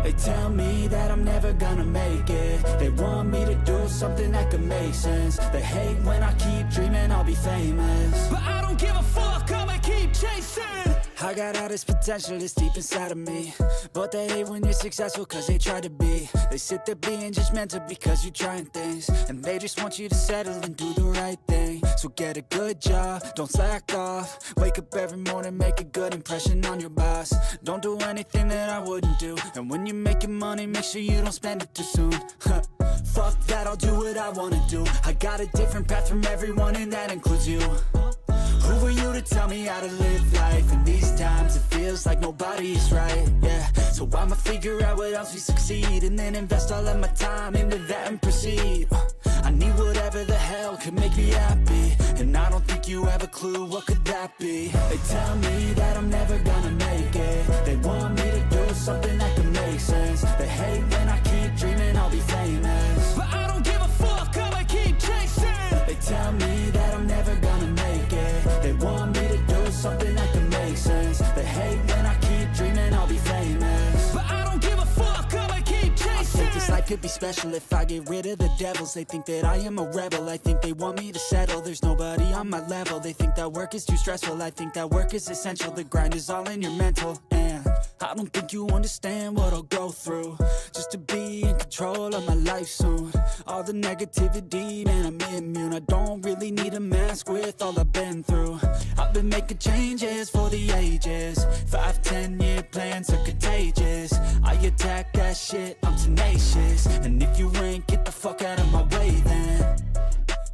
They tell me that I'm never gonna make it. They want me to do something that could make sense. They hate when I keep dreaming I'll be famous, but I don't give a fuck, I'ma keep chasing. I got all this potential that's deep inside of me, but they hate when you're successful cause they try to be. They sit there being judgmental because you're trying things, and they just want you to settle and do the right thing. So get a good job, don't slack off. Wake up every morning, make a good impression on your boss. Don't do anything that I wouldn't do, and when you're making money, make sure you don't spend it too soon. Fuck that, I'll do what I wanna do. I got a different path from everyone, and that includes you. Who are you to tell me how to live life? In these times it feels like nobody's right, yeah. So I'ma figure out what else we succeed, and then invest all of my time into that and proceed. I need whatever the hell could make me happy, and I don't think you have a clue what could that be. They tell me that I'm never gonna make it. They want me to do something that could make sense. They hate when I keep dreaming I'll be famous, but I don't give a fuck, I'ma keep chasing. They tell me that I'm never gonna make it. They want me to do something that can make sense. They hate when I keep dreaming I'll be famous, but I don't give a fuck, I'ma keep chasing. I think this life could be special if I get rid of the devils. They think that I am a rebel, I think they want me to settle. There's nobody on my level. They think that work is too stressful, I think that work is essential. The grind is all in your mental, and I don't think you understand what I'll go through just to be in control of my life soon. All the negativity, man, I'm immune. I don't really need a mask with all I've been through. I've been making changes for the ages. 5-10 year plans are contagious. I attack that shit, I'm tenacious. And if you ain't, get the fuck out of my way then.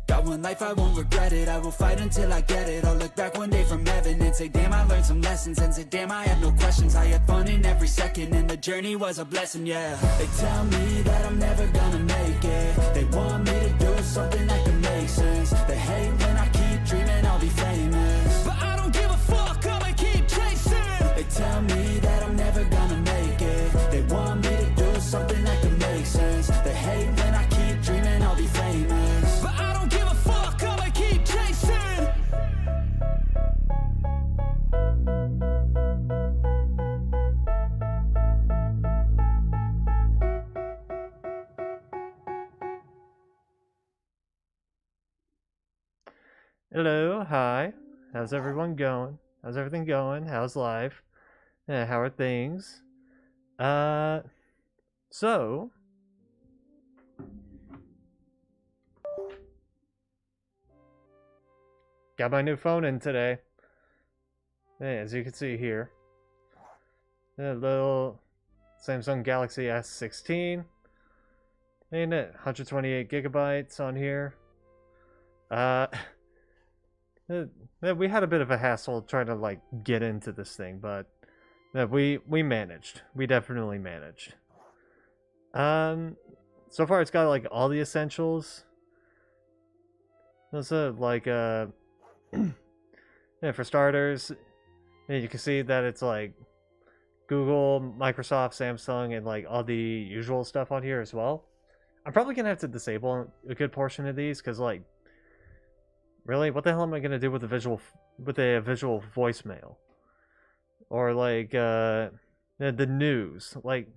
Got one life, I won't regret it. I will fight until I get it. I'll look back one day from heaven and say, damn, I learned some lessons. And say, damn, I had no questions. I had fun in every second, and the journey was a blessing, yeah. They tell me that I'm never gonna make it. They want me to do something that can make sense. They hate when I keep dreaming I'll be famous, but I don't give a fuck, I'ma keep chasing. They tell me that I'm never gonna make it. They want me to do something that can make sense. They hate when I keep dreaming I'll be famous, but I don't give a fuck, I'ma keep chasing. Hello, hi. How's everyone going? How's everything going? How's life? How are things? So got my new phone in today. As you can see here, a little Samsung Galaxy S16. Ain't it? 128 gigabytes on here. We had a bit of a hassle trying to like get into this thing, but we managed. We definitely managed. So far it's got like all the essentials. Those are like yeah, for starters, you can see that it's like Google, Microsoft, Samsung, and like all the usual stuff on here as well. I'm probably gonna have to disable a good portion of these because like, really, what the hell am I gonna do with a visual voicemail, or like the news? Like,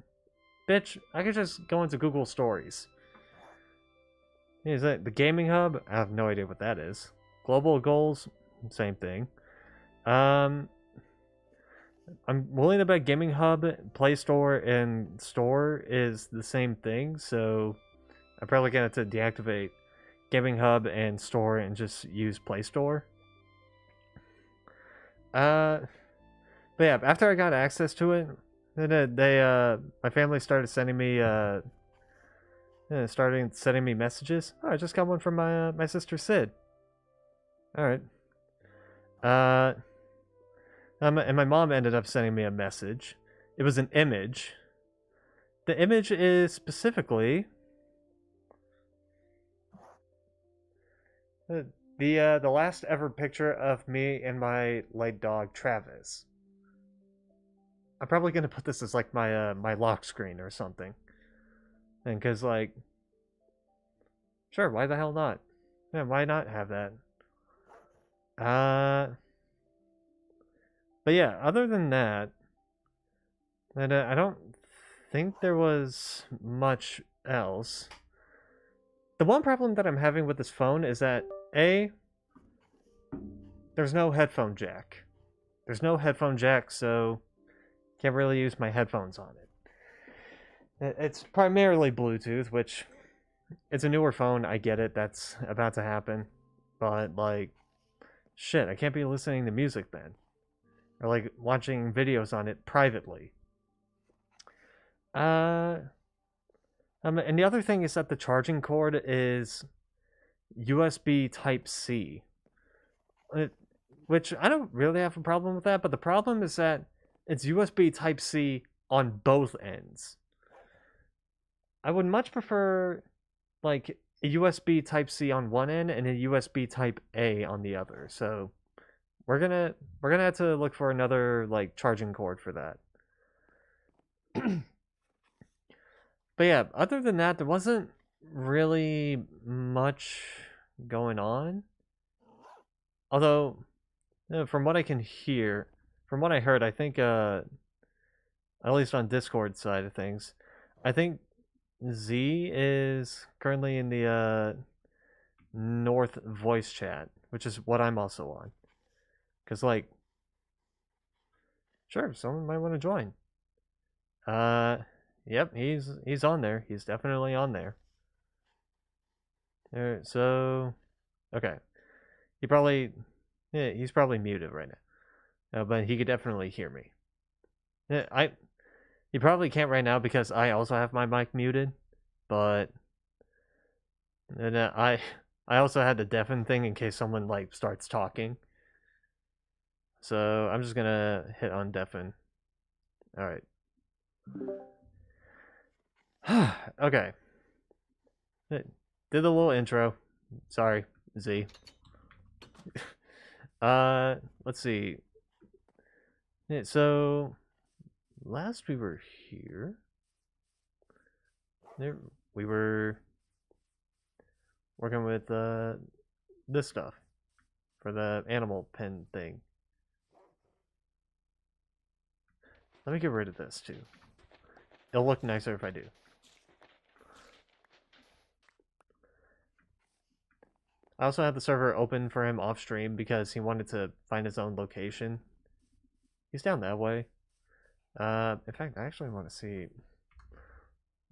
bitch, I could just go into Google Stories. Is that the Gaming Hub? I have no idea what that is. Global Goals, same thing. I'm willing to bet Gaming Hub, Play Store, and Store is the same thing, so I'm probably gonna have to deactivate Gaming Hub and Store and just use Play Store. But yeah, after I got access to it, then my family started sending me messages. Oh, I just got one from my sister Sid. All right. And my mom ended up sending me a message. It was an image. The image is specifically the last ever picture of me and my late dog Travis. I'm probably gonna put this as like my my lock screen or something, and cause like, sure, why the hell not? Yeah, why not have that? But yeah, other than that, and I don't think there was much else. The one problem that I'm having with this phone is that A, there's no headphone jack. There's no headphone jack, so can't really use my headphones on it. It's primarily Bluetooth, which it's a newer phone. I get it. That's about to happen. But, like, shit, I can't be listening to music then. Or, like, watching videos on it privately. And the other thing is that the charging cord is USB Type-C. Which I don't really have a problem with that, but the problem is that it's USB Type-C on both ends. I would much prefer, like, a USB Type-C on one end and a USB Type-A on the other. So we're gonna have to look for another, like, charging cord for that. But yeah, other than that, there wasn't really much going on. Although, from what I can hear, from what I heard, I think, at least on Discord side of things, I think Z is currently in the North voice chat, which is what I'm also on. Because, like, sure, someone might want to join. Yep, he's on there. He's definitely on there. So, okay. He's probably muted right now. But he could definitely hear me. He probably can't right now because I also have my mic muted, but and I also had the deafen thing in case someone, like, starts talking. So I'm just gonna hit on deafen. All right. Okay. Did a little intro. Sorry, Z. Let's see. Yeah, so last we were here, we were working with this stuff for the animal pen thing. Let me get rid of this too. It'll look nicer if I do. I also had the server open for him off stream because he wanted to find his own location. He's down that way. In fact, I actually want to see,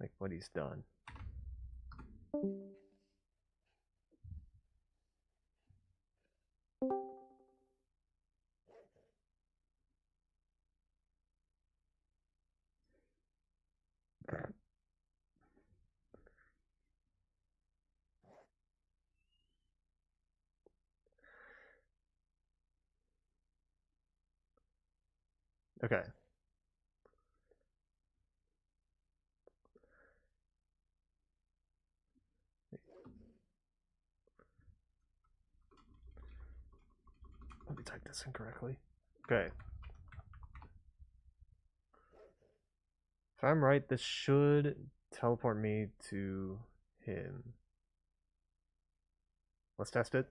like, what he's done. Okay. Let me type this in correctly. Okay. If I'm right, this should teleport me to him. Let's test it.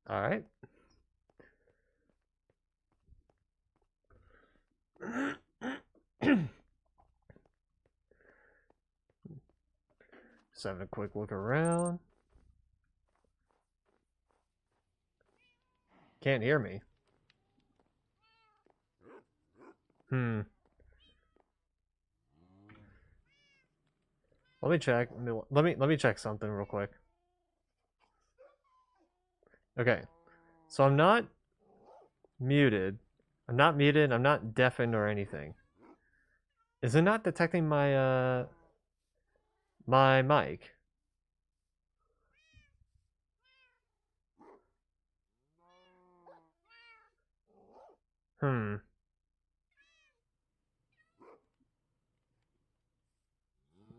All right. Just having a quick look around. Can't hear me. Let me check. Let me check something real quick. Okay. So I'm not muted. I'm not deafened or anything. Is it not detecting my my mic?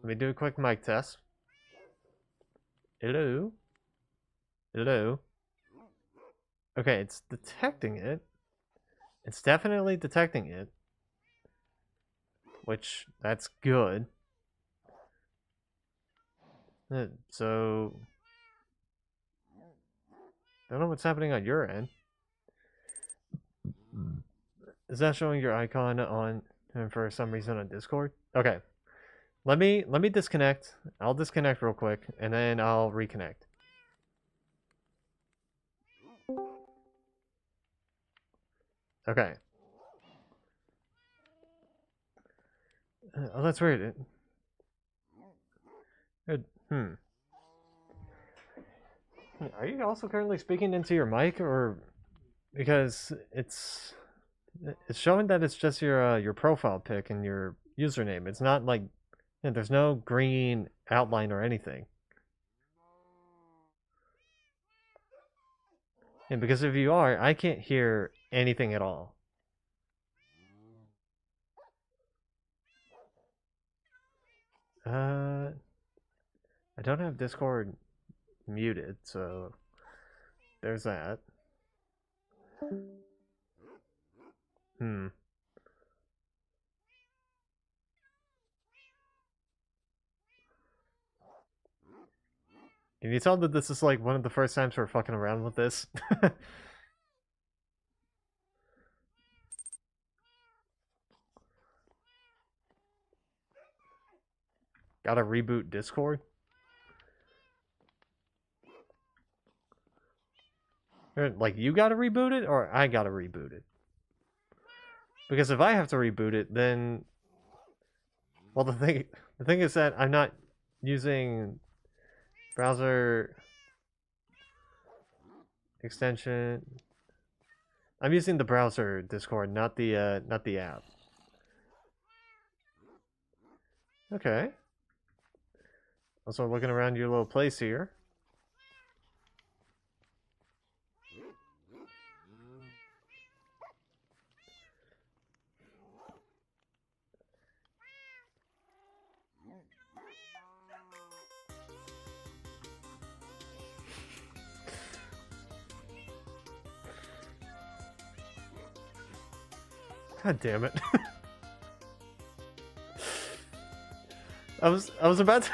Let me do a quick mic test. Hello? Hello? Okay, it's detecting it. It's definitely detecting it. Which, that's good. So... I don't know what's happening on your end. Is that showing your icon on for some reason on Discord? Okay. Let me disconnect. I'll disconnect real quick and then I'll reconnect. Okay. Oh, that's weird. Are you also currently speaking into your mic, or because it's showing that it's just your profile pic and your username. It's not like there's no green outline or anything. And because if you are, I can't hear anything at all. I don't have Discord muted, so there's that. Hmm. Can you tell that this is like one of the first times we're fucking around with this? Gotta reboot Discord? Like, you gotta reboot it, or I gotta reboot it? Because if I have to reboot it, then... Well, the thing is that I'm not using browser extension. I'm using the browser Discord, not the app. Okay. Also looking around your little place here. God damn it. I was about to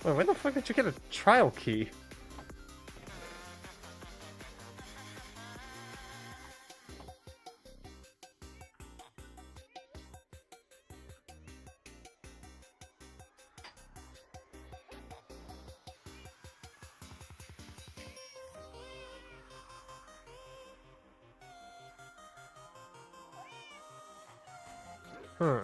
Wait, where the fuck did you get a trial key? Huh.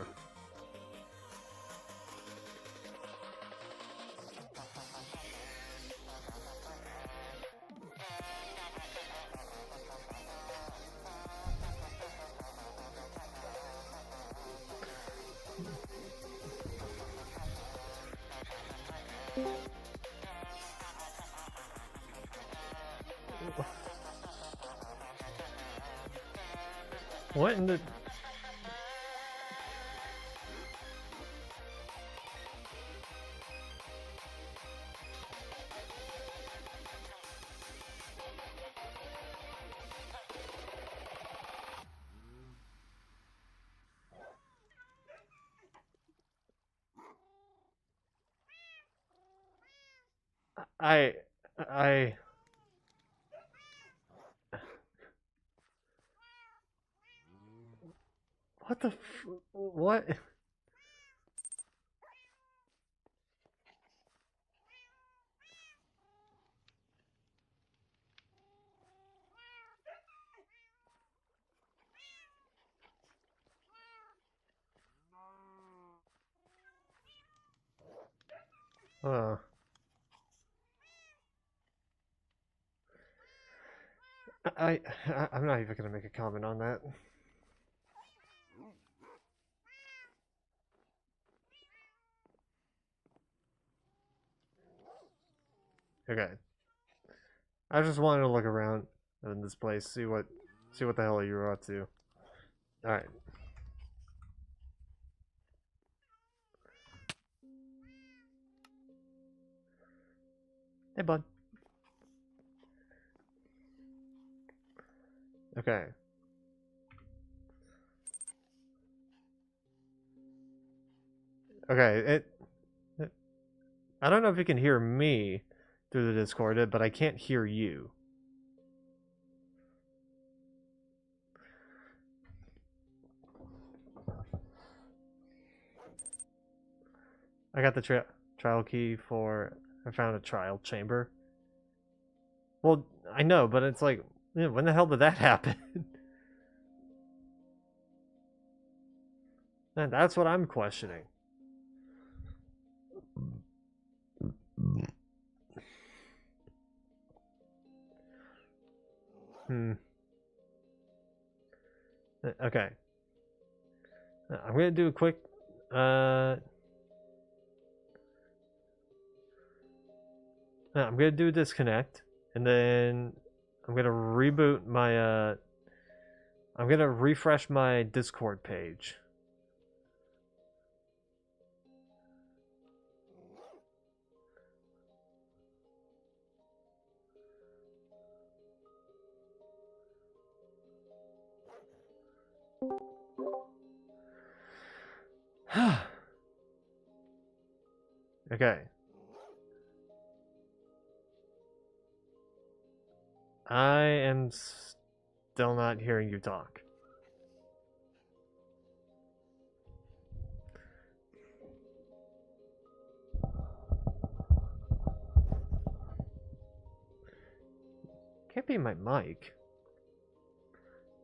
What in the... I... What the what? Uh, I'm not even gonna make a comment on that. Okay. I just wanted to look around in this place, see what the hell you were up to. Alright. Hey, bud. Okay. Okay, I don't know if you can hear me through the Discord, but I can't hear you. I got the trial key for... I found a trial chamber. Well, I know, but it's like... when the hell did that happen? And that's what I'm questioning. Okay. I'm gonna do a quick... I'm gonna do a disconnect, and then I'm gonna reboot my... I'm gonna refresh my Discord page. Okay. I am still not hearing you talk. Can't be my mic.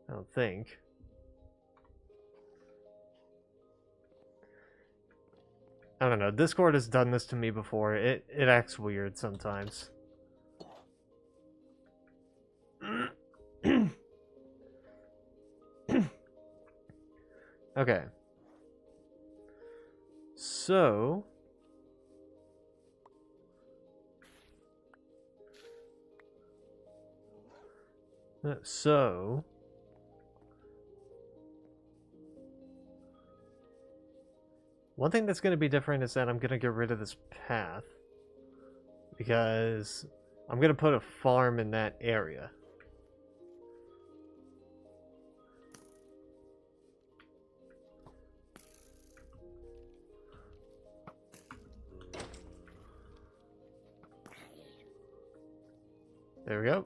I don't think. I don't know. Discord has done this to me before. It acts weird sometimes. Okay. So... one thing that's going to be different is that I'm going to get rid of this path. Because I'm going to put a farm in that area. There we go.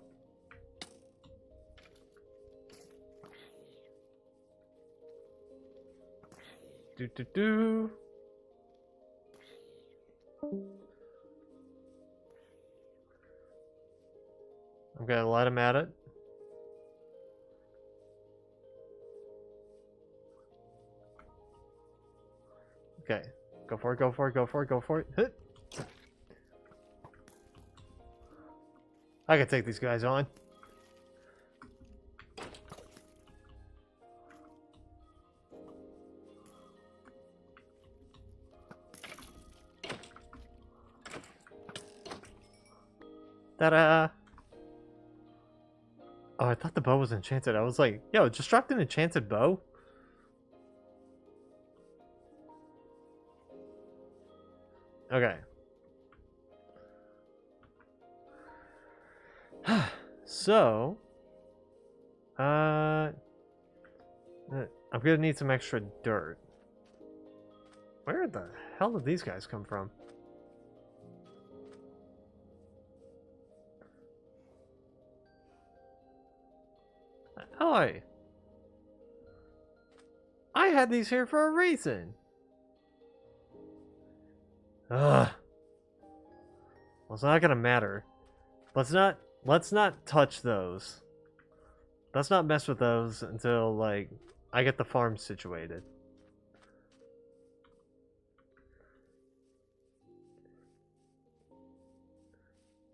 Do. I'm gonna let him at it. Okay. Go for it, go for it, go for it, go for it. Hit. I can take these guys on. Ta-da! Oh, I thought the bow was enchanted. I was like, yo, just dropped an enchanted bow? Okay. So... I'm gonna need some extra dirt. Where the hell did these guys come from? Oi! I had these here for a reason! Ugh. Well, it's not gonna matter. Let's not touch those. Let's not mess with those until, like, I get the farm situated.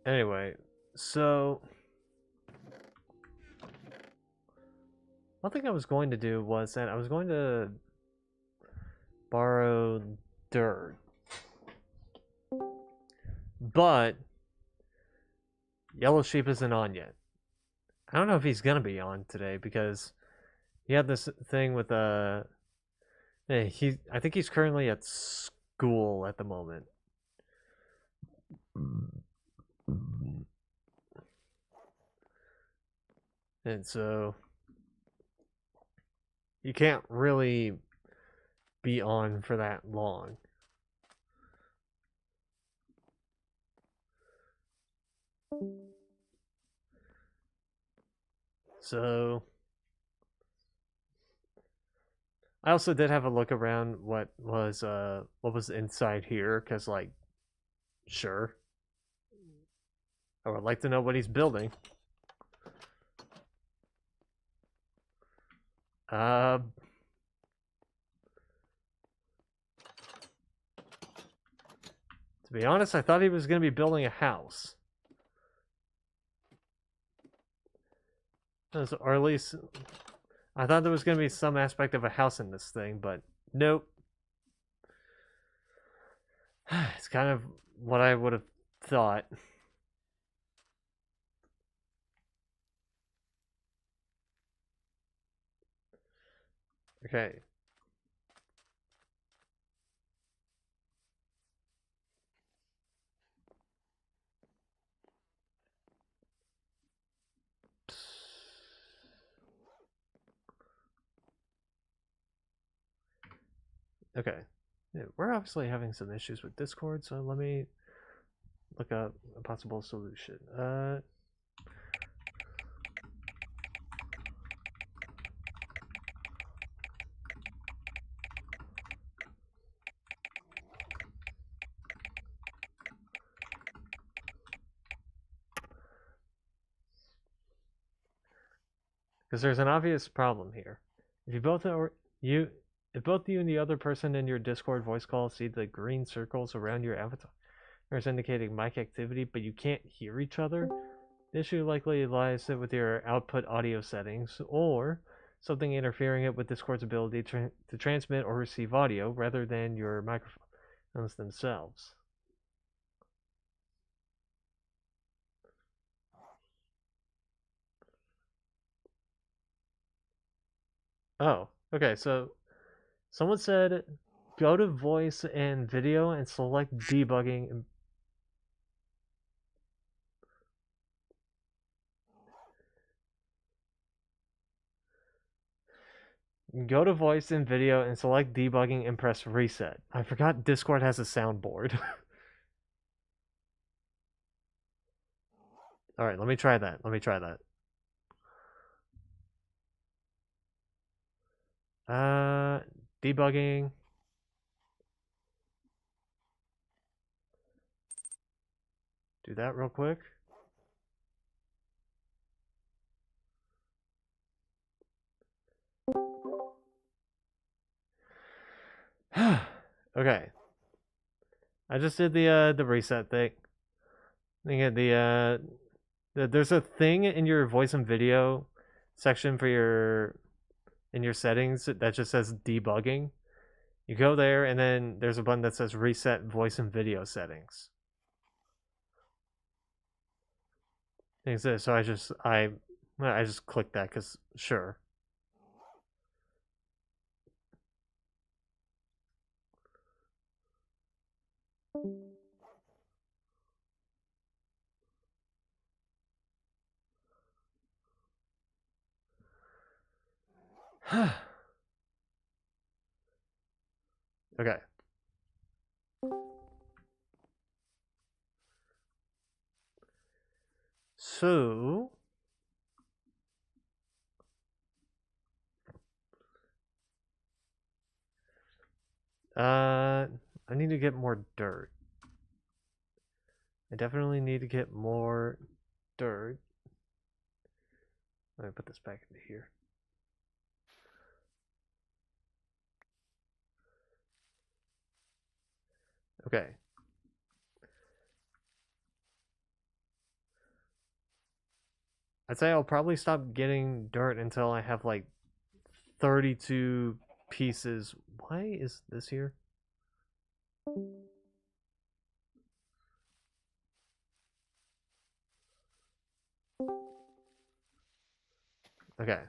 Anyway, so one thing I was going to do was that I was going to borrow dirt, but Yellow Sheep isn't on yet. I don't know if he's gonna be on today because he had this thing with I think he's currently at school at the moment. And so you can't really be on for that long. So I also did have a look around what was inside here, because like, sure, I would like to know what he's building. To be honest, I thought he was going to be building a house. Or at least, I thought there was going to be some aspect of a house in this thing, but nope. It's kind of what I would have thought. Okay. Okay. Yeah, we're obviously having some issues with Discord, so let me look up a possible solution. Because there's an obvious problem here. If you both are you if both you and the other person in your Discord voice call see the green circles around your avatar is indicating mic activity, but you can't hear each other, the issue likely lies with your output audio settings or something interfering with Discord's ability to transmit or receive audio rather than your microphones themselves. Oh, okay, so someone said go to voice and video and select debugging. Go to voice and video and select debugging and press reset. I forgot Discord has a soundboard. Alright, let me try that. Debugging. Do that real quick. Okay. I just did the reset thing. There's a thing in your voice and video section for in your settings that just says debugging. You go there and then there's a button that says reset voice and video settings. So I just clicked that because sure. Okay. So I need to get more dirt. I definitely need to get more dirt. Let me put this back into here. Okay. I'd say I'll probably stop getting dirt until I have like 32 pieces. Why is this here? Okay.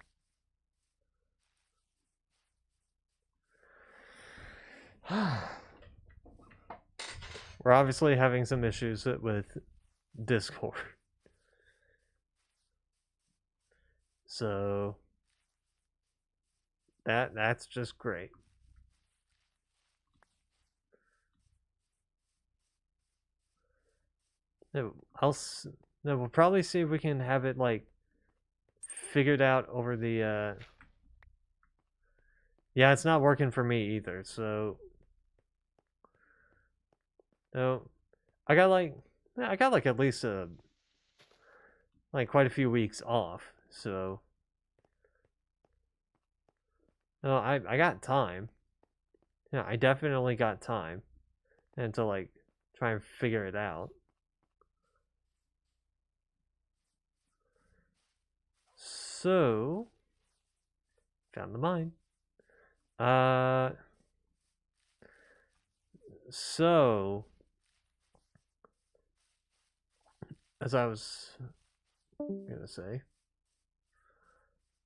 We're obviously having some issues with Discord. So that's just great. No, no, we'll probably see if we can have it like figured out over the yeah, it's not working for me either. So no, I got like at least like quite a few weeks off. So no, I got time. Yeah, I definitely got time and to like try and figure it out. So found the mine. Uh so as I was gonna say,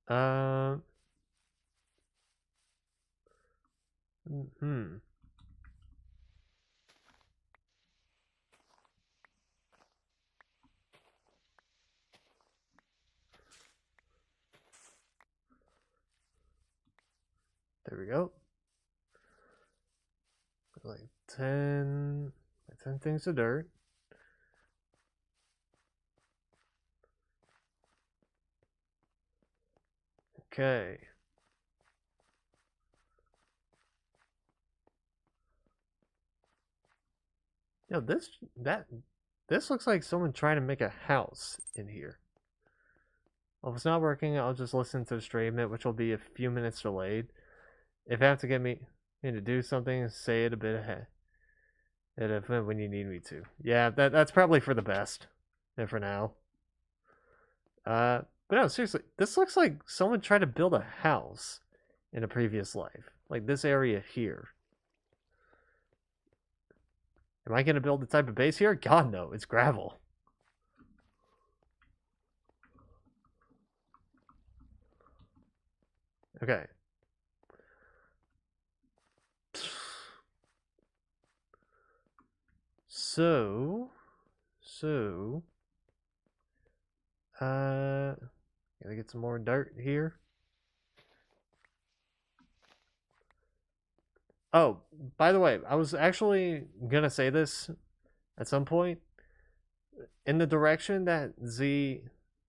uh, hmm. There we go. Like 10 things of dirt. Okay. Yo, this looks like someone trying to make a house in here. Well, if it's not working, I'll just listen to the stream it, which will be a few minutes delayed. If you have to get me to do something, say it a bit ahead. When you need me to. Yeah, that's probably for the best. And for now. But no, seriously, this looks like someone tried to build a house in a previous life. Like this area here. Am I going to build the type of base here? God, no. It's gravel. Okay. So, gotta get some more dirt here. Oh, by the way, I was actually gonna say this at some point. In the direction that in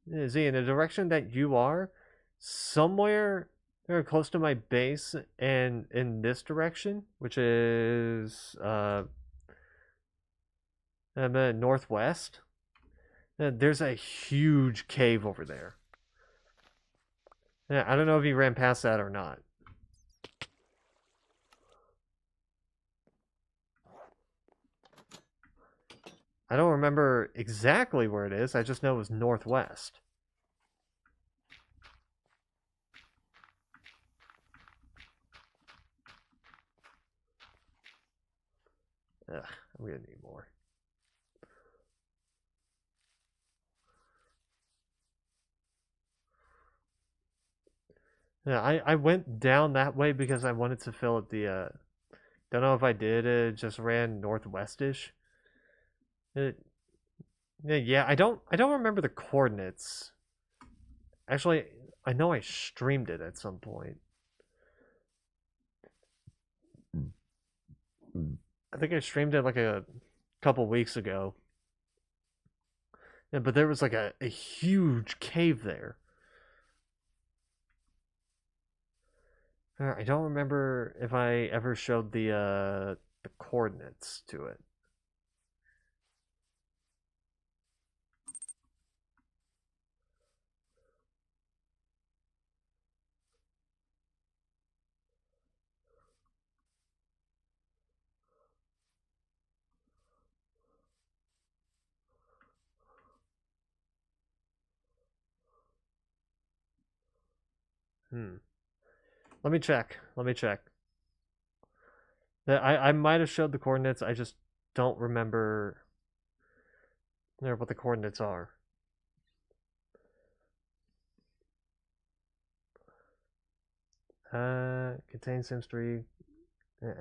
the direction that you are, somewhere very close to my base, and in this direction, which is northwest, there's a huge cave over there. Yeah, I don't know if you ran past that or not. I don't remember exactly where it is. I just know it was northwest. Ugh, I'm gonna need more. Yeah, I went down that way because I wanted to fill up the don't know if I did, it just ran northwestish. It, yeah, I don't remember the coordinates. Actually, I know I streamed it at some point. I think I streamed it like a couple weeks ago. Yeah, but there was like a huge cave there. I don't remember if I ever showed the coordinates to it. Let me check. Let me check. I might have showed the coordinates. I just don't remember what the coordinates are. Contain Sims 3.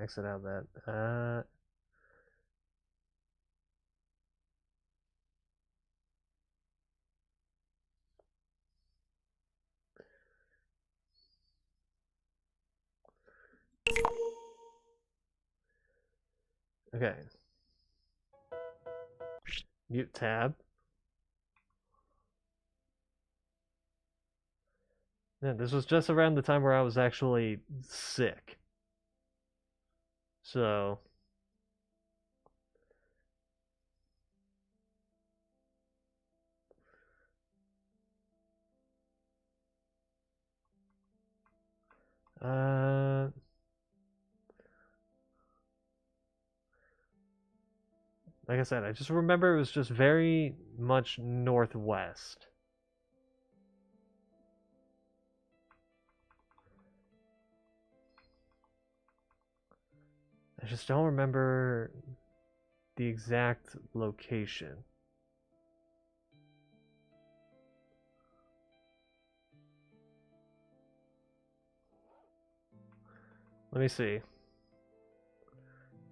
Exit out that. Okay. Mute tab. Yeah, this was just around the time where I was actually sick. So. Like I said, I just remember it was just very much northwest. I just don't remember the exact location. Let me see.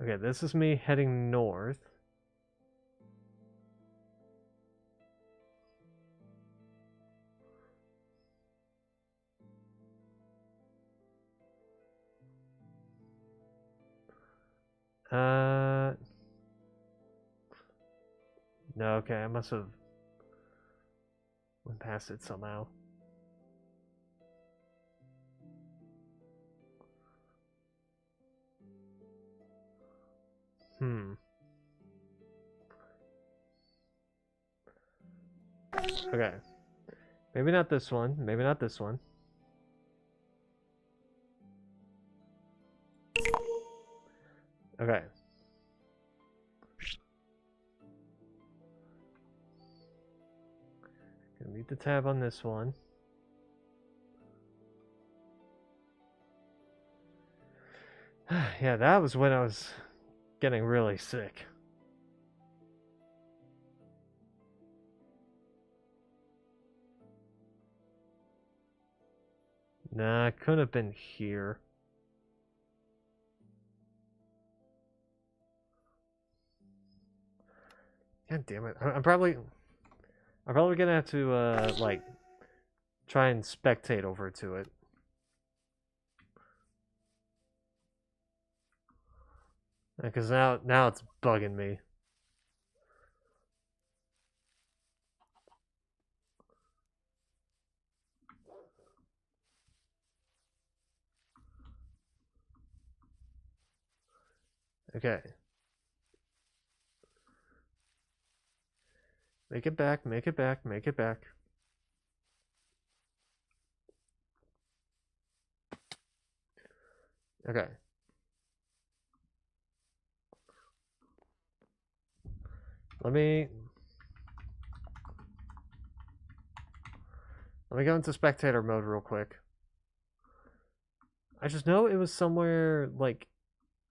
Okay, this is me heading north. No, okay, I must have went past it somehow. Okay. Maybe not this one. Maybe not this one. Okay. Gonna meet the tab on this one. Yeah, that was when I was getting really sick. Nah, it couldn't have been here. God damn it. I'm probably gonna have to like try and spectate over to it. Because now it's bugging me. Okay. Make it back, make it back, make it back. Okay. Let me go into spectator mode real quick. I just know it was somewhere like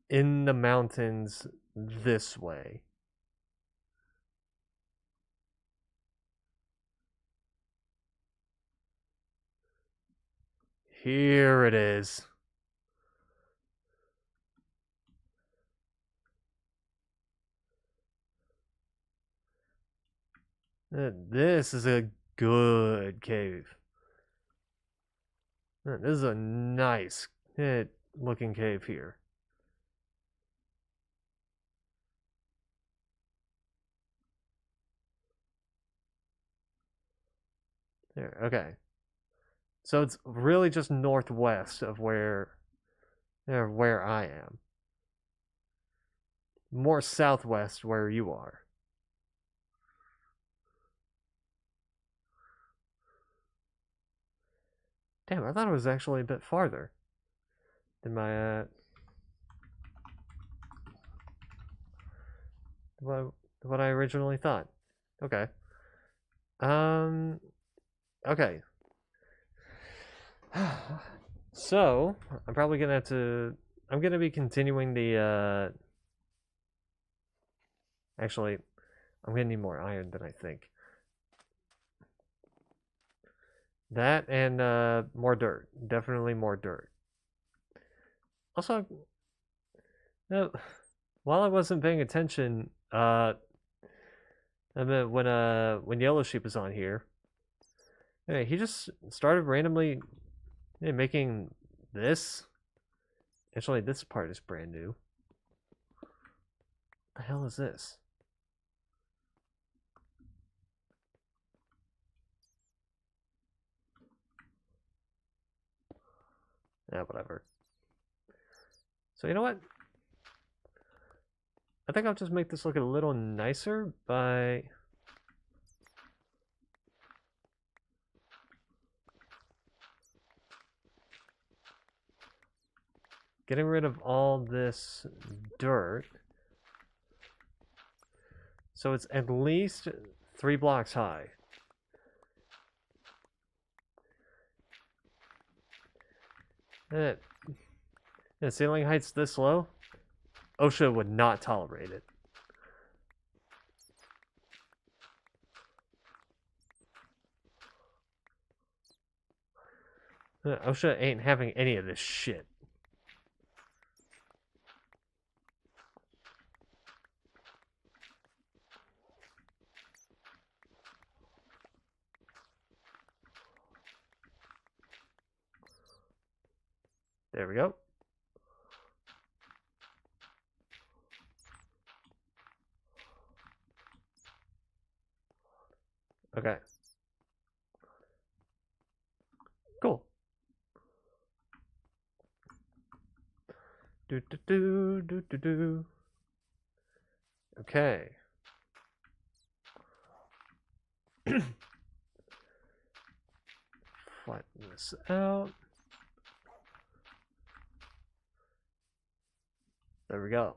in the mountains this way. Here it is. This is a good cave. This is a nice looking cave here. There, okay. So it's really just northwest of where I am. More southwest where you are. Damn, I thought it was actually a bit farther than my what I originally thought. Okay. Okay. So, I'm probably gonna have to. I'm gonna be continuing the. Actually, I'm gonna need more iron than I think. That and more dirt. Definitely more dirt. Also, no, while I wasn't paying attention, I mean, when Yellow Sheep was on here, hey, he just started randomly making this. Actually, this part is brand new. What the hell is this? Yeah, whatever. So you know what? I think I'll just make this look a little nicer by getting rid of all this dirt. So it's at least 3 blocks high. And the ceiling height's this low. OSHA would not tolerate it. OSHA ain't having any of this shit. There we go. Okay. Cool. Do do do do do do. Okay. Flatten this out. There we go.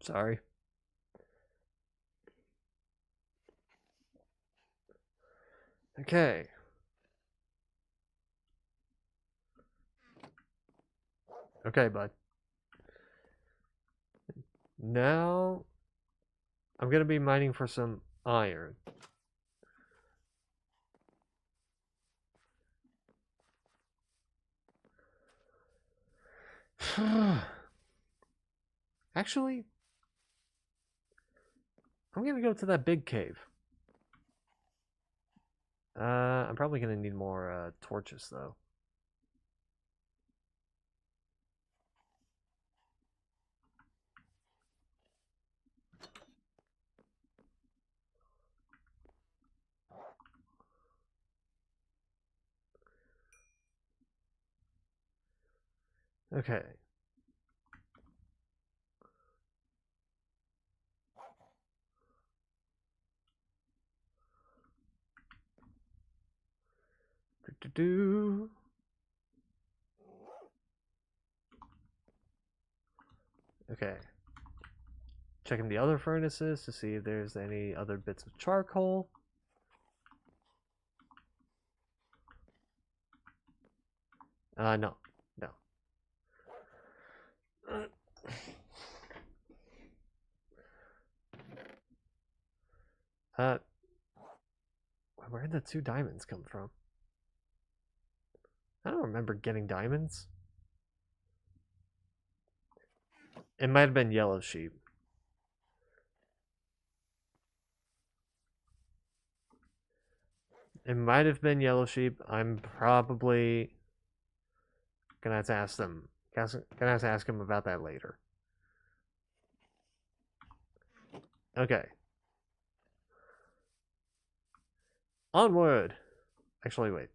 Sorry. Okay. Okay, bud. Now I'm gonna be mining for some iron. Actually, I'm gonna go to that big cave. I'm probably gonna need more torches though. Okay. Do-do-do. Okay. Checking the other furnaces to see if there's any other bits of charcoal. No. No. Where did the 2 diamonds come from? I don't remember getting diamonds. It might have been Yellow Sheep. It might have been Yellow Sheep. I'm probably gonna have to ask them. Gonna have to ask him about that later. Okay. Onward. Actually, wait.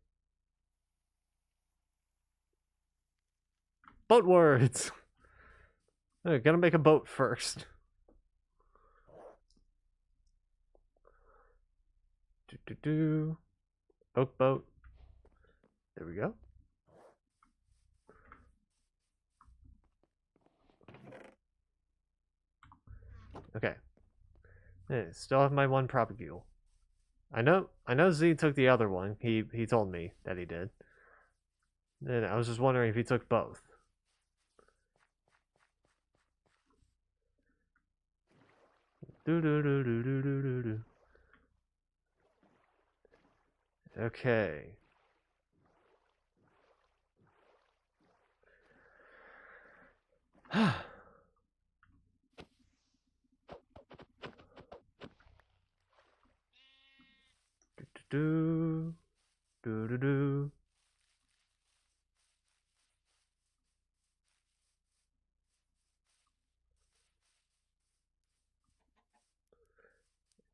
Boat words. Gotta make a boat first. Do. Oak boat. There we go. Okay. Still have my one propagule. I know Z took the other one. He told me that he did. And I was just wondering if he took both. Do do do do do do do do. Okay. Do do do do.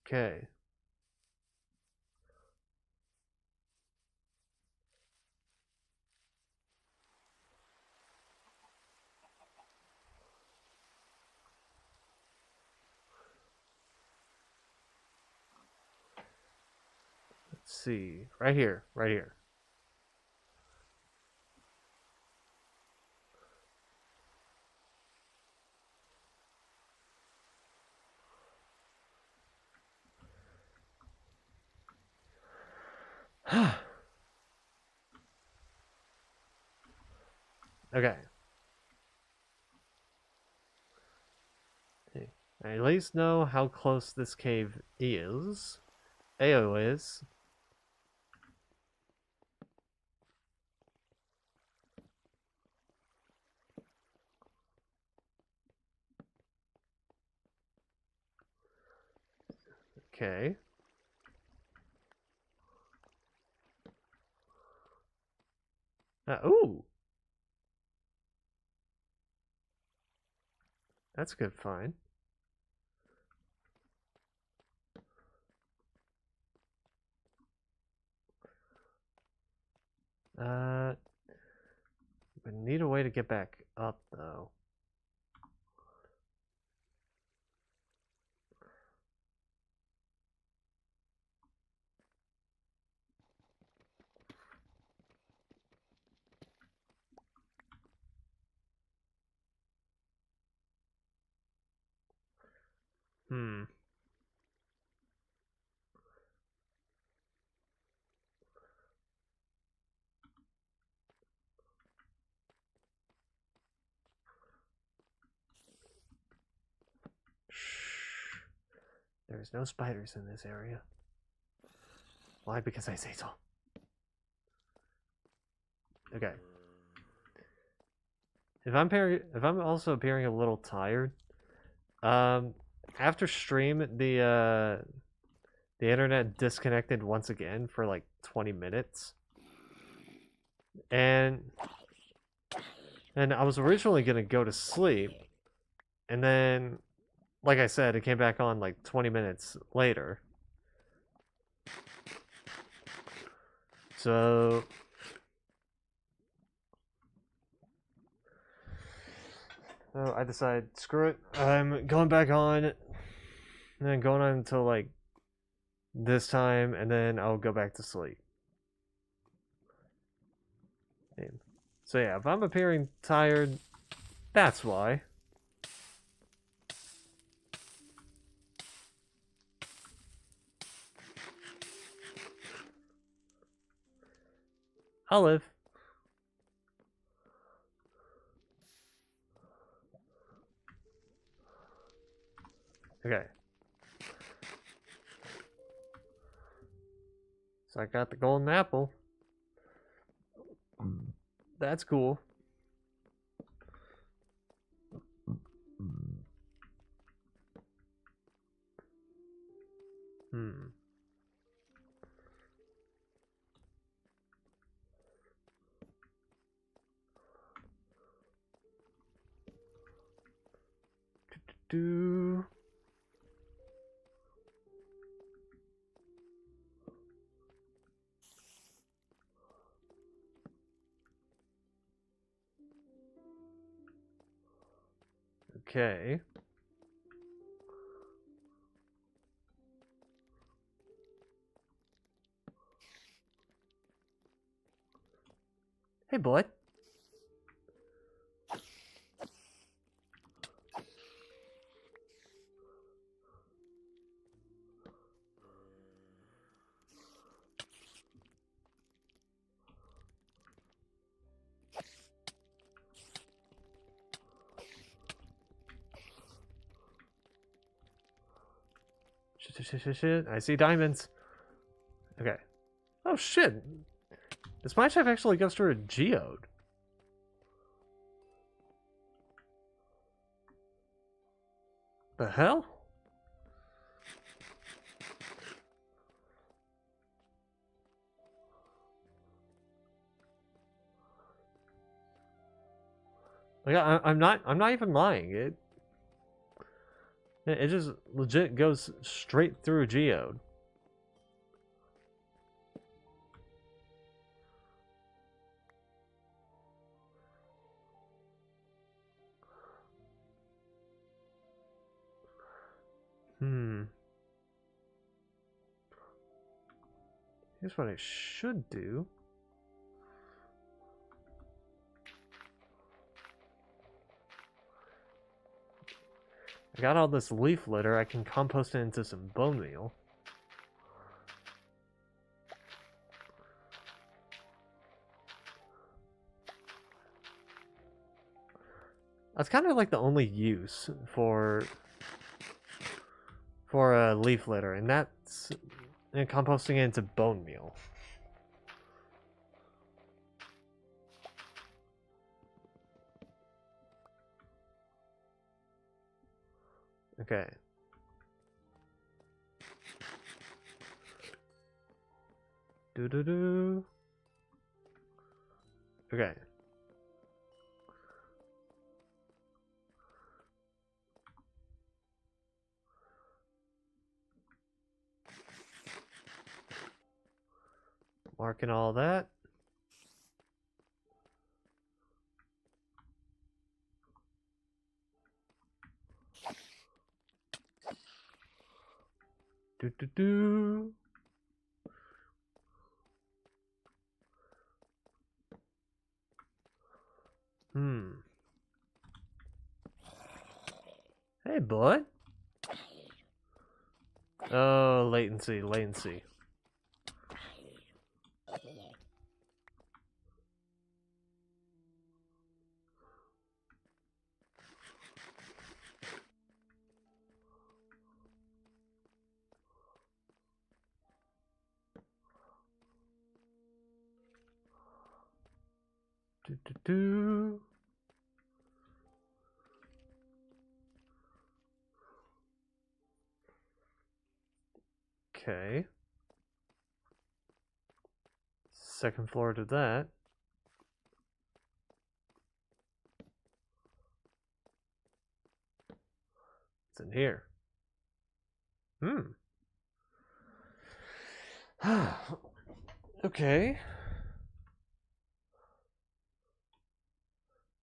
Okay. Let's see. Right here. Right here. Okay. I at least know how close this cave is. AO is. Okay. Ooh. That's a good find. We need a way to get back up, though. Hmm. Shh. There's no spiders in this area. Why? Because I say so. Okay. If I'm also appearing a little tired, after stream the internet disconnected once again for like 20 minutes. And I was originally gonna go to sleep, and then, like I said, it came back on like 20 minutes later. So I decided, screw it, I'm going back on, and then going on until like this time, and then I'll go back to sleep. So yeah, if I'm appearing tired, that's why. I'll live. Okay. So I got the golden apple. That's cool. Hmm. Do. Okay. Hey, bud. Shit. I see diamonds. Okay. Oh shit. This mine shaft actually goes through a geode. The hell? Like I'm not even lying. It just legit goes straight through a geode. Here's what I should do. I got all this leaf litter. I can compost it into some bone meal. That's kind of like the only use for leaf litter, and that's composting it into bone meal. Okay. Do. Okay. Marking all that. Do. Hey, bud. Oh, latency. Do. Okay. Second floor to that. It's in here. Okay.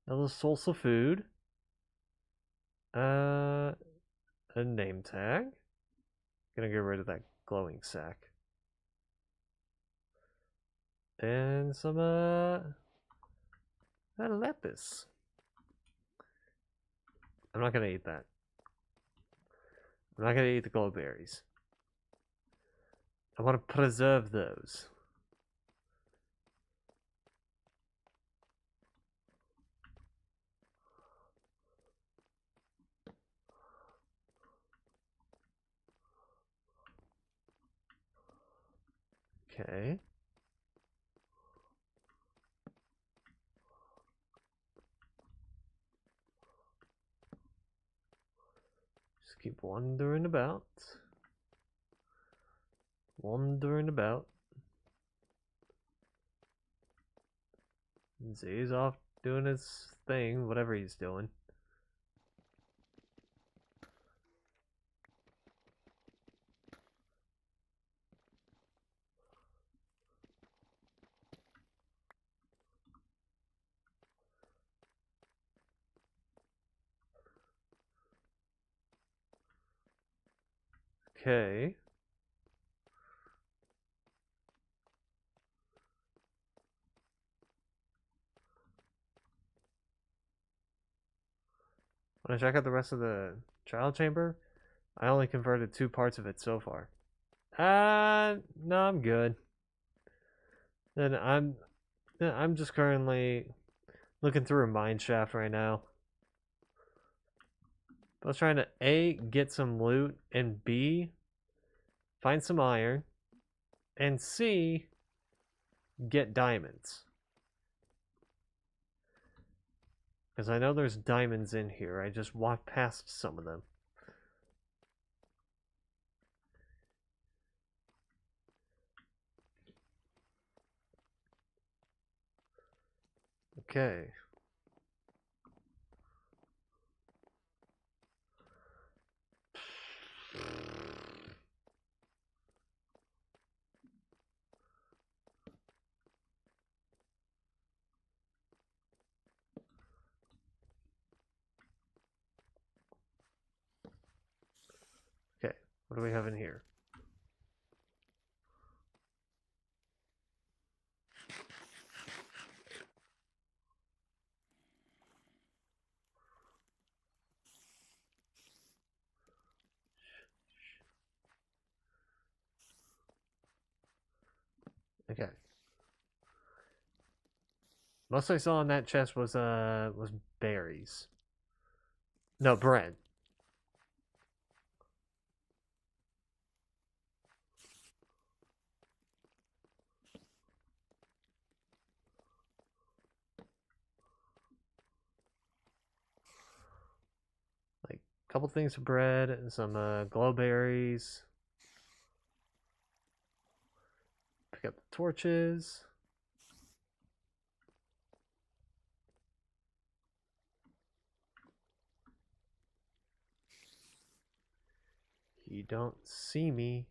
Another source of food. A name tag. Gonna get rid of that glowing sack. And some lapis. I'm not gonna eat that. I'm not gonna eat the glowberries. I want to preserve those. Okay. Just keep wandering about. Zay's off doing his thing, whatever he's doing. Okay. When I check out the rest of the trial chamber, I only converted 2 parts of it so far. No, I'm good. Then I'm just currently looking through a mine shaft right now. I was trying to A, get some loot, and B, find some iron, and C, get diamonds. Because I know there's diamonds in here. I just walked past some of them. Okay. Okay, what do we have in here? Okay. Most I saw in that chest was berries. No, bread. Like a couple things of bread and some glowberries. Pick up the torches. You don't see me.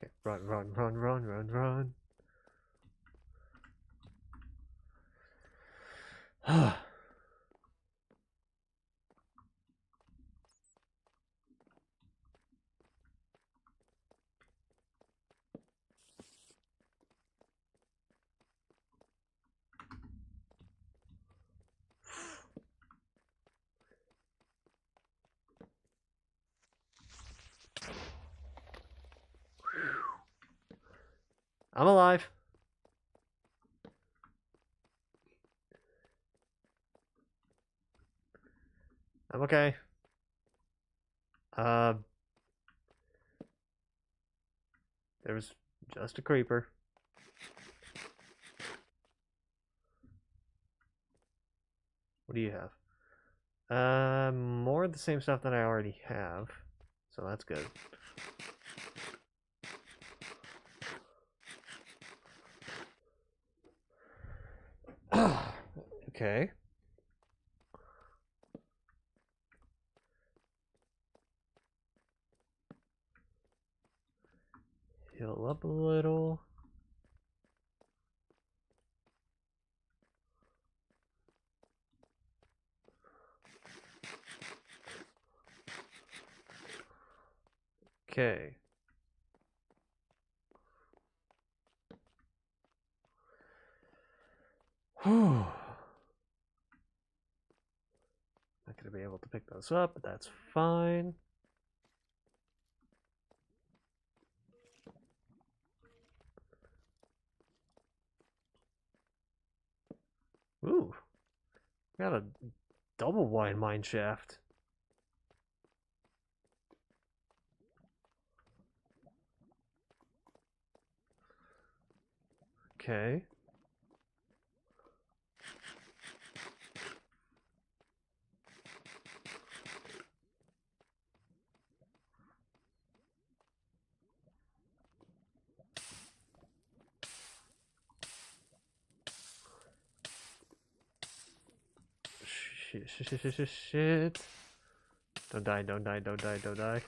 Okay, run, run, run, run, run, run. I'm alive. I'm okay. There was just a creeper. What do you have? More of the same stuff that I already have. So that's good. Okay. Heal up a little. Okay. Whew. Not gonna be able to pick those up, but that's fine. Ooh. Got a double wide mine shaft. Okay. Shit. Don't die, don't die, don't die, don't die.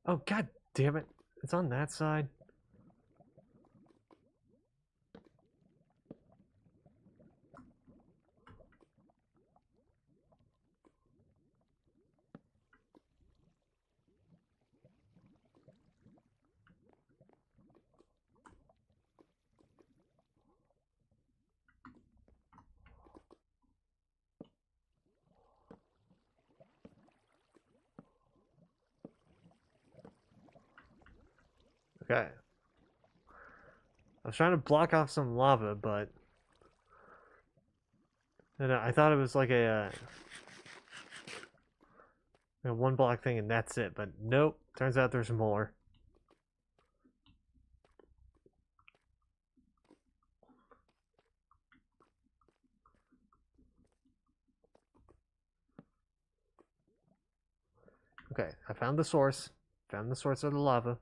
Oh, god damn it. It's on that side. Okay. I was trying to block off some lava, but I thought it was like a one block thing and that's it, but nope. Turns out there's more. Okay, I found the source. Found the source of the lava.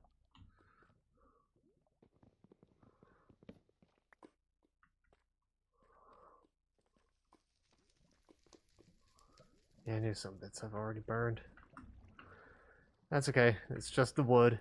Yeah, I knew some bits have already burned. That's okay. It's just the wood.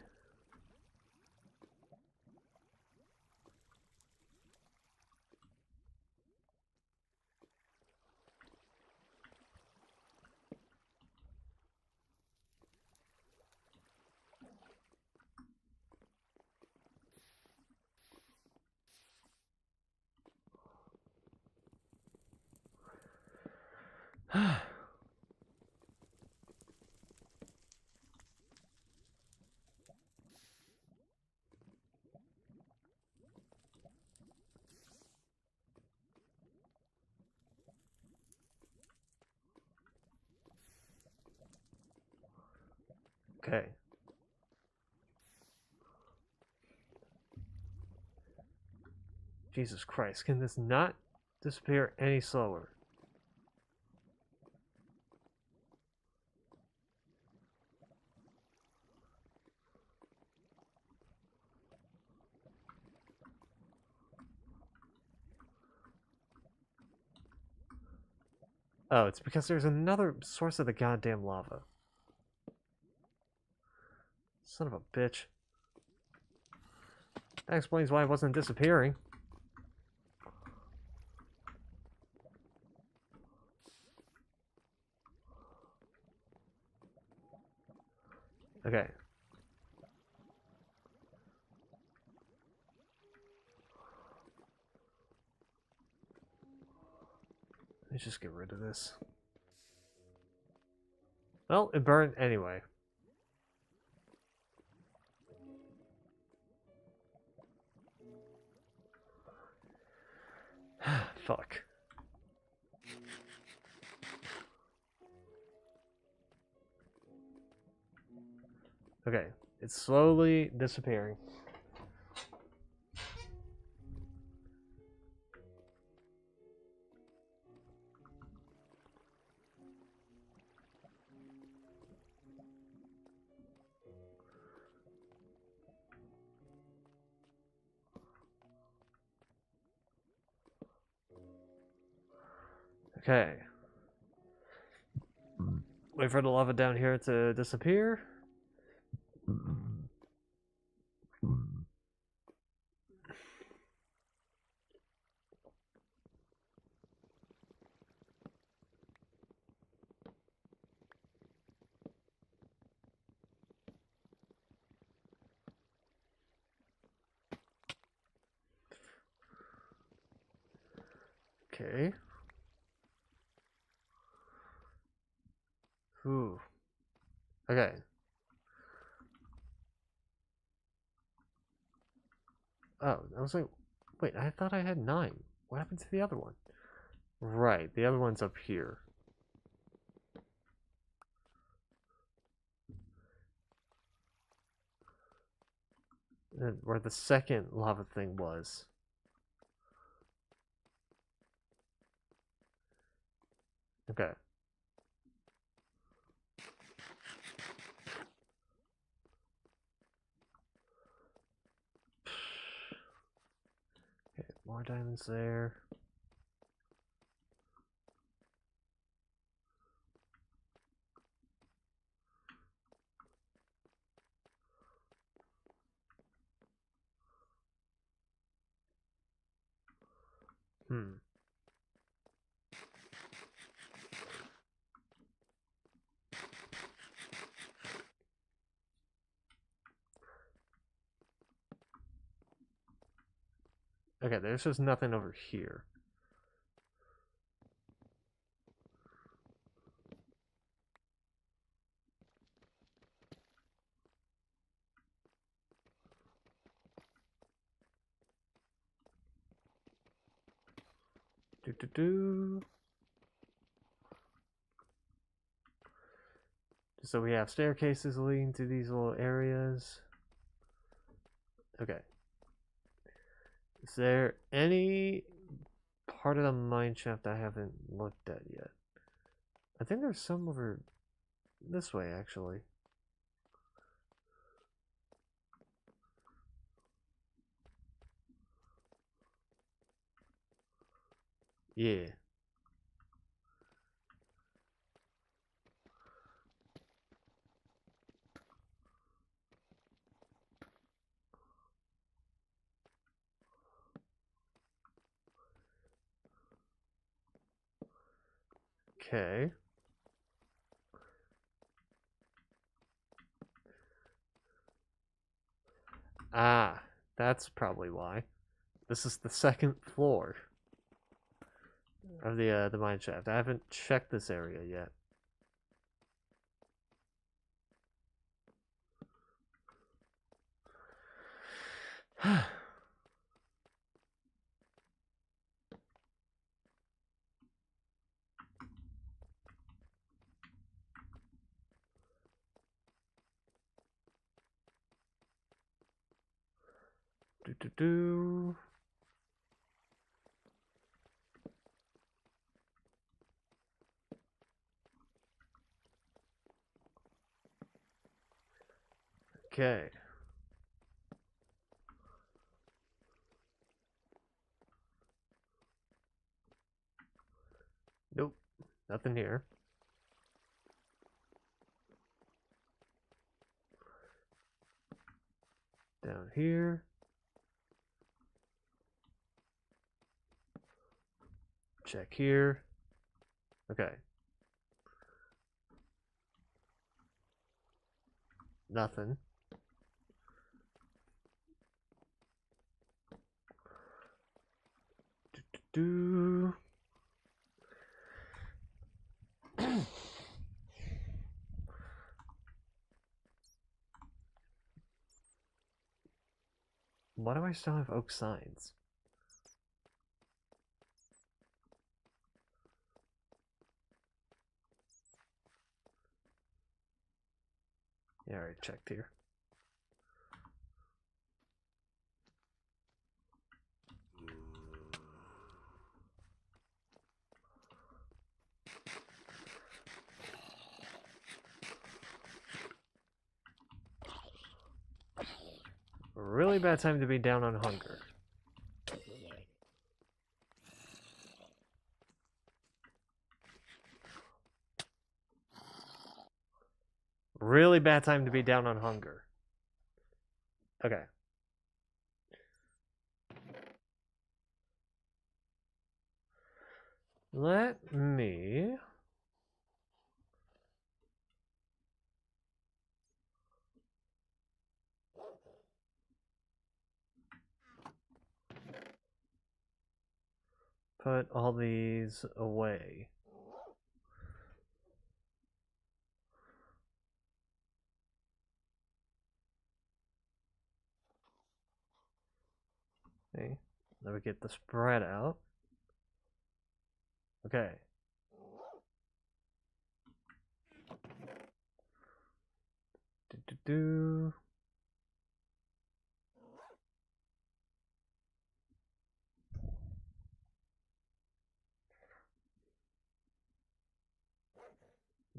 Okay. Jesus Christ, can this not disappear any slower? Oh, it's because there's another source of the goddamn lava. Son of a bitch. That explains why it wasn't disappearing. Okay. Let's just get rid of this. Well, it burned anyway. Fuck. Okay, it's slowly disappearing. Okay. Wait for the lava down here to disappear. Okay. Ooh. Okay. Oh, I was like, wait, I thought I had 9. What happened to the other one? Right, the other one's up here. And where the second lava thing was. Okay. Okay, more diamonds there. Hmm. Okay, there's just nothing over here. Do do do. So we have staircases leading to these little areas. Okay. Is there any part of the mine shaft I haven't looked at yet? I think there's some over this way, actually. Yeah. Okay. Ah, that's probably why. This is the second floor of the mine shaft. I haven't checked this area yet. Do do do. Okay. Nope. Nothing here. Down here. Check here. Okay. Nothing. Do, do, do. Why do I still have oak signs? Yeah, I already checked here. Really bad time to be down on hunger. Really bad time to be down on hunger. Okay. Let me... put all these away. Okay. Let me get the spread out. Okay. Do do do.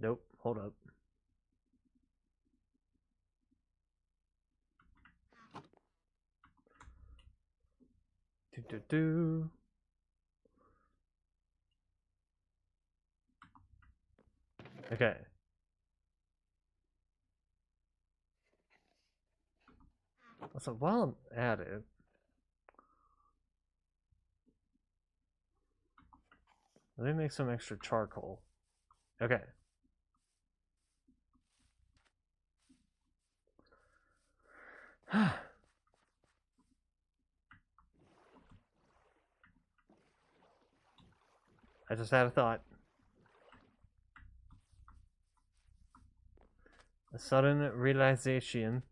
Nope. Hold up. Do do do. Okay. So while I'm at it, Let me make some extra charcoal. Okay. I just had a thought. A sudden realization.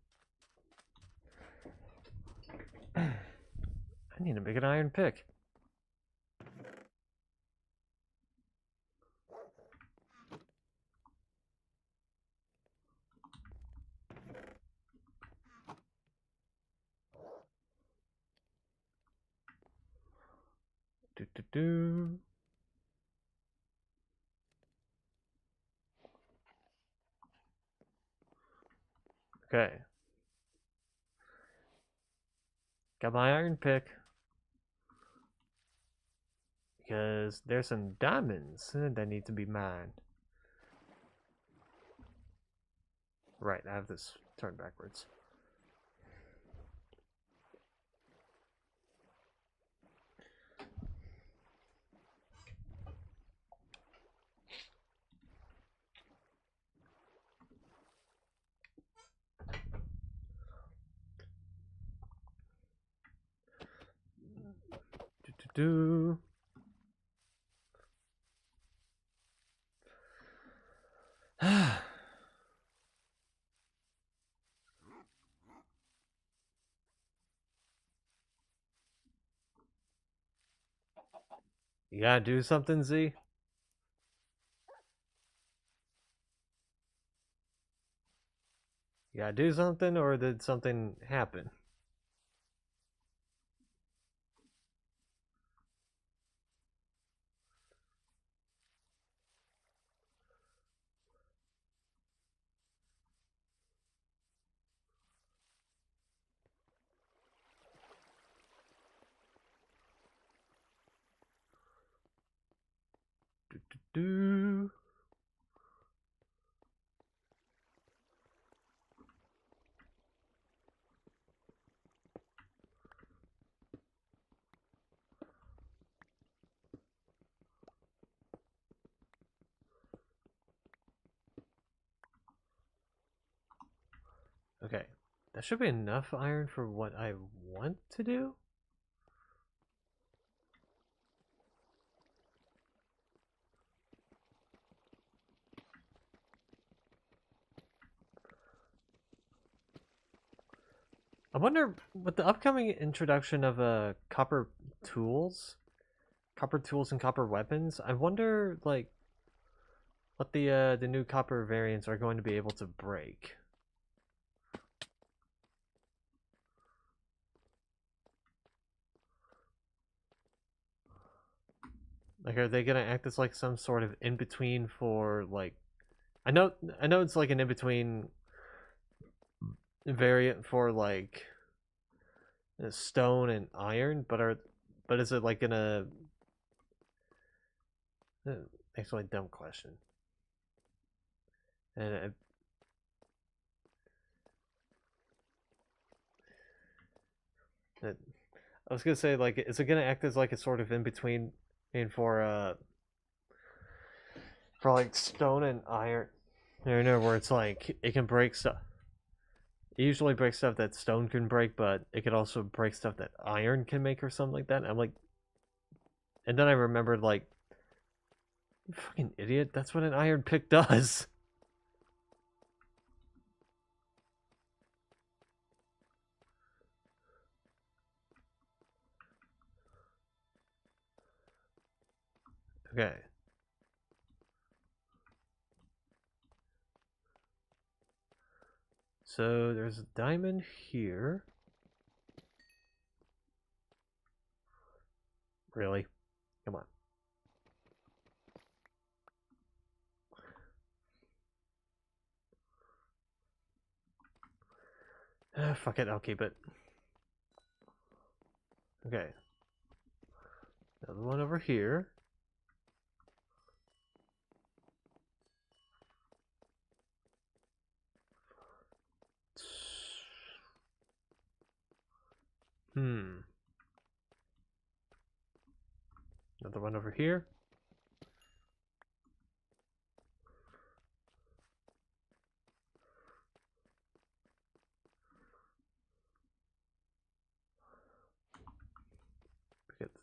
I need to make an iron pick. Do do do. Okay. Got my iron pick. Because there's some diamonds that need to be mined. Right, I have this turned backwards. Do do do. You gotta do something, Z? You gotta do something, or did something happen? Do do do. Okay, that should be enough iron for what I want to do. I wonder, with the upcoming introduction of copper tools and copper weapons, I wonder like what the new copper variants are going to be able to break. Like, are they gonna act as like some sort of in between for like? I know it's like an in between variant for like stone and iron, but is it like gonna? Actually, dumb question. And I was gonna say, like, is it gonna act as like a sort of in between, and for like stone and iron, you know, where it's like it can break stuff. It usually breaks stuff that stone can break, but it could also break stuff that iron can make or something like that. And I'm like, and then I remembered, like, you fucking idiot, that's what an iron pick does. Okay. So there's a diamond here. Really? Come on. Fuck it, I'll keep it. Okay. Another one over here. Hmm. Another one over here.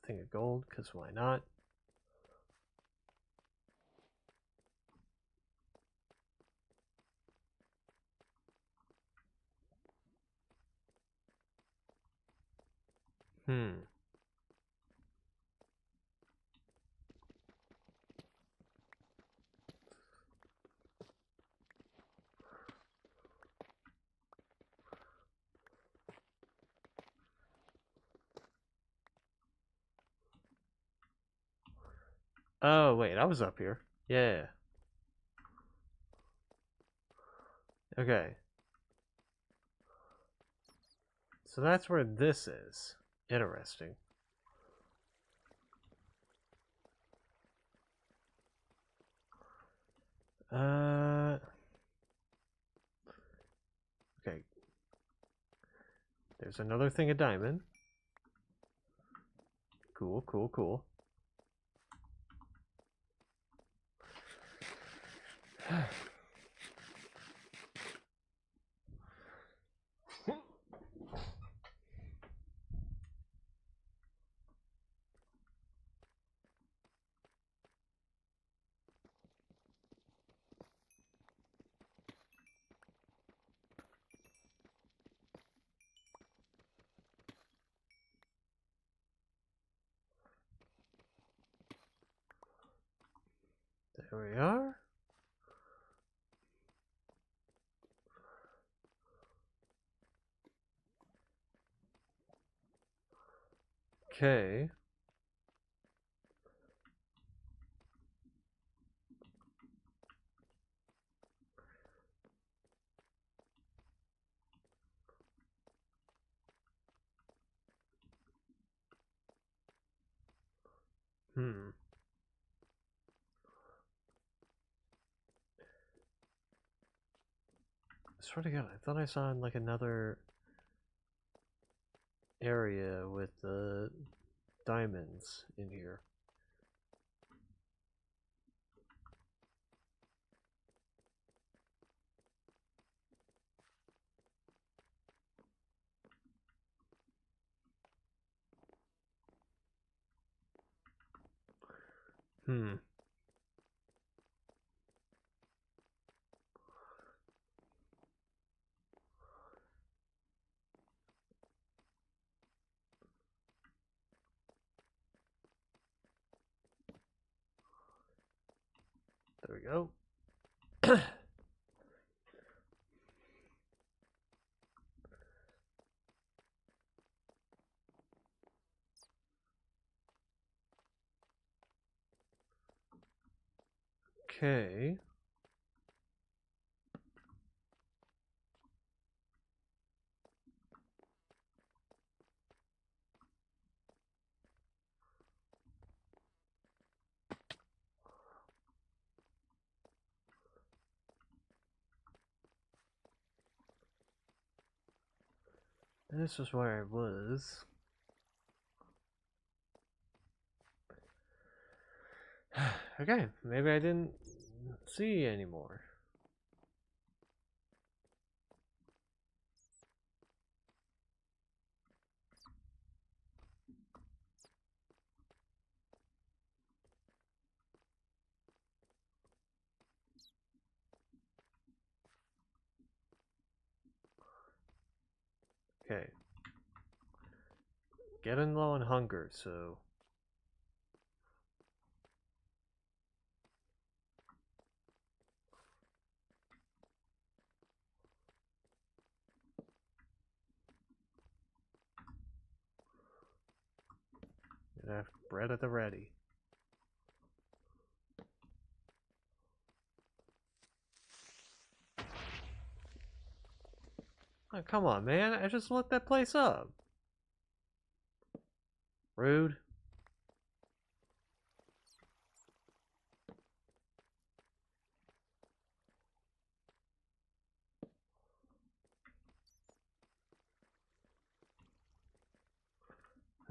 thing of gold, because why not? Oh, wait, I was up here. Yeah. Okay. So that's where this is. Interesting. Okay. There's another thing of diamond. Cool, cool, cool. There we are. Okay. I swear to God, I thought I saw like another area with the diamonds in here. There we go. Okay. This is where I was. Okay, maybe I didn't see anymore. Okay. Getting low on hunger, so... Gonna have bread at the ready. Oh, come on, man. I just lit that place up. Rude.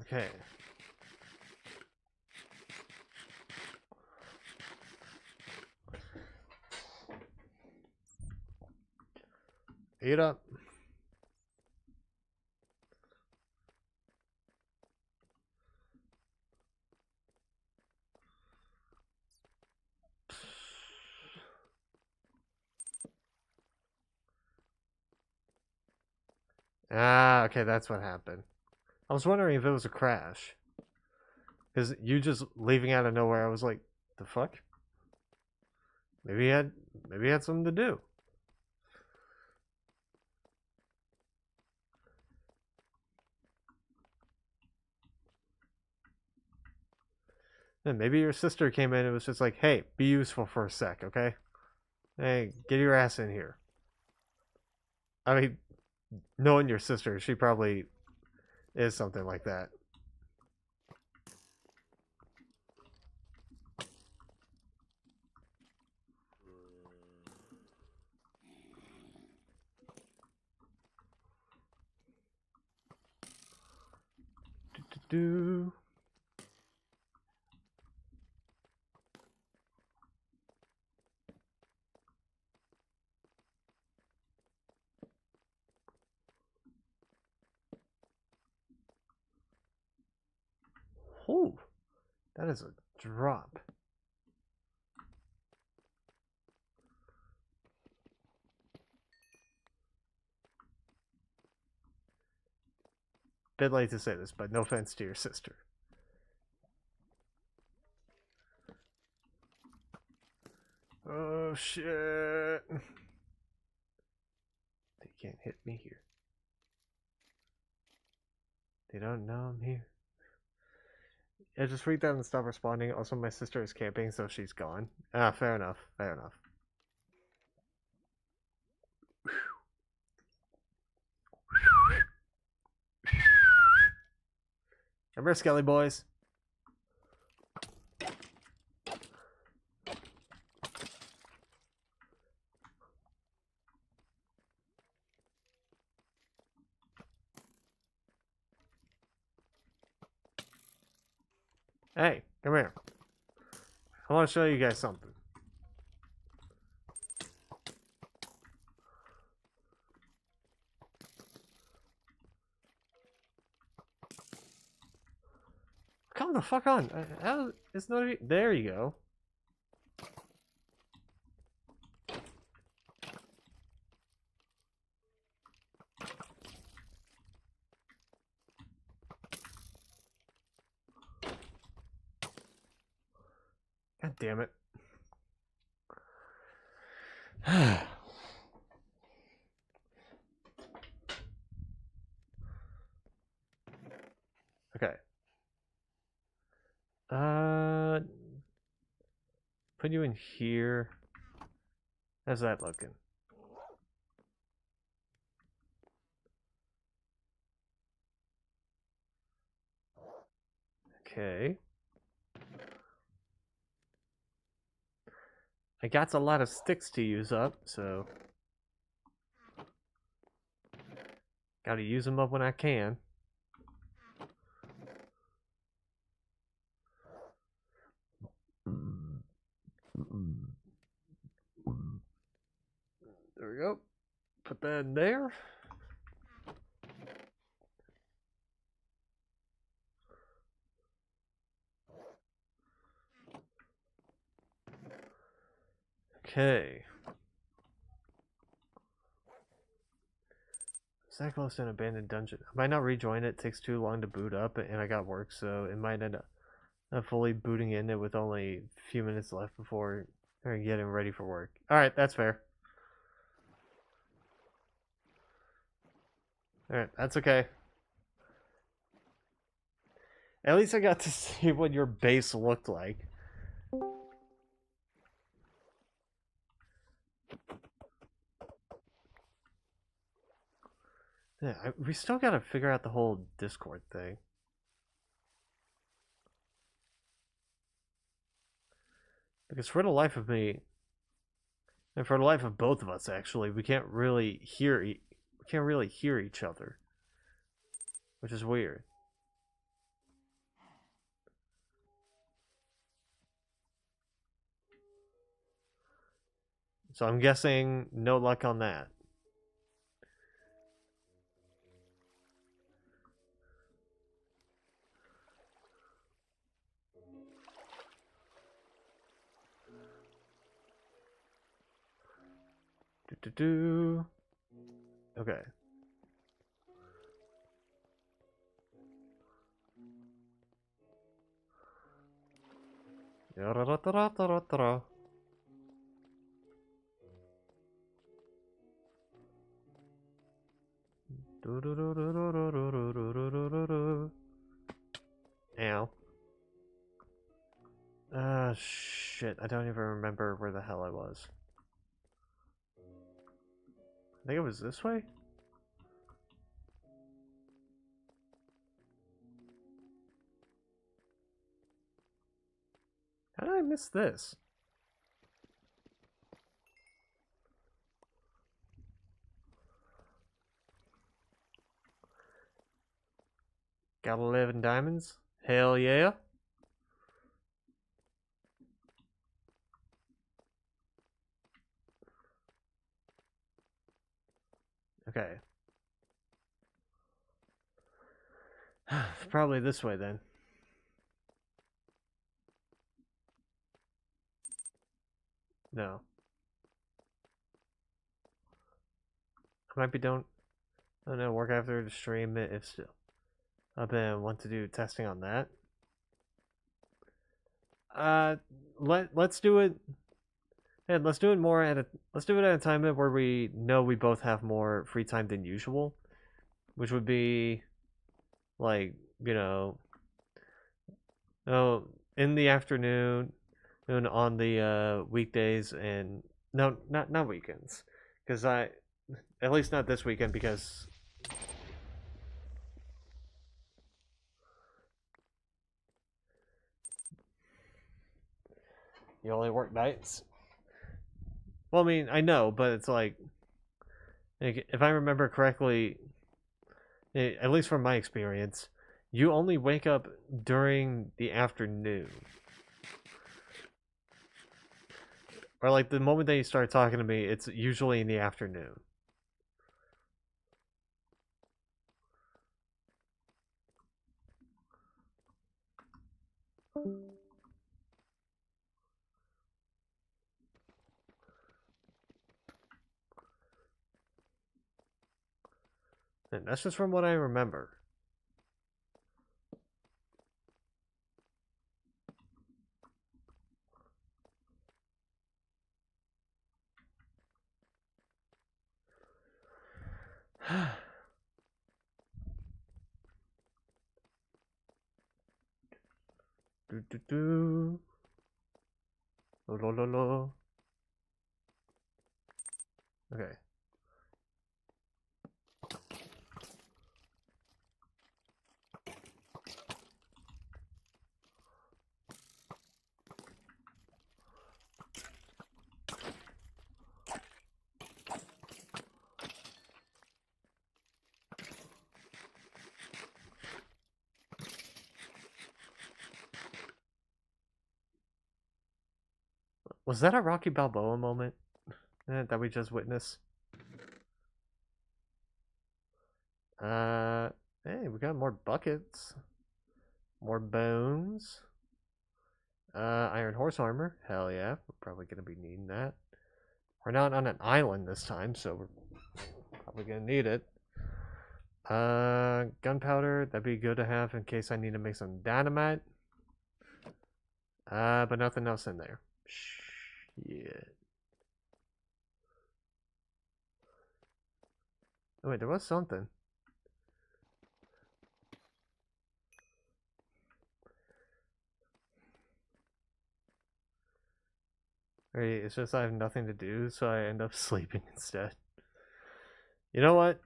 Okay. Eat up. Ah, okay, that's what happened. I was wondering if it was a crash. Because you just leaving out of nowhere, I was like, the fuck? Maybe he had something to do. And maybe your sister came in and was just like, hey, be useful for a sec, okay? Hey, get your ass in here. I mean, knowing your sister, she probably is something like that. Do. Oh, that is a drop. Bit late to say this, but no offense to your sister. Oh shit. They can't hit me here. They don't know I'm here. Yeah, just freak out and stop responding. Also, my sister is camping, so she's gone. Ah, fair enough. Fair enough. Remember Skelly Boys? Hey, come here. I want to show you guys something. Come the fuck on. It's not. There you go. God damn it. Okay. Put you in here. How's that looking? Okay. I got a lot of sticks to use up, so gotta use them up when I can. There we go. Put that in there. Okay. Is that close to an abandoned dungeon? I might not rejoin it. It takes too long to boot up, and I got work, so it might end up not fully booting in it with only a few minutes left before getting ready for work. Alright, that's fair. Alright, that's okay. At least I got to see what your base looked like. Yeah, we still gotta figure out the whole Discord thing. Because for the life of me, and for the life of both of us, actually, we can't really hear each other, which is weird. So I'm guessing no luck on that. Okay. Ow. Ah, shit. I don't even remember where the hell I was. I think it was this way? How did I miss this? Got 11 diamonds? Hell yeah. Okay. Probably this way then. No. I might be don't know, work after the stream if still. I've been want to do testing on that. Let's do it. And let's do it more at let's do it at a time where we know we both have more free time than usual, which would be like, in the afternoon and on the weekdays, and no, not weekends, because at least not this weekend, because you only work nights. Well, I mean, I know, but it's like if I remember correctly, at least from my experience, you only wake up during the afternoon. Or like the moment that you start talking to me, it's usually in the afternoon. And that's just from what I remember. Do do do. Lo lo lo lo. Okay. Was that a Rocky Balboa moment that we just witnessed? Hey, we got more buckets, more bones, iron horse armor. Hell yeah, we're probably gonna be needing that. We're not on an island this time, so we're probably gonna need it. Gunpowder, that'd be good to have in case I need to make some dynamite. But nothing else in there. Shit. Oh wait, there was something. Right, it's just I have nothing to do, so I end up sleeping instead. You know what?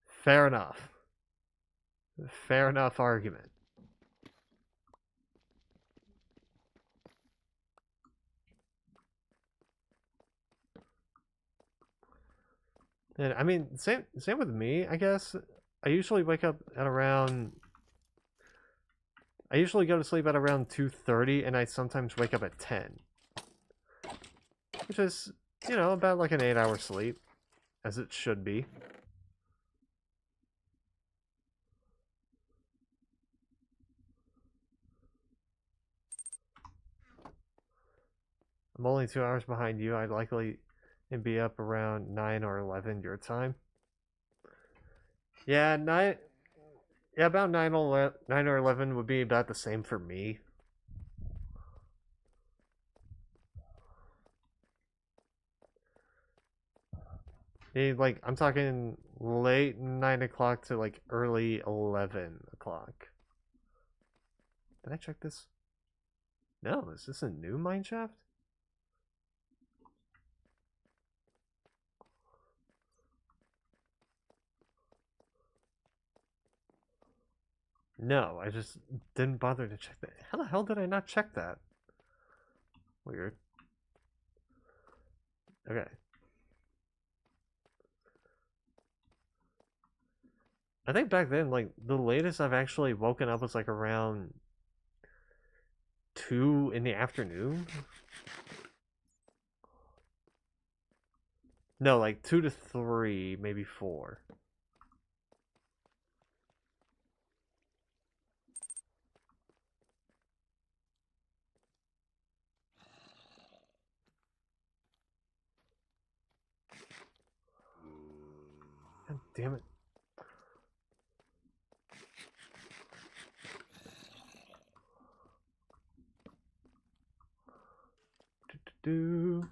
Fair enough. Fair enough argument. And I mean, same with me, I guess. I usually wake up at around. I usually go to sleep at around 2:30, and I sometimes wake up at 10, which is, about like an 8-hour sleep, as it should be. I'm only 2 hours behind you. I'd likely be up around 9 or 11 your time. Yeah, 9. Yeah, about 9 or 11 would be about the same for me. Like, I'm talking late 9 o'clock to like early 11 o'clock. Did I check this? No, is this a new mineshaft? No, I just didn't bother to check that. How the hell did I not check that? Weird. Okay. I think back then, like, the latest I've actually woken up was like around 2 in the afternoon. No, like 2 to 3, maybe 4. God damn it. Do.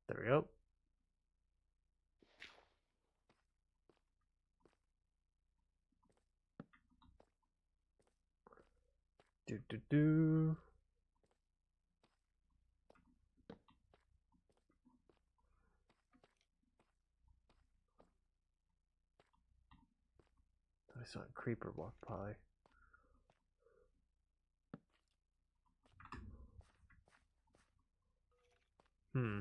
There we go. Do. I saw a creeper walk by. Hmm.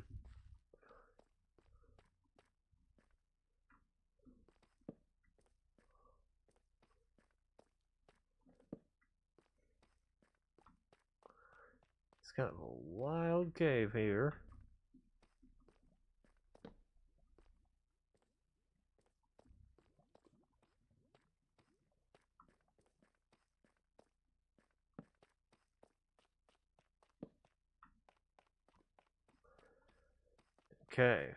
It's kind of a wild cave here. Okay.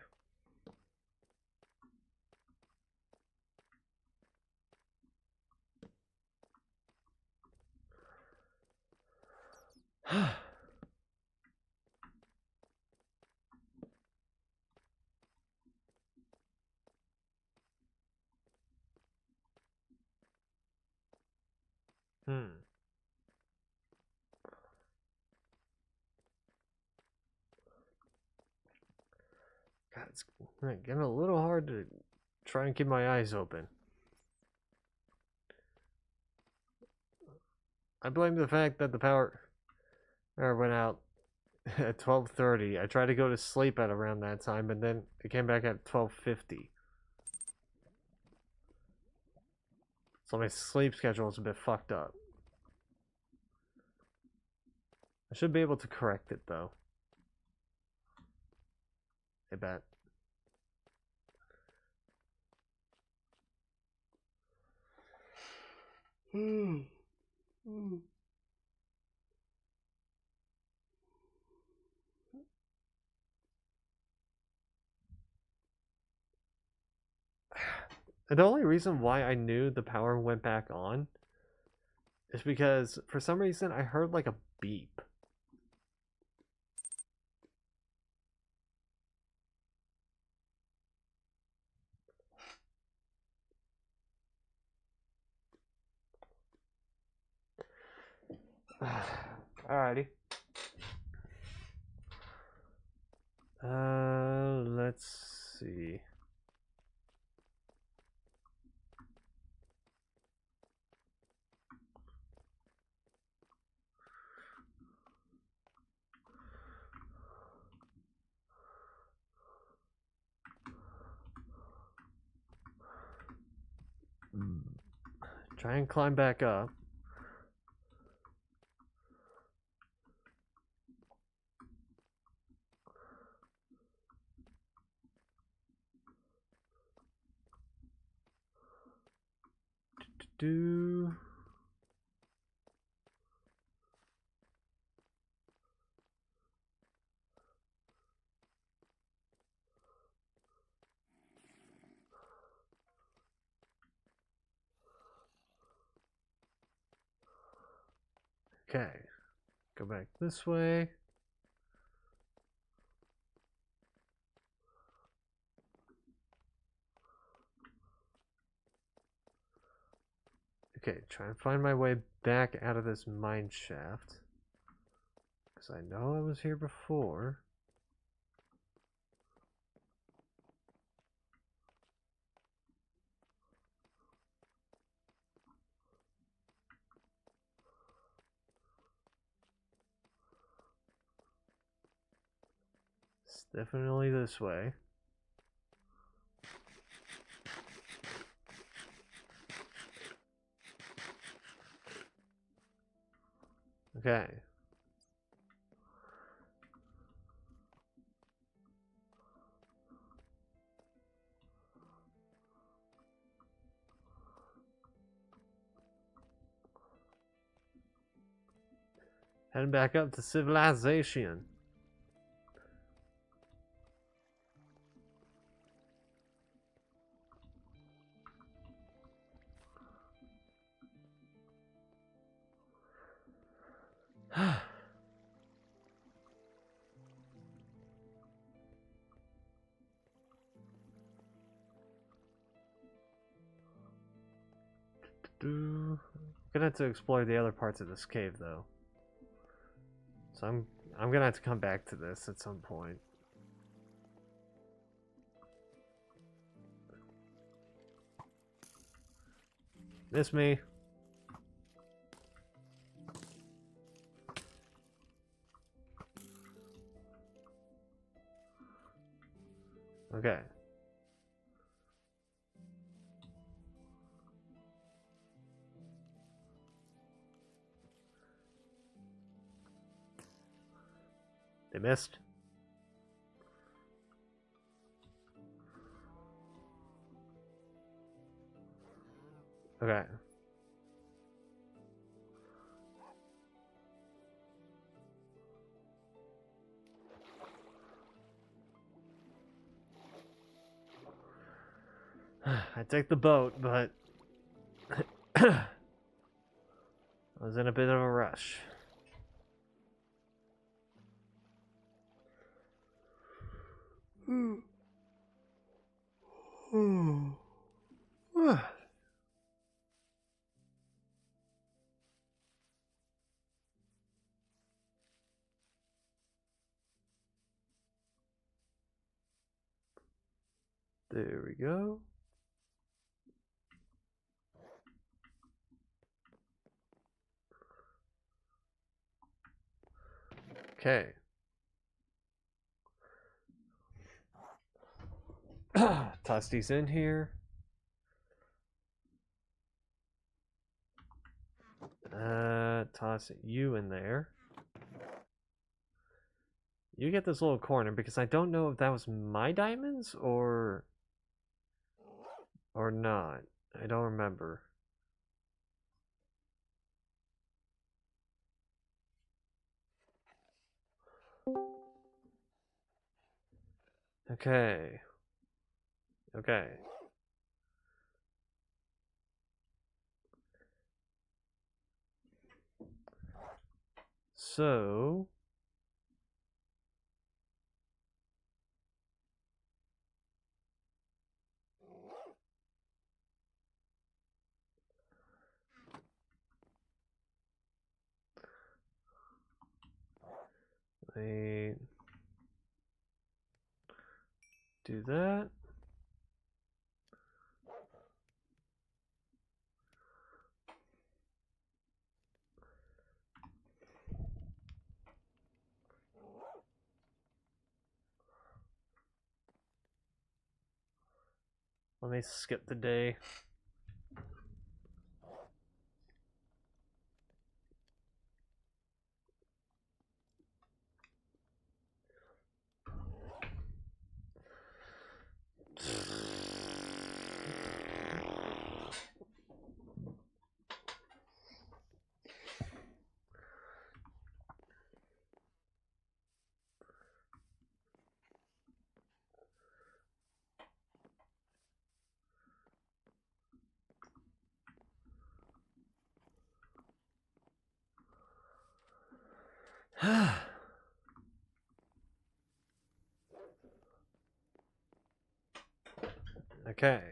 Hmm. God, it's getting a little hard to try and keep my eyes open. I blame the fact that the power went out at 12:30. I tried to go to sleep at around that time, and then it came back at 12:50. So my sleep schedule is a bit fucked up. I should be able to correct it though. I bet. And the only reason why I knew the power went back on is because for some reason I heard like a beep. Alrighty. Let's see. Try and climb back up. do. Okay, go back this way. Okay, try and find my way back out of this mine shaft. Because I know I was here before. It's definitely this way. Okay. Heading back up to civilization. I'm gonna have to explore the other parts of this cave though. So I'm gonna have to come back to this at some point. Miss me. Okay. They missed. Okay. I take the boat, but I was in a bit of a rush. There we go. Okay. Toss these in here. Toss you in there. You get this little corner because I don't know if that was my diamonds or not. I don't remember. Okay. Okay. So wait. Do that. Let me skip the day. Okay.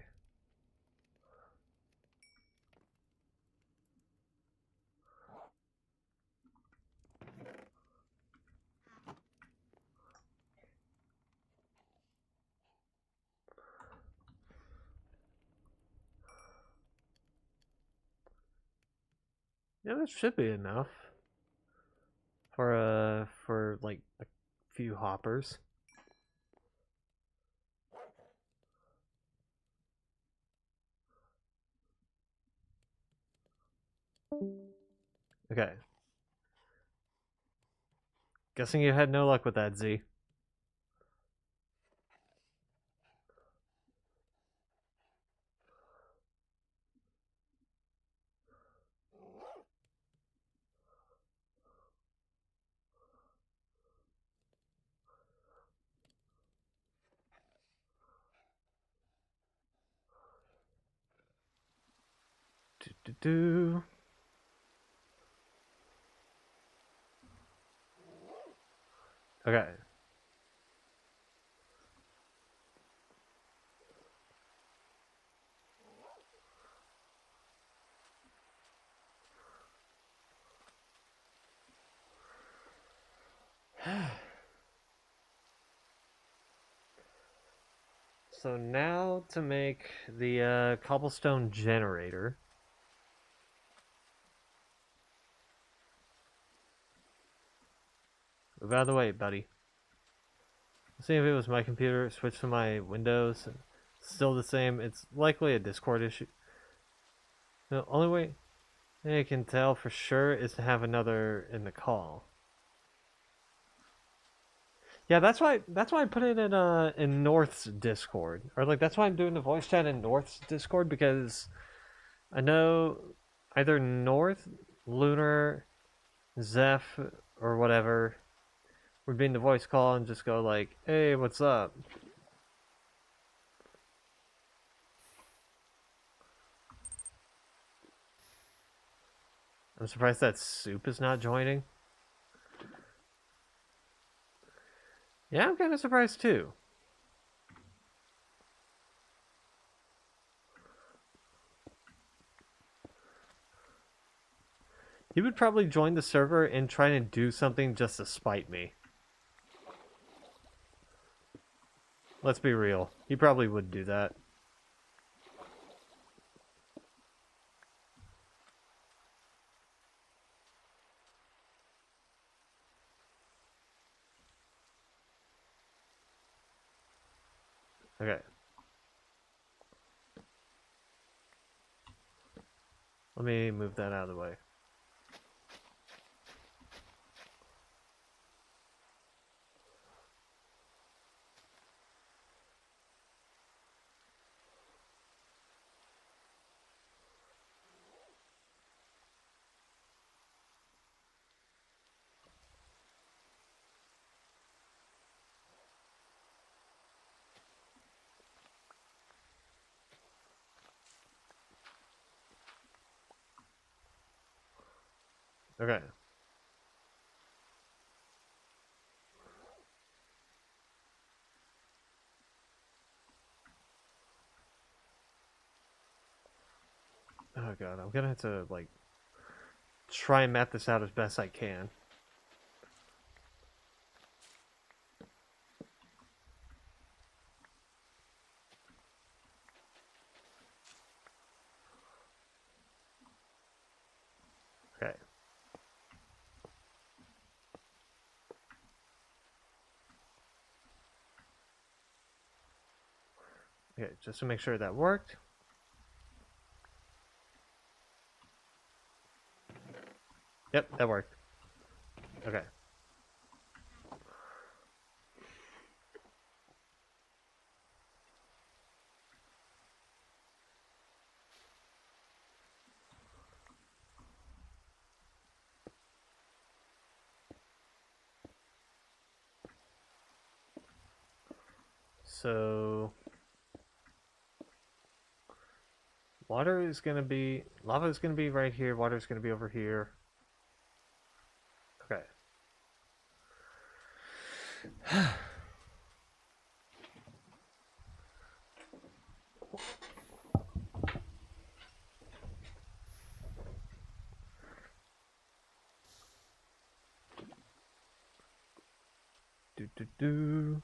Yeah, that should be enough for like a few hoppers. Okay. Guessing you had no luck with that, Z. Do do do. Okay. So now to make the cobblestone generator. Move out of the way, buddy. Let's see if it was my computer. Switch to my Windows. Still the same. It's likely a Discord issue. The only way I can tell for sure is to have another in the call. Yeah, that's why I put it in North's Discord. Or like that's why I'm doing the voice chat in North's Discord, because I know either North, Lunar, Zeph, or whatever would be in the voice call and just go like, "Hey, what's up?" I'm surprised that Soup is not joining. Yeah, I'm kind of surprised too. He would probably join the server and try to do something just to spite me. Let's be real. He probably would do that. Okay. Let me move that out of the way. Okay. Oh god, I'm gonna have to like try and map this out as best I can. Okay. Okay, just to make sure that worked. Yep, that worked. Okay. So water is gonna be, lava is gonna be right here. Water is gonna be over here. Okay. Do do do.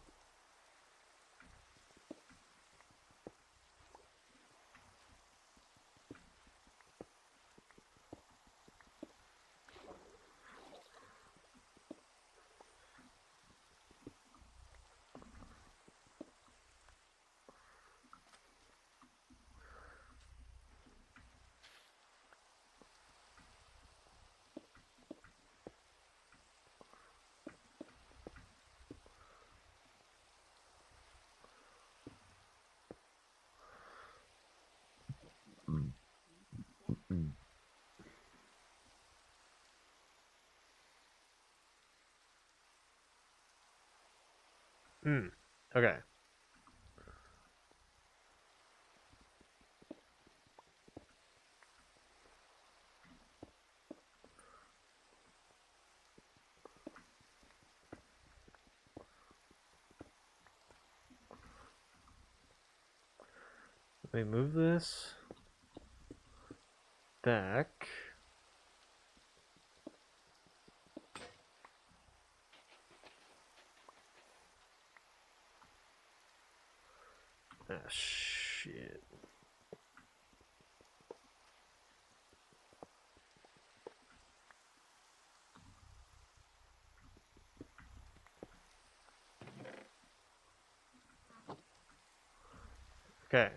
Okay. Let me move this back. Ah, shit. Okay.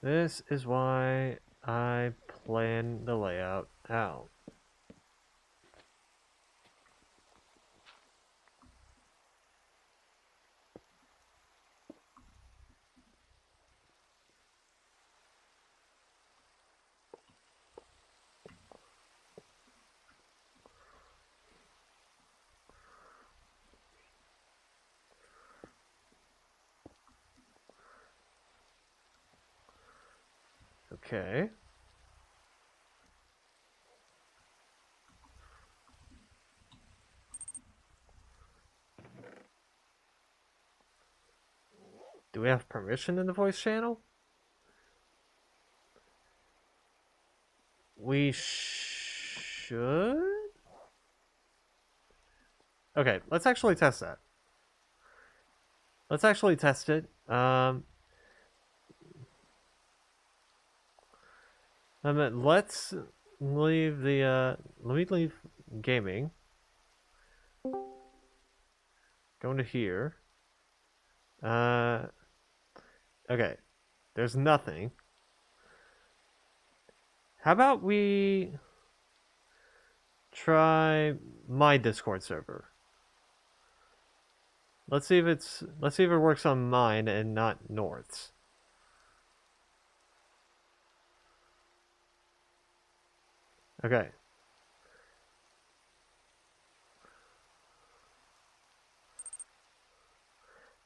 This is why I plan the layout out. Okay. Do we have permission in the voice channel? We should? Okay, let's actually test that. Let's actually test it. Let's leave the, let me leave gaming. Go into here. Okay. There's nothing. How about we try my Discord server? Let's see if it works on mine and not North's. Okay.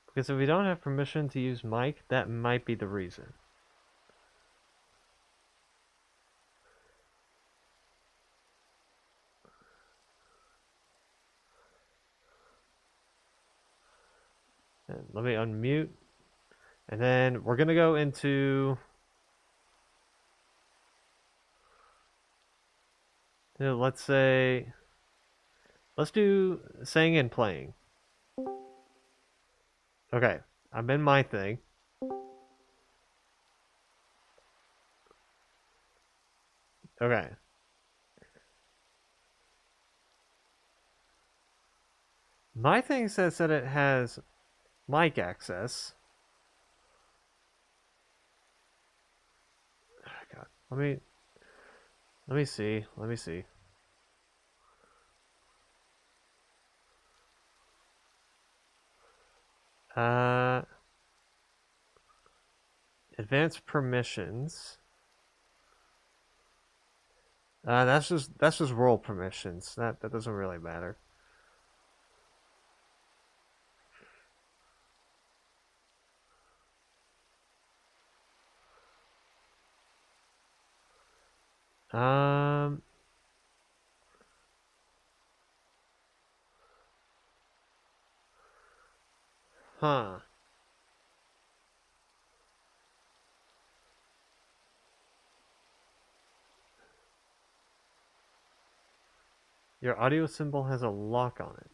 Because if we don't have permission to use mic, that might be the reason. And let me unmute. And then we're going to go into... let's say... Let's do saying and playing. Okay, I'm in my thing. Okay. My thing says that it has mic access. Oh, God, let me see. Let me see. Advanced permissions. That's just role permissions. That doesn't really matter. Um. Huh. Your audio symbol has a lock on it.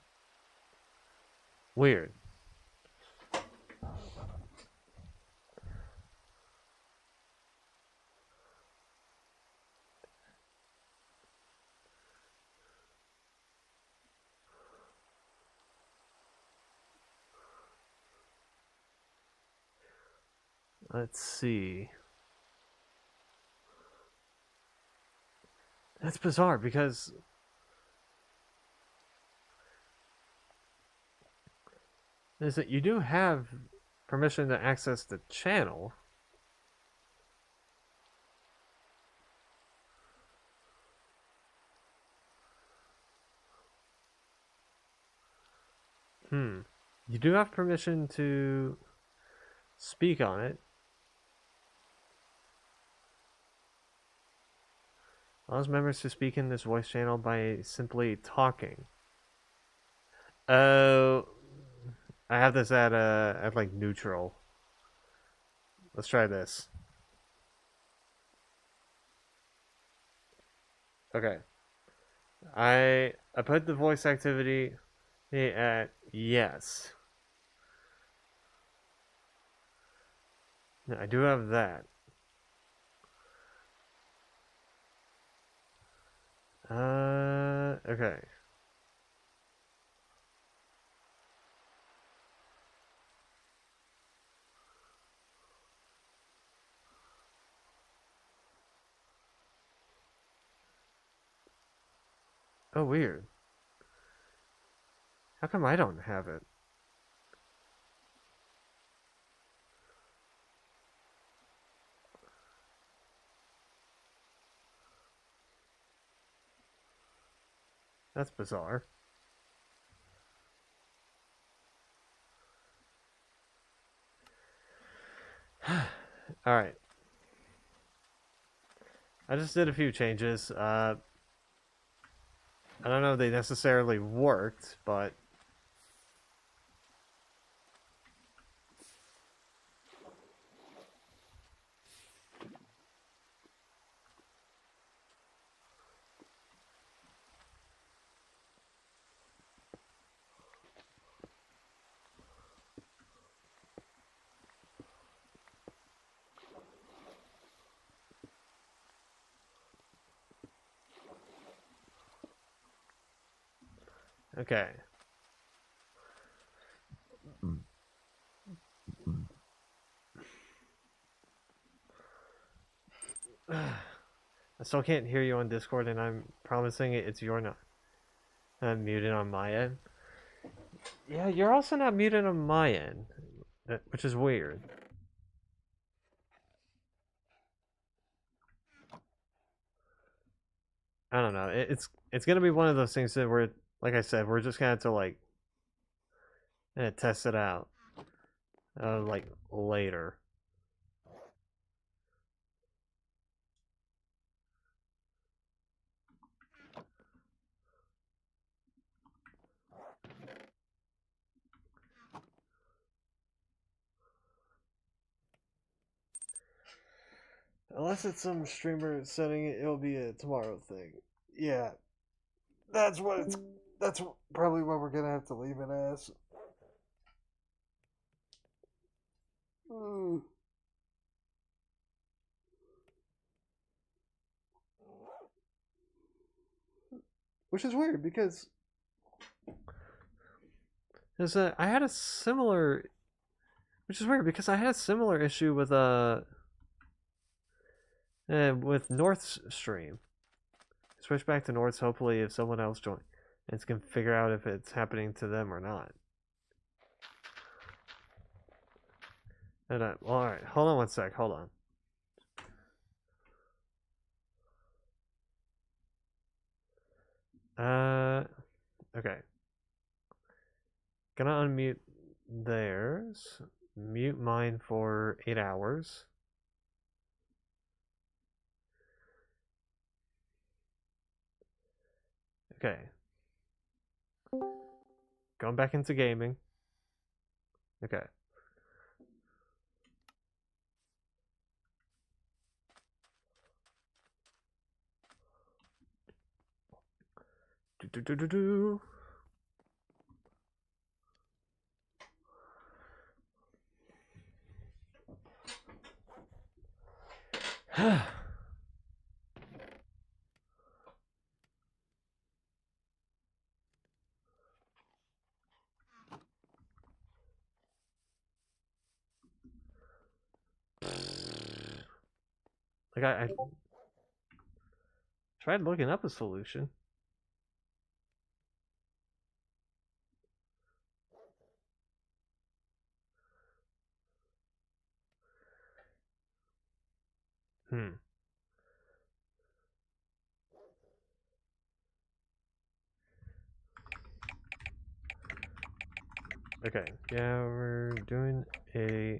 Weird. Let's see. That's bizarre because is that you do have permission to access the channel. You do have permission to speak on it. Allows members to speak in this voice channel by simply talking. Oh, I have this at like neutral. Let's try this. Okay. I put the voice activity at yes. I do have that. Okay. Oh, weird. How come I don't have it? That's bizarre. Alright. I just did a few changes. I don't know if they necessarily worked, but okay. I still can't hear you on Discord, and I'm promising it's you're not. I'm muted on my end. Yeah, you're also not muted on my end, which is weird. I don't know. It's gonna be one of those things that we're, like I said, we're just gonna have to like test it out, like later. Unless it's some streamer setting it, it'll be a tomorrow thing. Yeah, that's what it's. That's probably what we're gonna have to leave it as. Mm. Which is weird because I had a similar, which is weird because I had a similar issue with North's stream. Switch back to North's. Hopefully, if someone else joins, it can figure out if it's happening to them or not. And well, all right, hold on one sec. Hold on. Okay. Gonna unmute theirs. Mute mine for 8 hours. Okay. Going back into gaming. Okay. Do. Like I tried looking up a solution. Okay, yeah, we're doing a...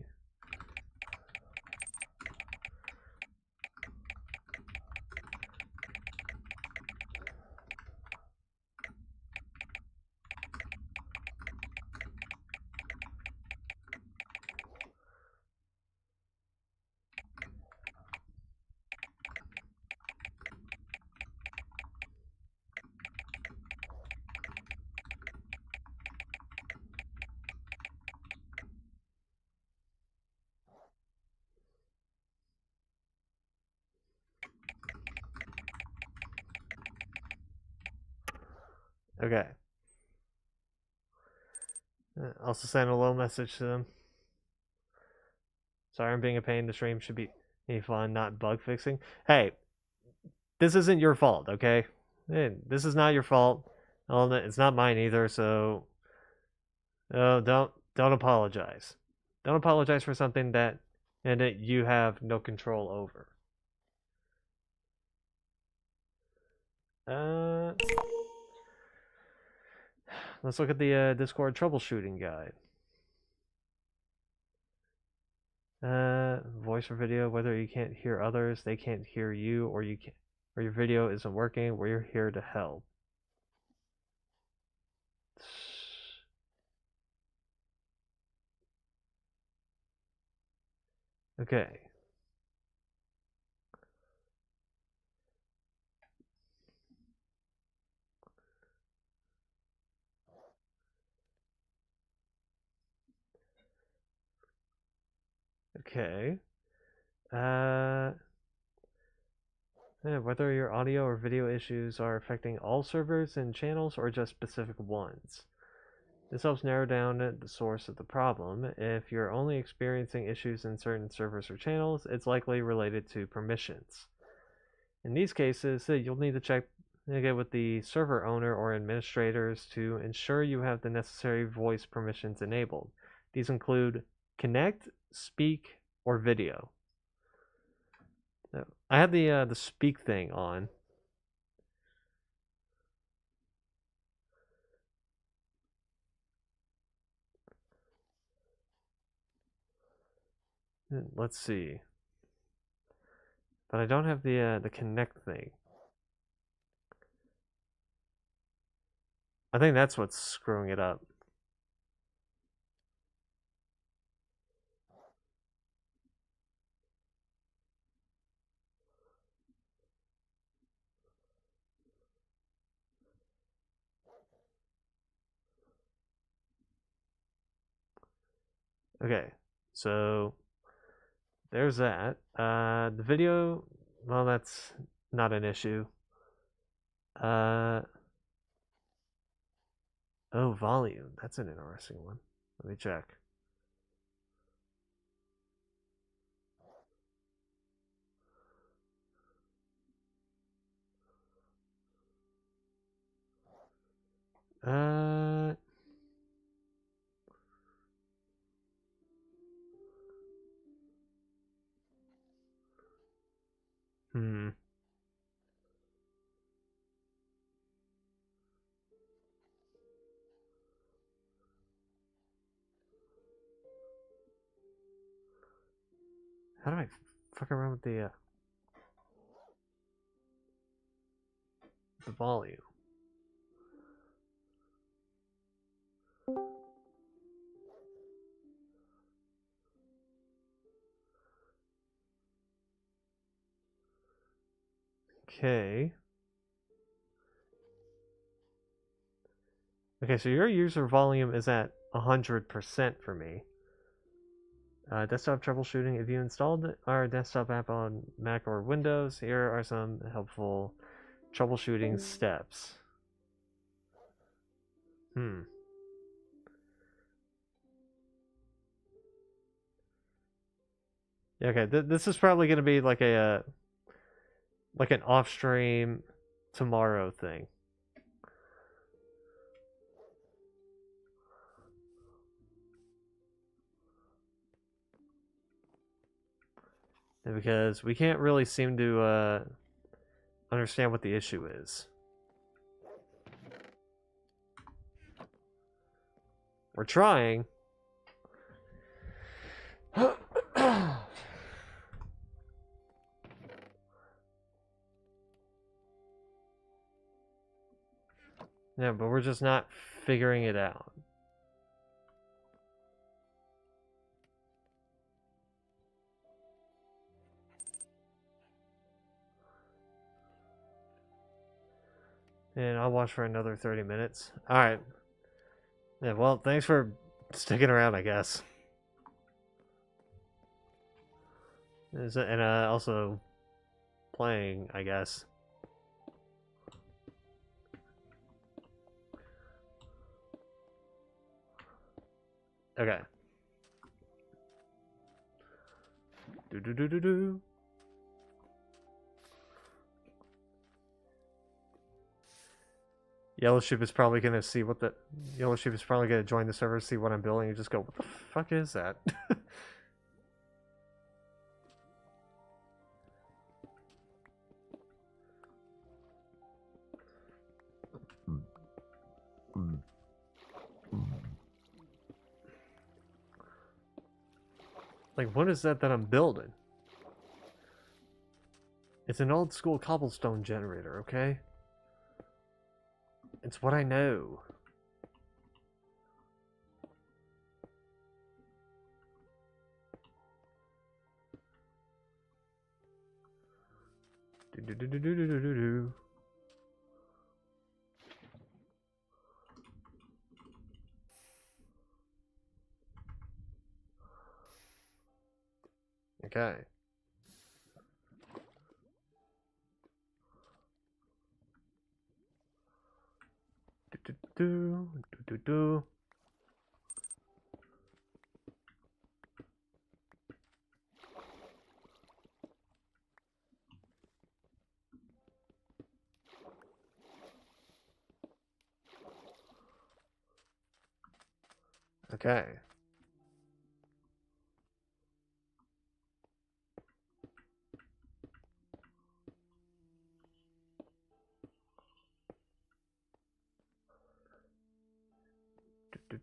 Okay. Also send a little message to them. Sorry I'm being a pain. The stream should be fun, not bug fixing. Hey, this isn't your fault, okay? This is not your fault. It's not mine either, so don't apologize. Don't apologize for something that you have no control over. Let's look at the Discord troubleshooting guide. Voice or video, whether you can't hear others, they can't hear you, or your video isn't working, we're here to help. Okay. Okay. Whether your audio or video issues are affecting all servers and channels or just specific ones. This helps narrow down the source of the problem. If you're only experiencing issues in certain servers or channels, it's likely related to permissions. In these cases, you'll need to check again with the server owner or administrators to ensure you have the necessary voice permissions enabled. These include connect, speak, or video. I had the speak thing on. Let's see. But I don't have the connect thing. I think that's what's screwing it up. Okay, so there's that. The video, well, that's not an issue. Oh, volume. That's an interesting one. Let me check. Uh, hmm. How do I fuck around with the volume? Okay. Okay, so your user volume is at 100% for me. Desktop troubleshooting. If you installed our desktop app on Mac or Windows, here are some helpful troubleshooting steps. Yeah, okay, this is probably going to be like like an off-stream tomorrow thing. Because we can't really seem to understand what the issue is. We're trying. Yeah, but we're just not figuring it out. And I'll watch for another 30 minutes. Alright. Yeah, well, thanks for sticking around, I guess. And also playing, I guess. Okay. Do. Yellow Sheep is probably gonna see what the Yellow Sheep is probably gonna join the server, see what I'm building, and just go, "What the fuck is that?" Like, what is that I'm building? It's an old school cobblestone generator, okay? It's what I know. Do. Okay. Do. Okay.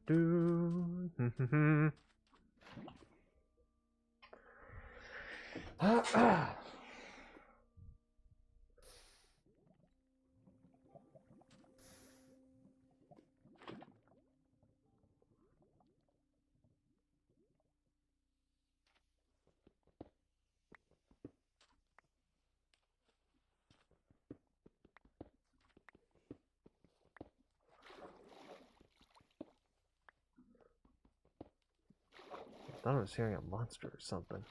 Do. I thought I was hearing a monster or something.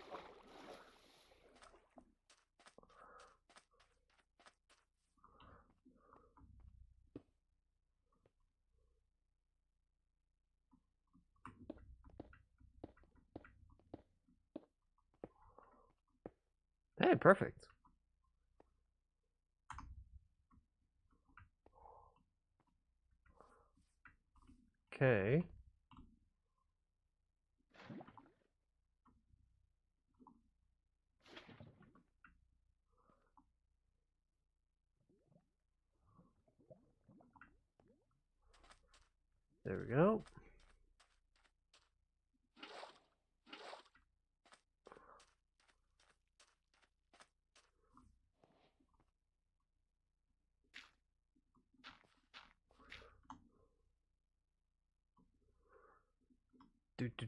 Hey, perfect. Okay. There we go.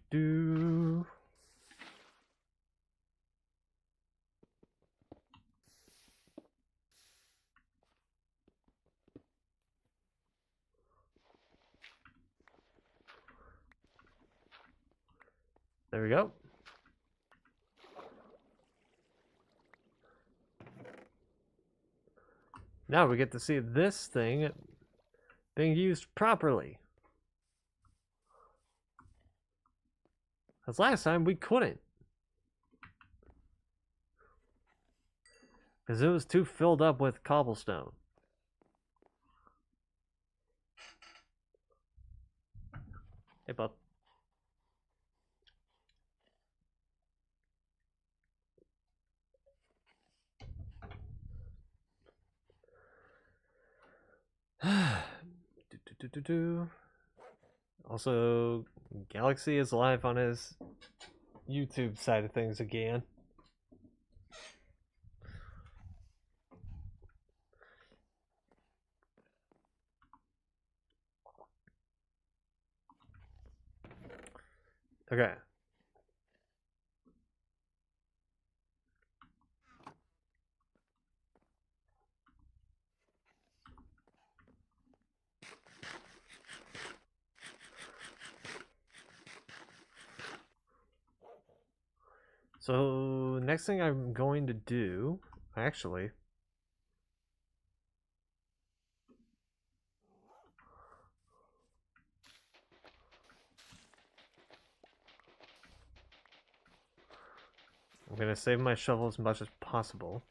Do. There we go. Now we get to see this thing being used properly. Because last time we couldn't. Because it was too filled up with cobblestone. Hey, bub. Also, Galaxy is live on his YouTube side of things again. Okay. So, next thing I'm going to do, actually, I'm going to save my shovel as much as possible.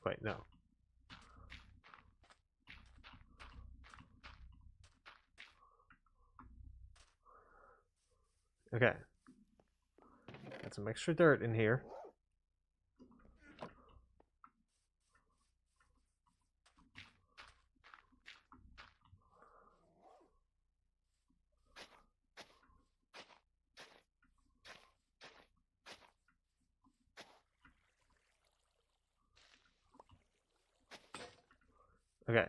Wait, no. Okay. Got some extra dirt in here. Okay.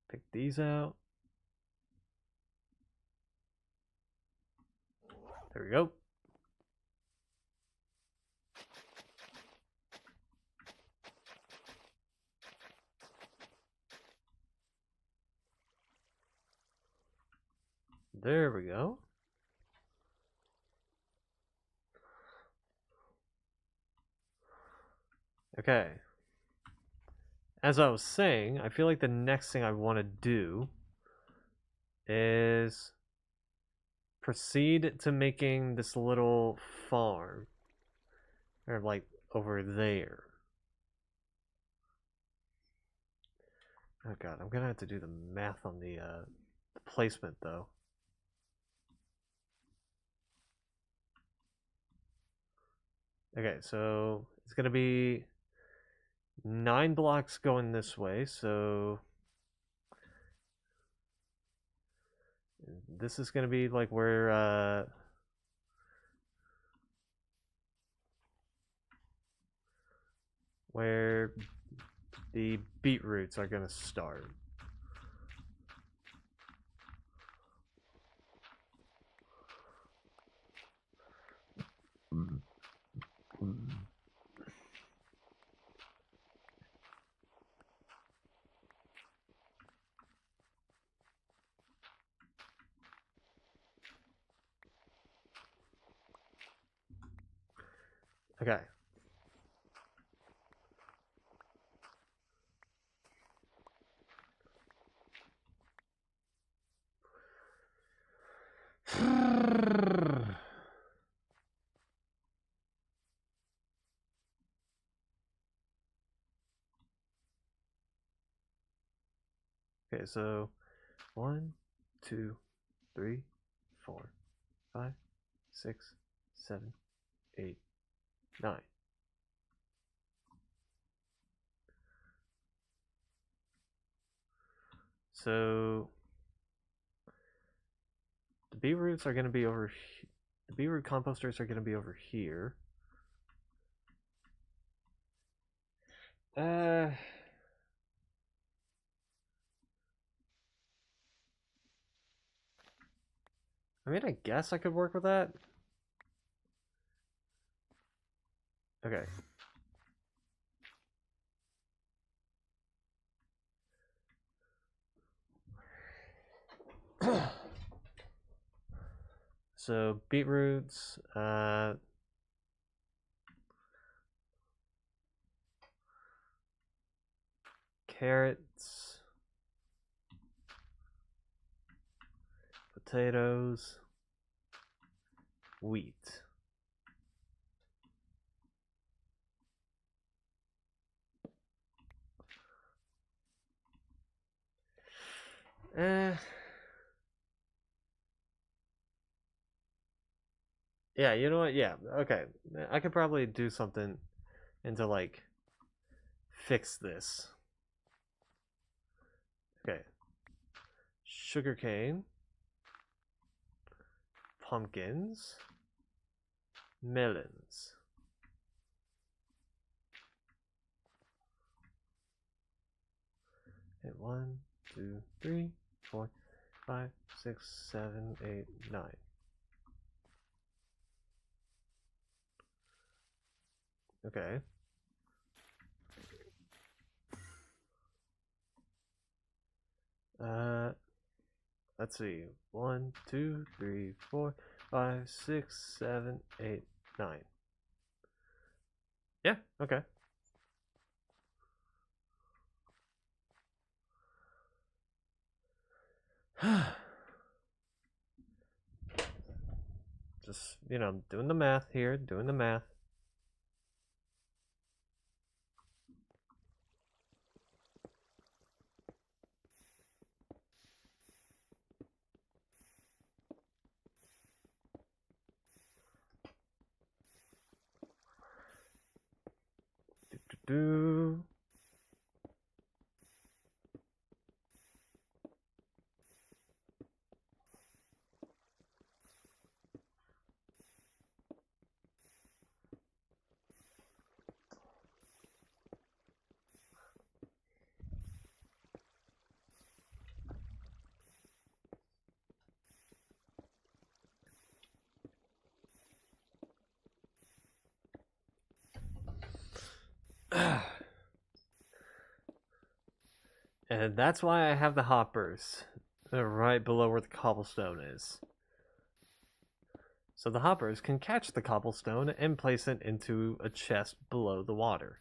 Pick these out. There we go. There we go. Okay. As I was saying, I feel like the next thing I want to do is proceed to making this little farm. Or like over there. Oh god, I'm gonna have to do the math on the placement though. Okay, so it's gonna be 9 blocks going this way, so this is gonna be like where the beetroots are gonna start. Okay. Okay, so 1, 2, 3, 4, 5, 6, 7, 8, 9. So the beetroots are going to be over. The beetroot composters are going to be over here. I mean, I guess I could work with that. Okay. So beetroots, carrots, potatoes, wheat. Yeah, you know what? Yeah, okay. I could probably do something into like fix this. Okay. Sugarcane, pumpkins, melons. Okay, 1, 2, 3, 4, 5, 6, 7, 8, 9. Okay. Let's see. 1, 2, 3, 4, 5, 6, 7, 8, 9. Yeah, okay. Just, doing the math here, doing the math. Do. And that's why I have the hoppers right below where the cobblestone is. So the hoppers can catch the cobblestone and place it into a chest below the water.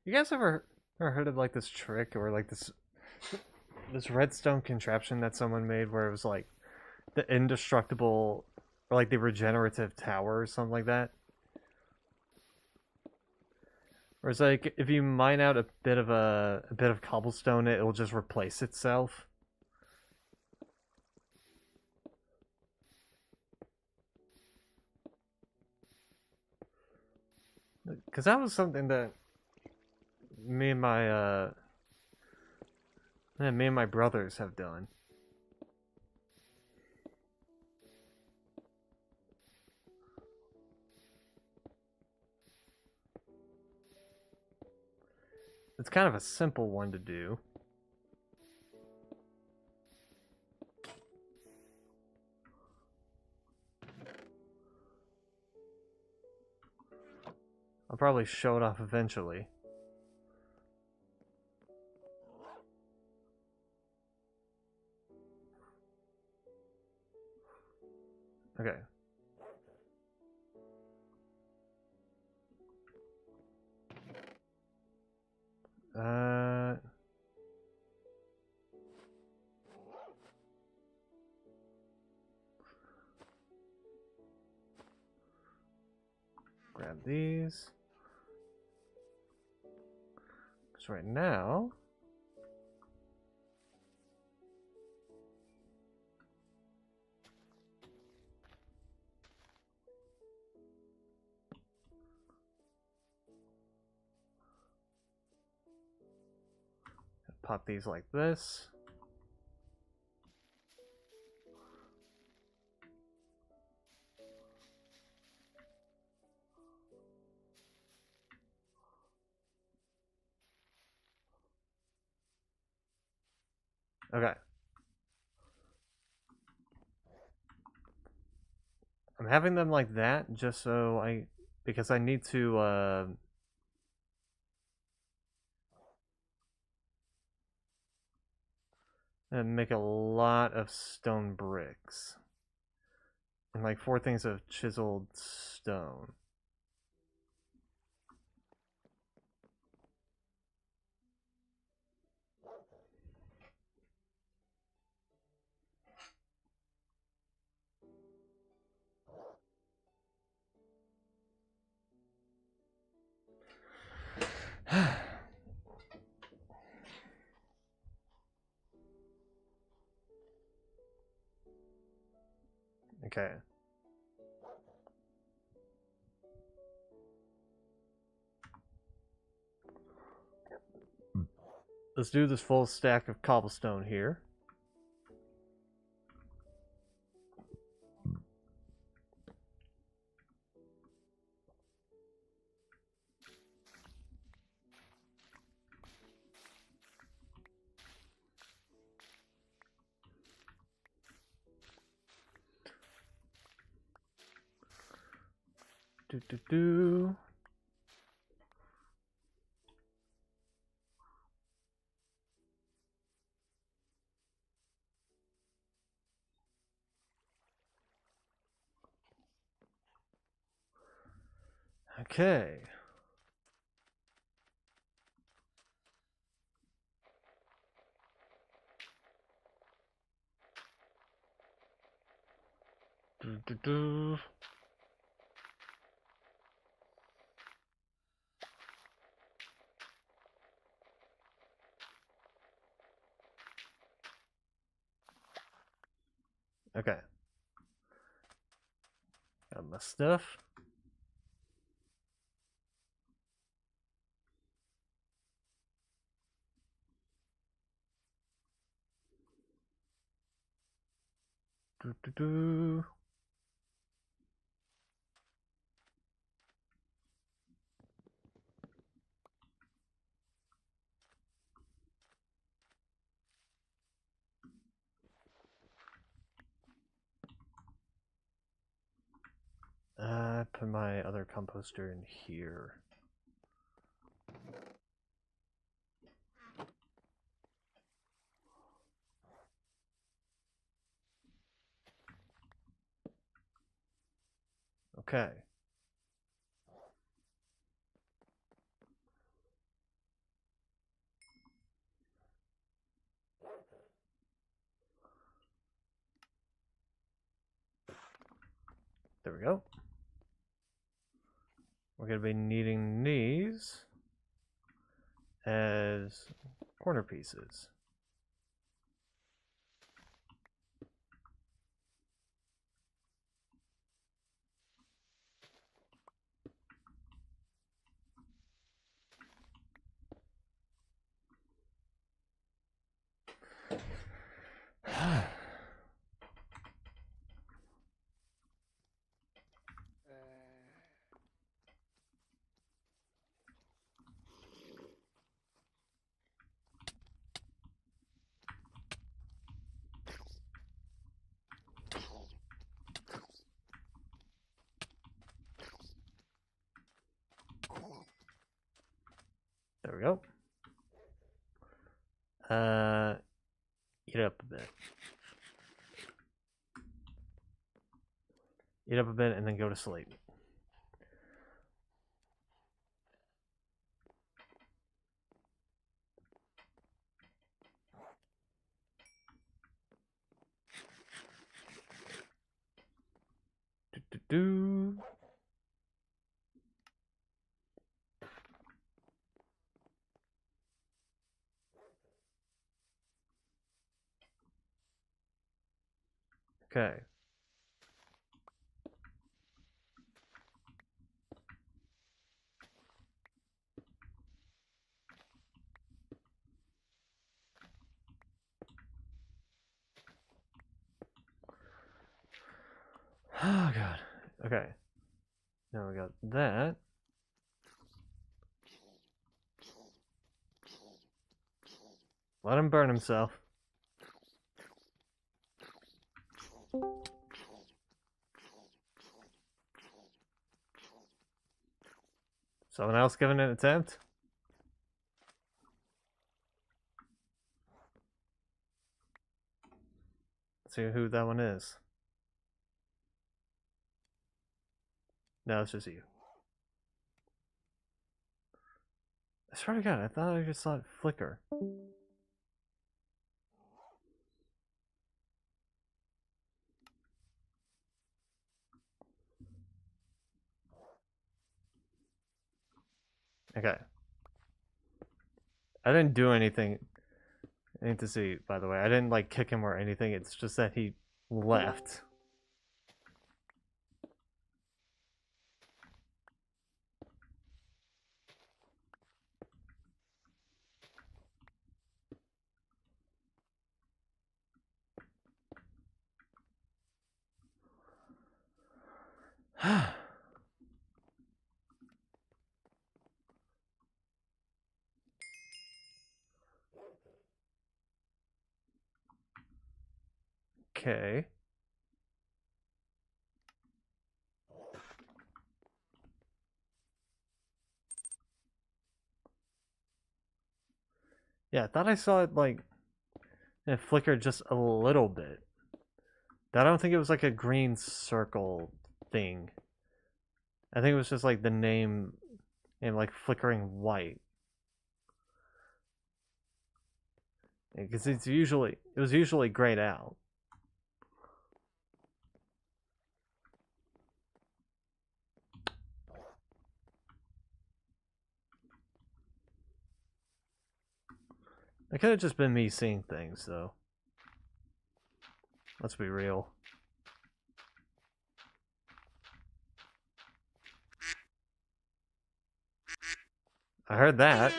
You guys ever heard of like this trick or like this redstone contraption that someone made where it was like the indestructible or like the regenerative tower or something like that? Or it's like if you mine out a bit of cobblestone, it'll just replace itself. Because that was something that me and my brothers have done. It's kind of a simple one to do. I'll probably show it off eventually. Okay. Grab grab these. Because right now... Pop these like this. Okay. I'm having them like that just so because I need to and make a lot of stone bricks. And like 4 things of chiseled stone. Okay. Let's do this full stack of cobblestone here. Do. Okay. Do. Okay. Got my stuff. Do. Put my other composter in here. Okay. There we go. We're going to be needing these as corner pieces. There we go. Eat up a bit. Eat up a bit and then go to sleep. Do. Okay. Oh god. Okay. Now we got that. Let him burn himself. Someone else giving an attempt? Let's see who that one is. No, it's just you. I swear to God, I thought I just saw it flicker. Okay. I didn't do anything. I need to see, by the way. I didn't like kick him or anything. It's just that he left. Okay. Yeah, I thought I saw it like it flickered just a little bit. I don't think it was like a green circle thing. I think it was just like the name and like flickering white. Because it was usually grayed out. It could have just been me seeing things though. Let's be real. I heard that.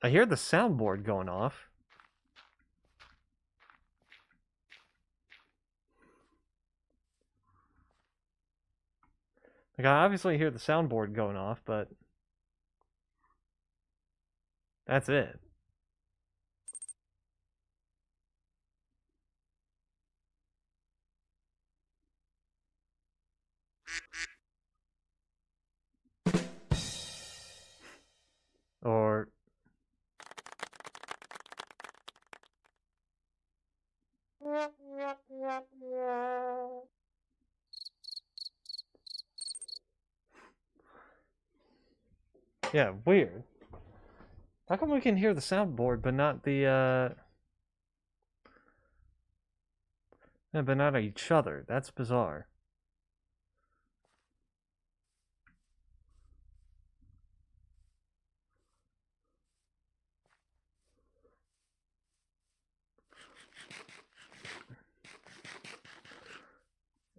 I hear the soundboard going off. Like, I obviously hear the soundboard going off, but that's it. Or yeah, weird. How come we can hear the soundboard but not the but not each other? That's bizarre.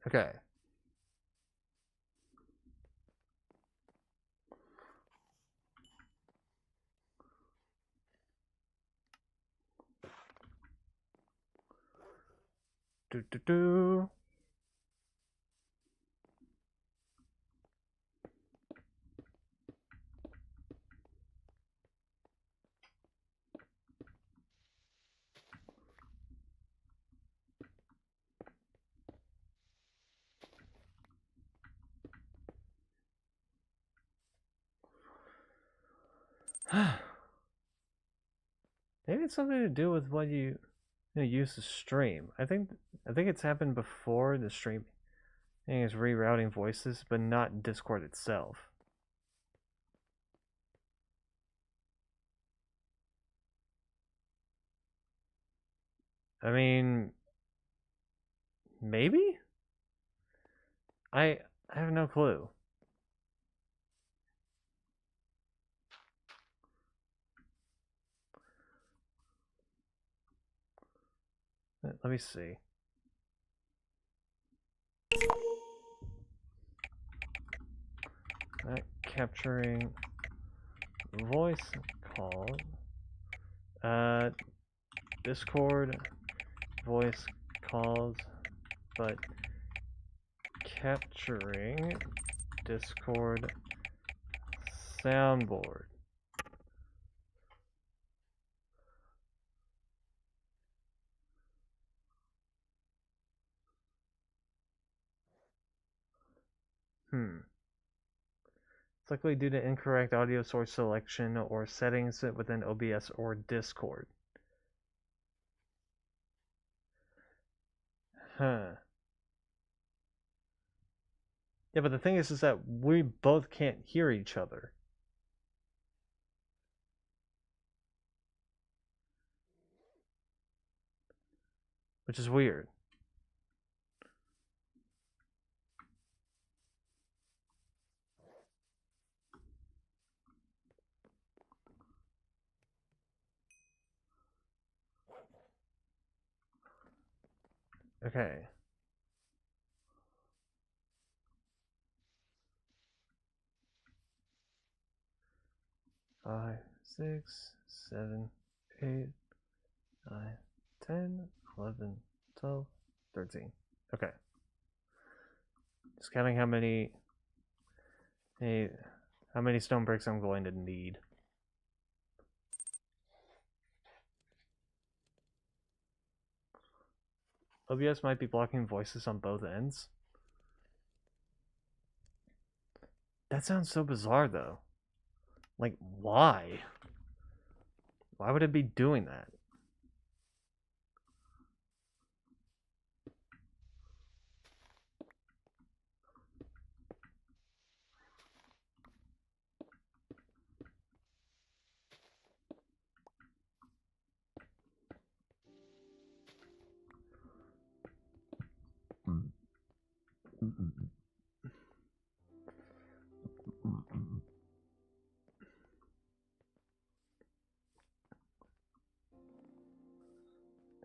Okay. Do do do. Maybe it's something to do with what you use to stream. I think it's happened before the stream. I think it's rerouting voices, but not Discord itself. I mean, maybe? I have no clue. Let me see. Capturing voice call. Discord voice calls, but capturing Discord soundboard. It's likely due to incorrect audio source selection or settings within OBS or Discord. Huh. Yeah, but the thing is that we both can't hear each other. Which is weird. Okay. Five, 6, 7, 8, 9, 10, 11, 12, 13. Okay. Just counting how many stone bricks I'm going to need. OBS might be blocking voices on both ends. That sounds so bizarre though. Like, why? Why would it be doing that?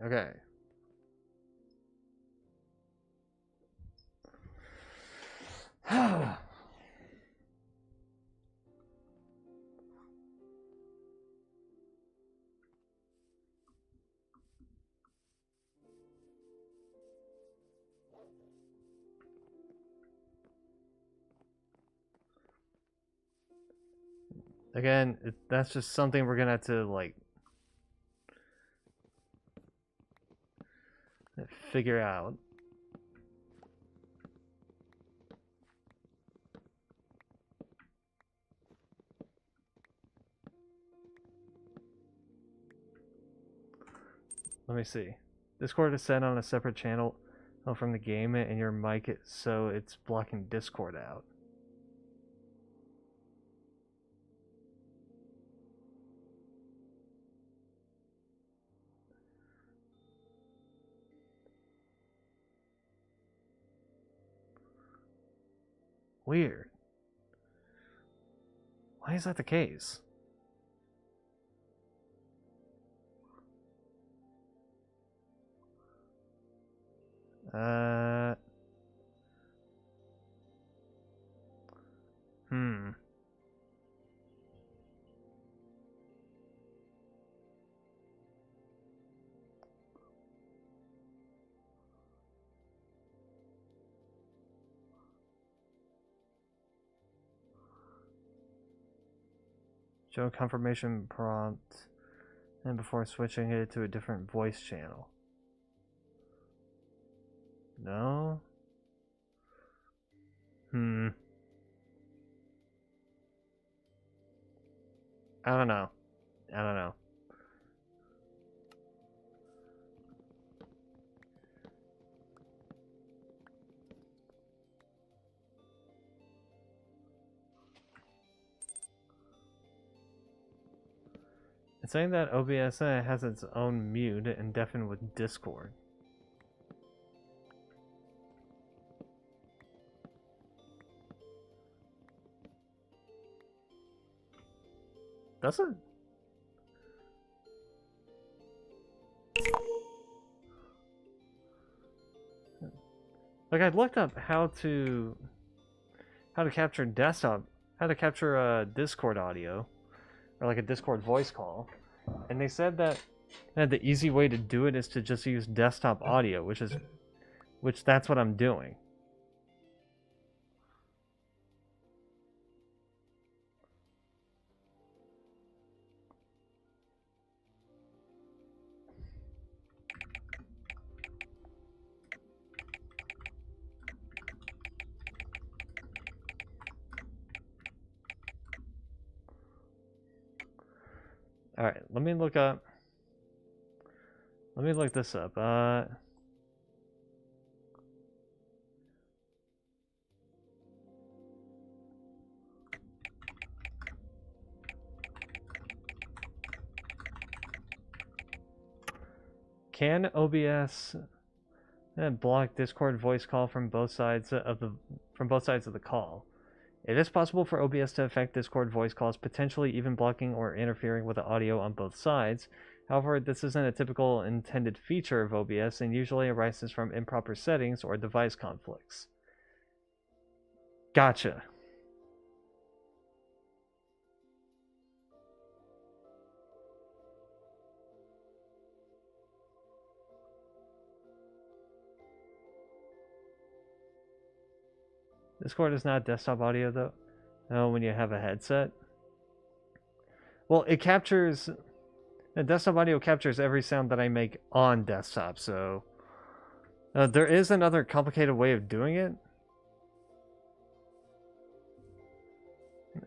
Okay. Again, that's just something we're gonna have to, like, figure out. Let me see. Discord is set on a separate channel from the game, and your mic, so it's blocking Discord out. Weird. Why is that the case? Show confirmation prompt, and before switching it to a different voice channel. No? I don't know. It's saying that OBS has its own mute and deafen with Discord. Does it? Like I looked up how to capture desktop, how to capture a Discord audio, or like a Discord voice call, and they said that the easy way to do it is to just use desktop audio, which that's what I'm doing. All right, let me look this up. Can OBS block Discord voice call from both sides of the call? It is possible for OBS to affect Discord voice calls, potentially even blocking or interfering with the audio on both sides. However, this isn't a typical intended feature of OBS and usually arises from improper settings or device conflicts. Gotcha. Discord is not desktop audio though. No, when you have a headset. Well, it captures. The desktop audio captures every sound that I make on desktop, so there is another complicated way of doing it.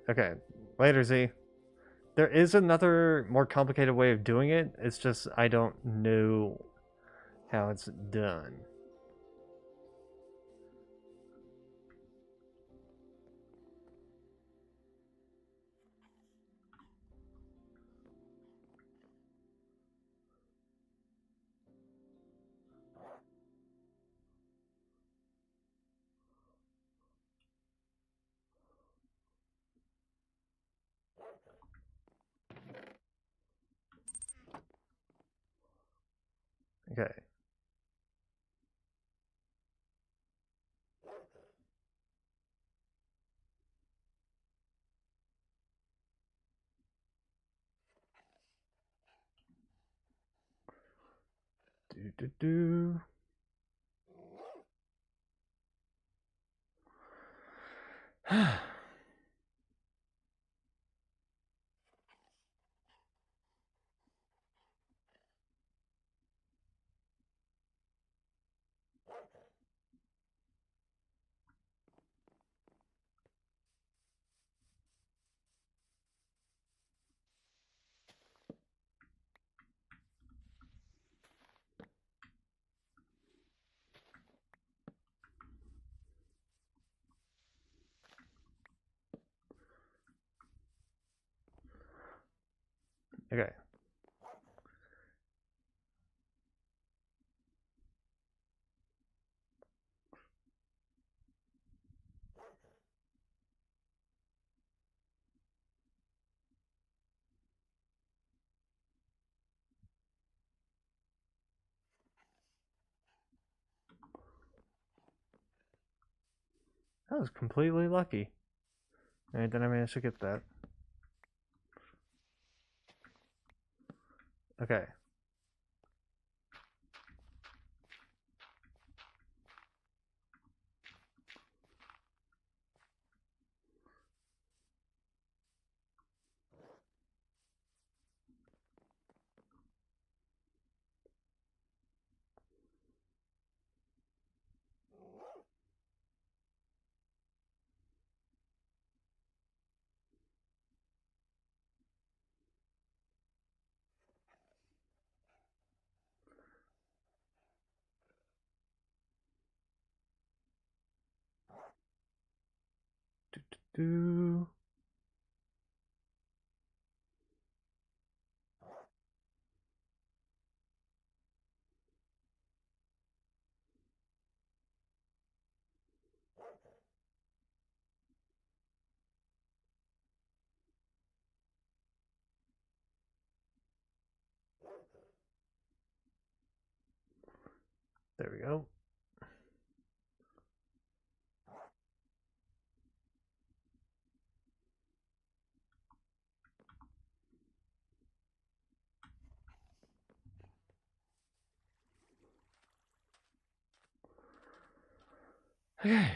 Okay, later Z. There is another more complicated way of doing it. It's just I don't know how it's done. Okay. Do. Okay. That was completely lucky. Alright, then I managed to get that. Okay. Do. There we go. Okay.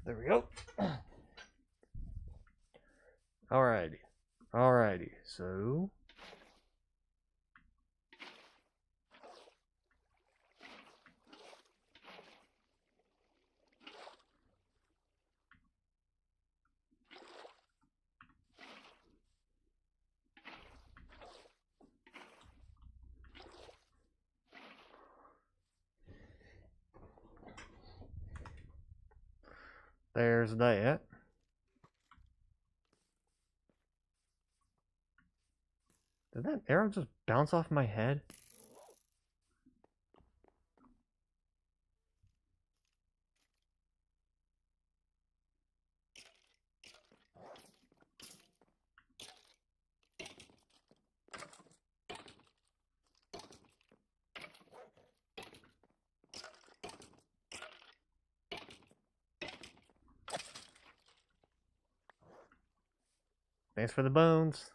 There we go. Alrighty. Alrighty. So. There's that. Did that arrow just bounce off my head? Thanks for the bones.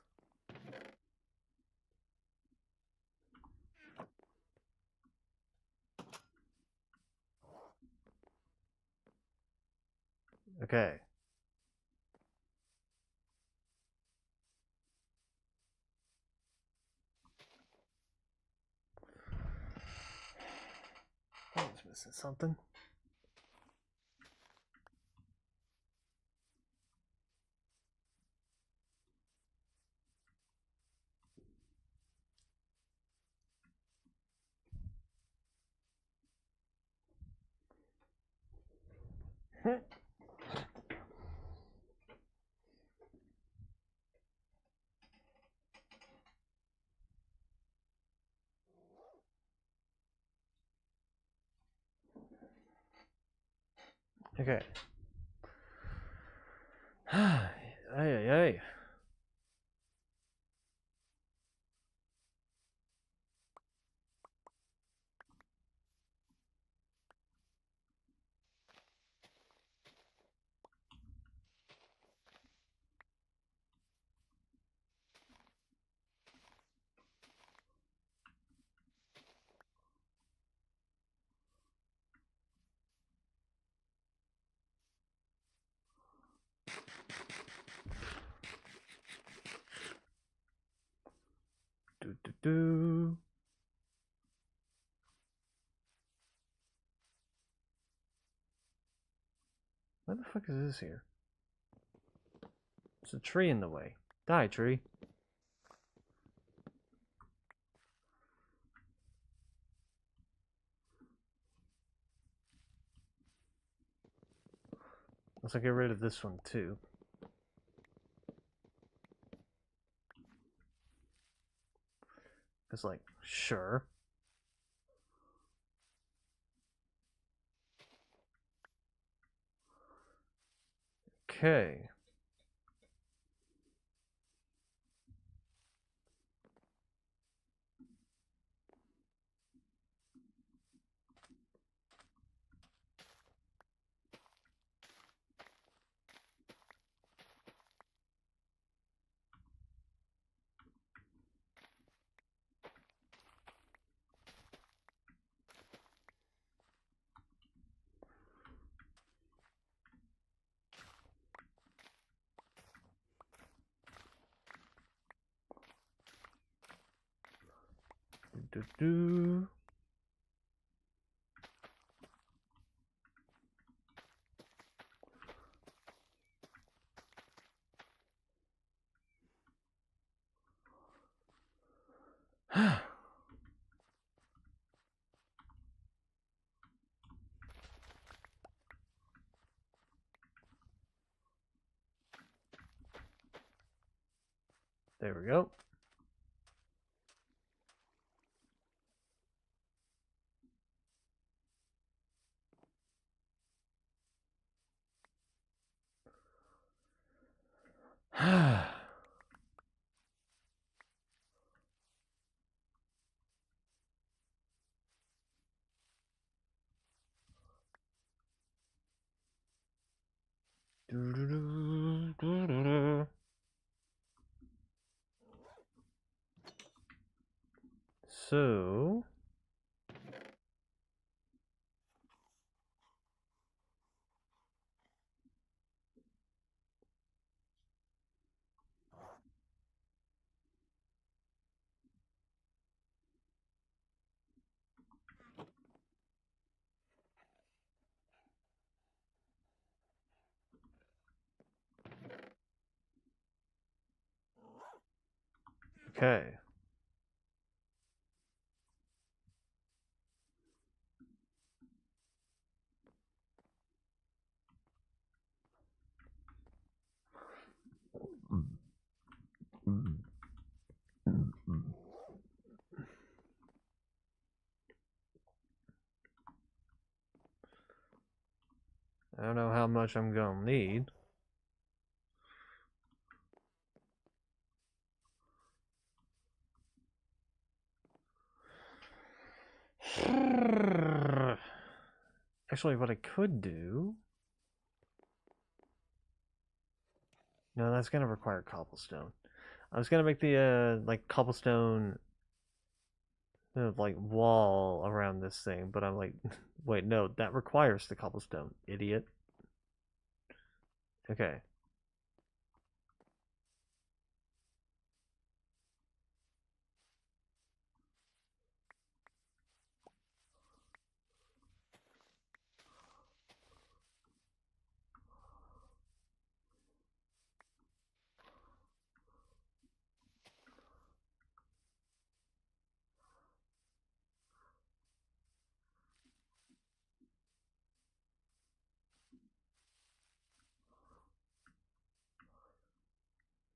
Okay. I was missing something. Okay. Ay, ay, ay. Do do do. What the fuck is this here? There's a tree in the way. Die, tree. Let's get rid of this one too. It's like, sure. Okay. Do do. There we go. Do do do do do do. So... Okay. I don't know how much I'm gonna need. Actually, what I could do... No, that's gonna require cobblestone. I was gonna make the, like, cobblestone, like, wall around this thing, but I'm like, wait, no, that requires the cobblestone, idiot. Okay.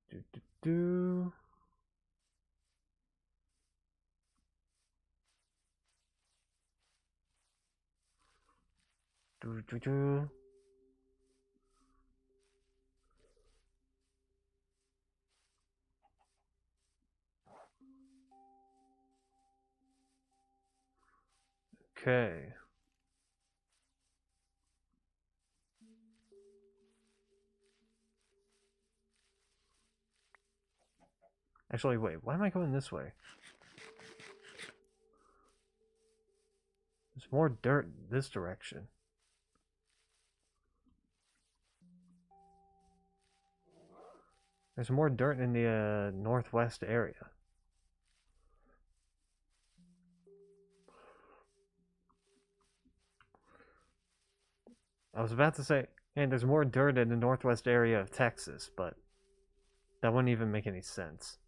Do, do, do. Do, do, do. Okay. Actually, wait, why am I going this way? There's more dirt this direction. There's more dirt in the northwest area. I was about to say, and there's more dirt in the northwest area of Texas, but that wouldn't even make any sense.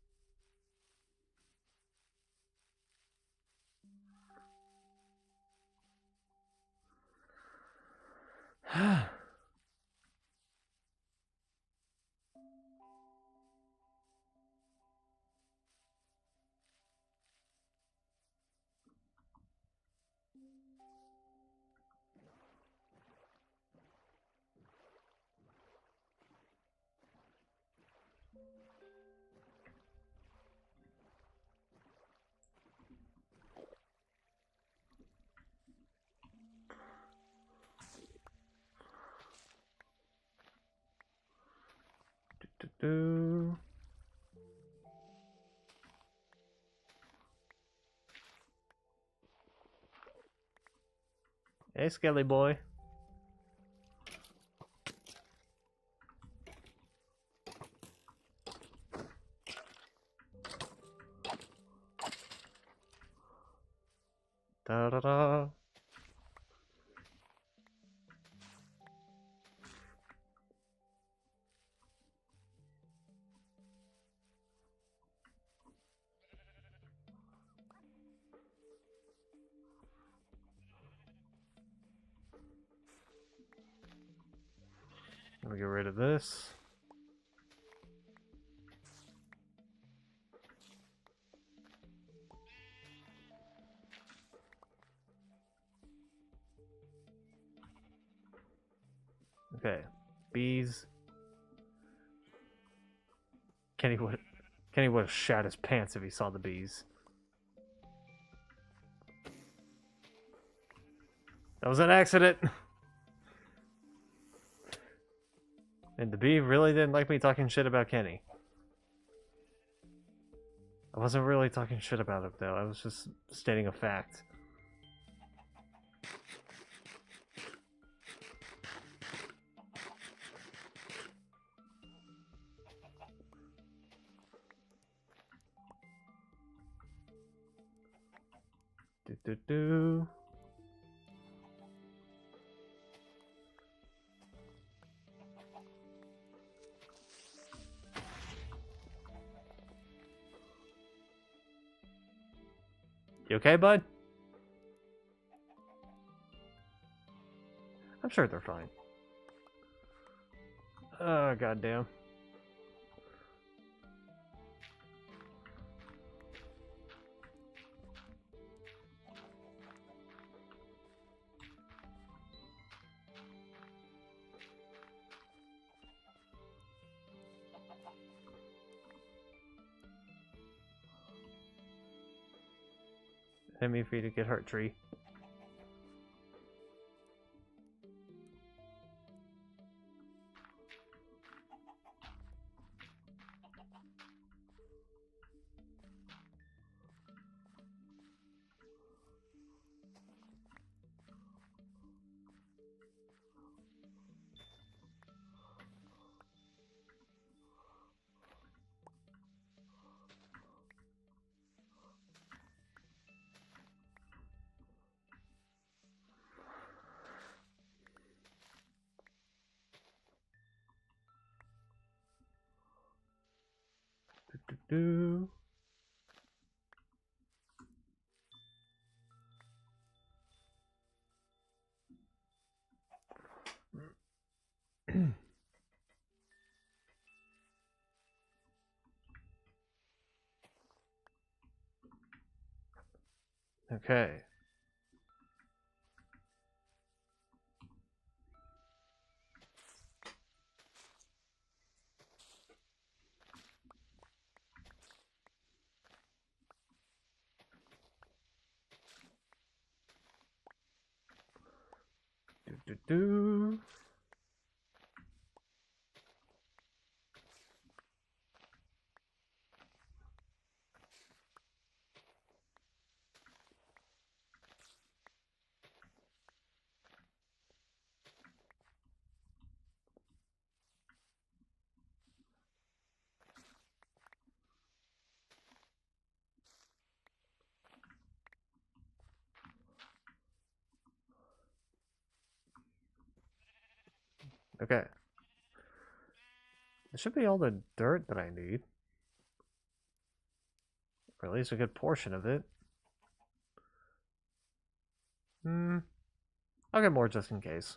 Do. Hey, Skelly boy. Da da da. Let me get rid of this. Okay, bees. Kenny would have shat his pants if he saw the bees. That was an accident. And the bee really didn't like me talking shit about Kenny. I wasn't really talking shit about it though, I was just stating a fact. Do. You okay, bud? I'm sure they're fine. Oh, goddamn. Enemy for you to get hurt, tree. Do. Okay. Do. Okay. This should be all the dirt that I need. Or at least a good portion of it. I'll get more just in case.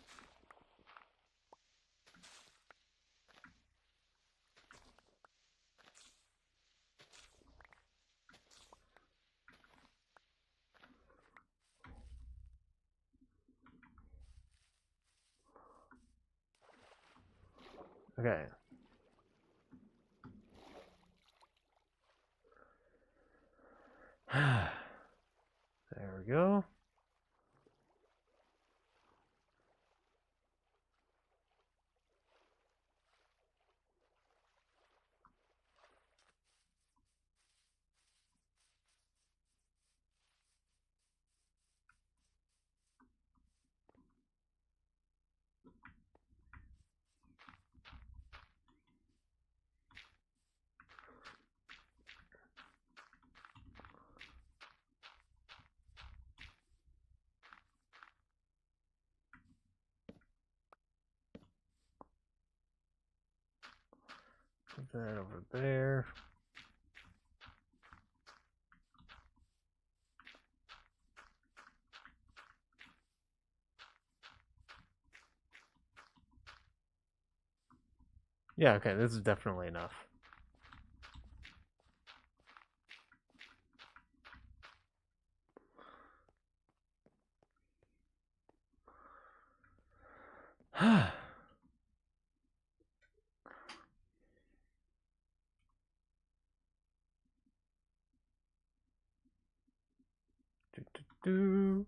Okay. There we go. Put that over there. Yeah, okay, this is definitely enough. Do.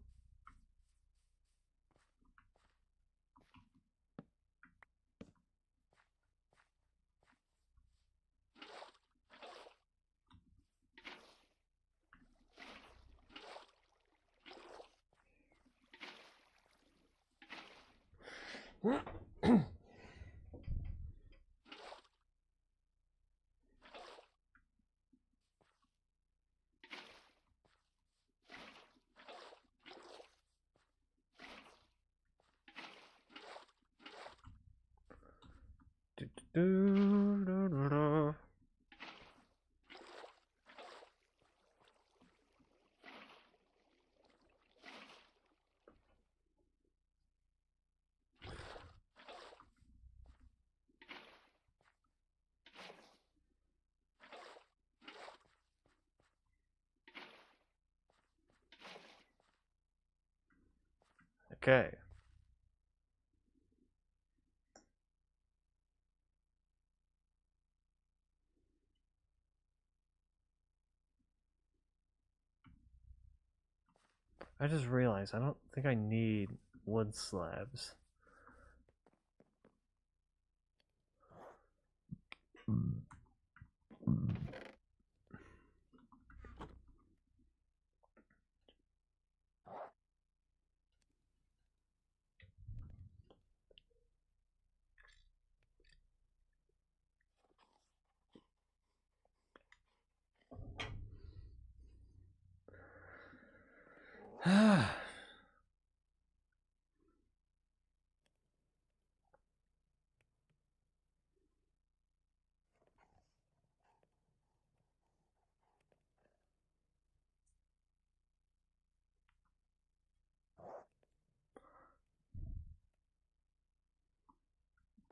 Okay. I just realized I don't think I need wood slabs.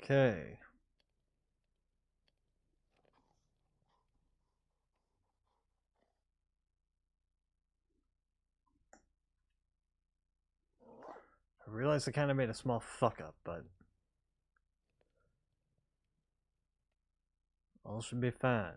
Okay. I realized I kind of made a small fuck up, but all should be fine.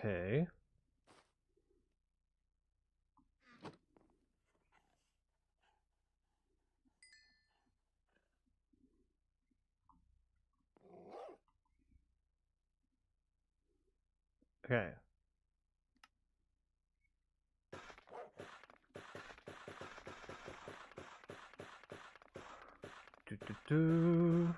Okay. Okay. Do do do.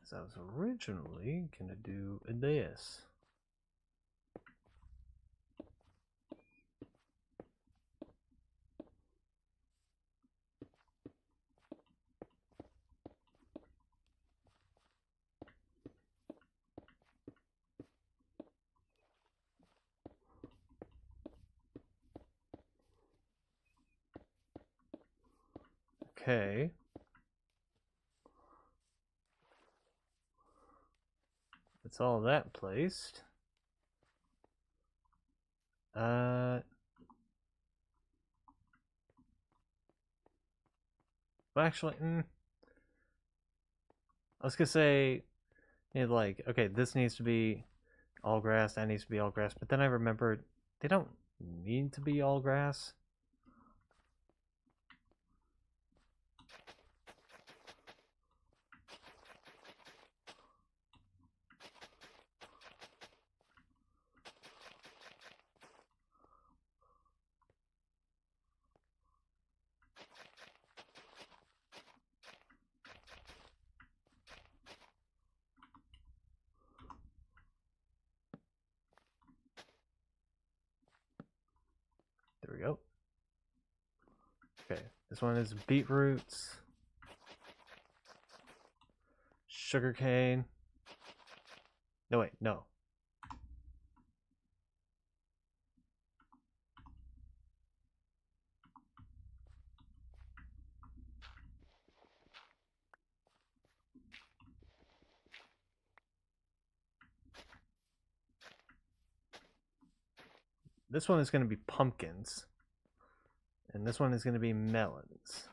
As I was originally gonna do this. Okay. That's all that placed. Well, actually, I was gonna say, like, okay, this needs to be all grass, that needs to be all grass, but then I remembered they don't need to be all grass. There we go. Okay, this one is beetroots, sugarcane. No, wait, no. this one is going to be pumpkins. And this one is going to be melons.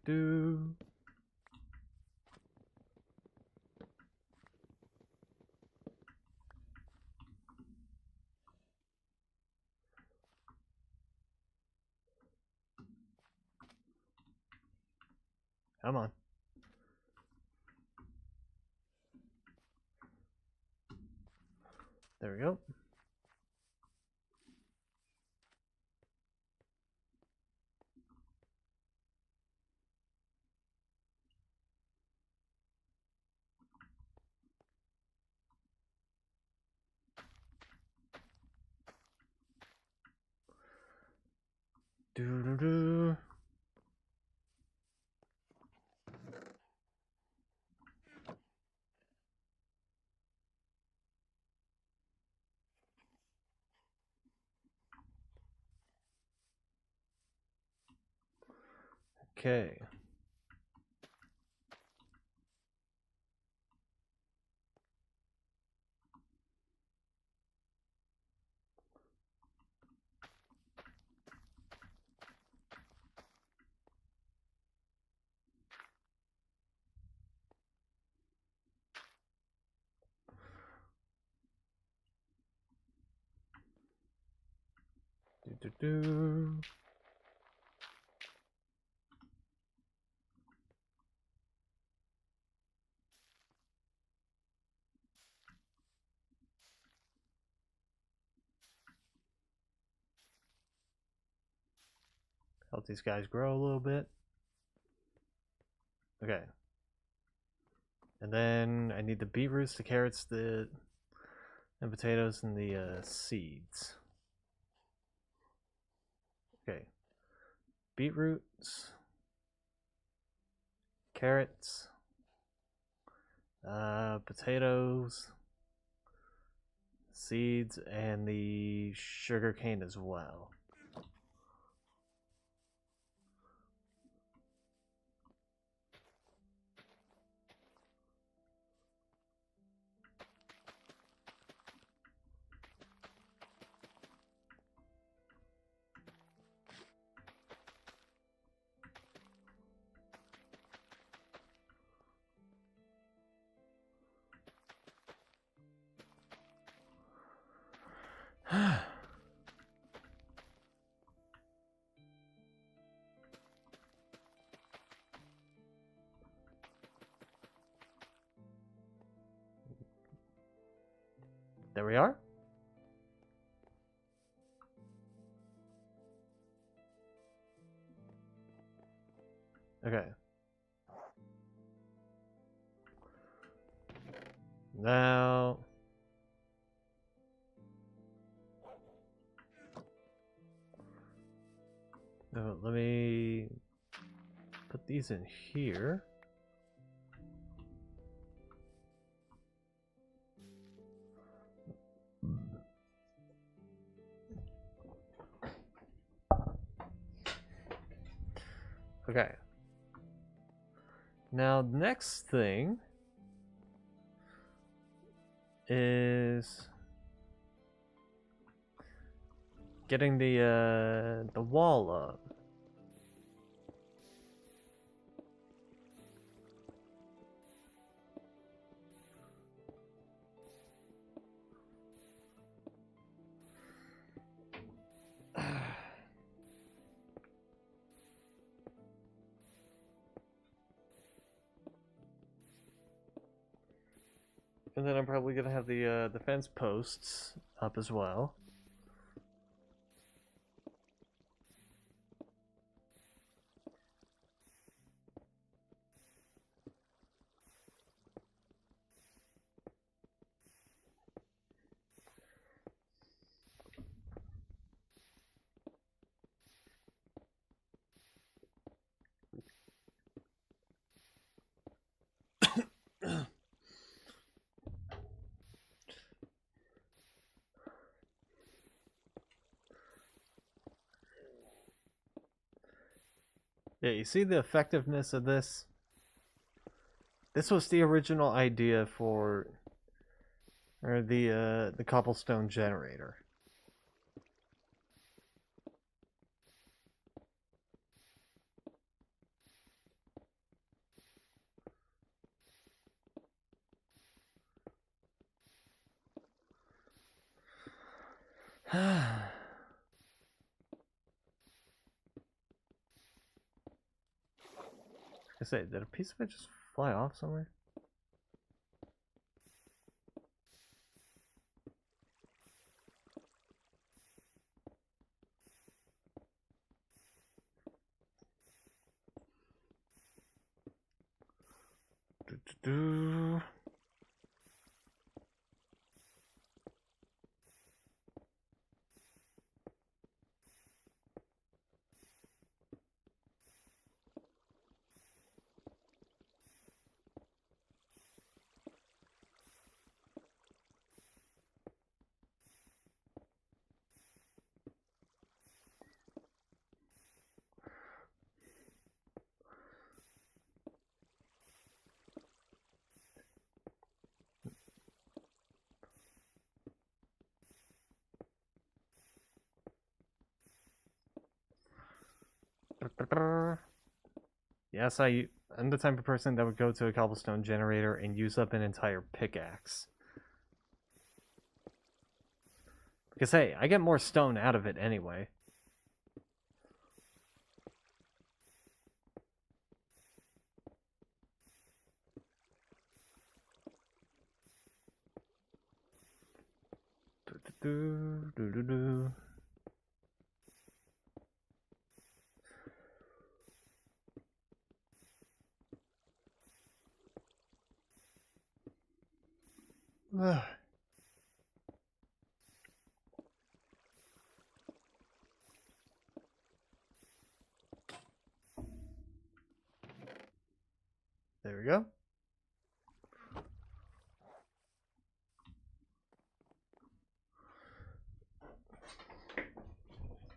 Do. Come on. There we go. Do. Okay. Do. Help these guys grow a little bit. Okay. And then I need the beetroots, the carrots, and potatoes, and the seeds. Okay. Beetroots, carrots, potatoes, seeds, and the sugar cane as well. There we are. Okay. Now let me put these in here. Okay. Now, the next thing is getting the wall up. And then I'm probably gonna have the fence posts up as well. Yeah, you see the effectiveness of this? This was the original idea for the cobblestone generator. I say, did a piece of it just fly off somewhere? Do. Yes, I'm the type of person that would go to a cobblestone generator and use up an entire pickaxe. Because hey, I get more stone out of it anyway. Do, do, do, do. There we go.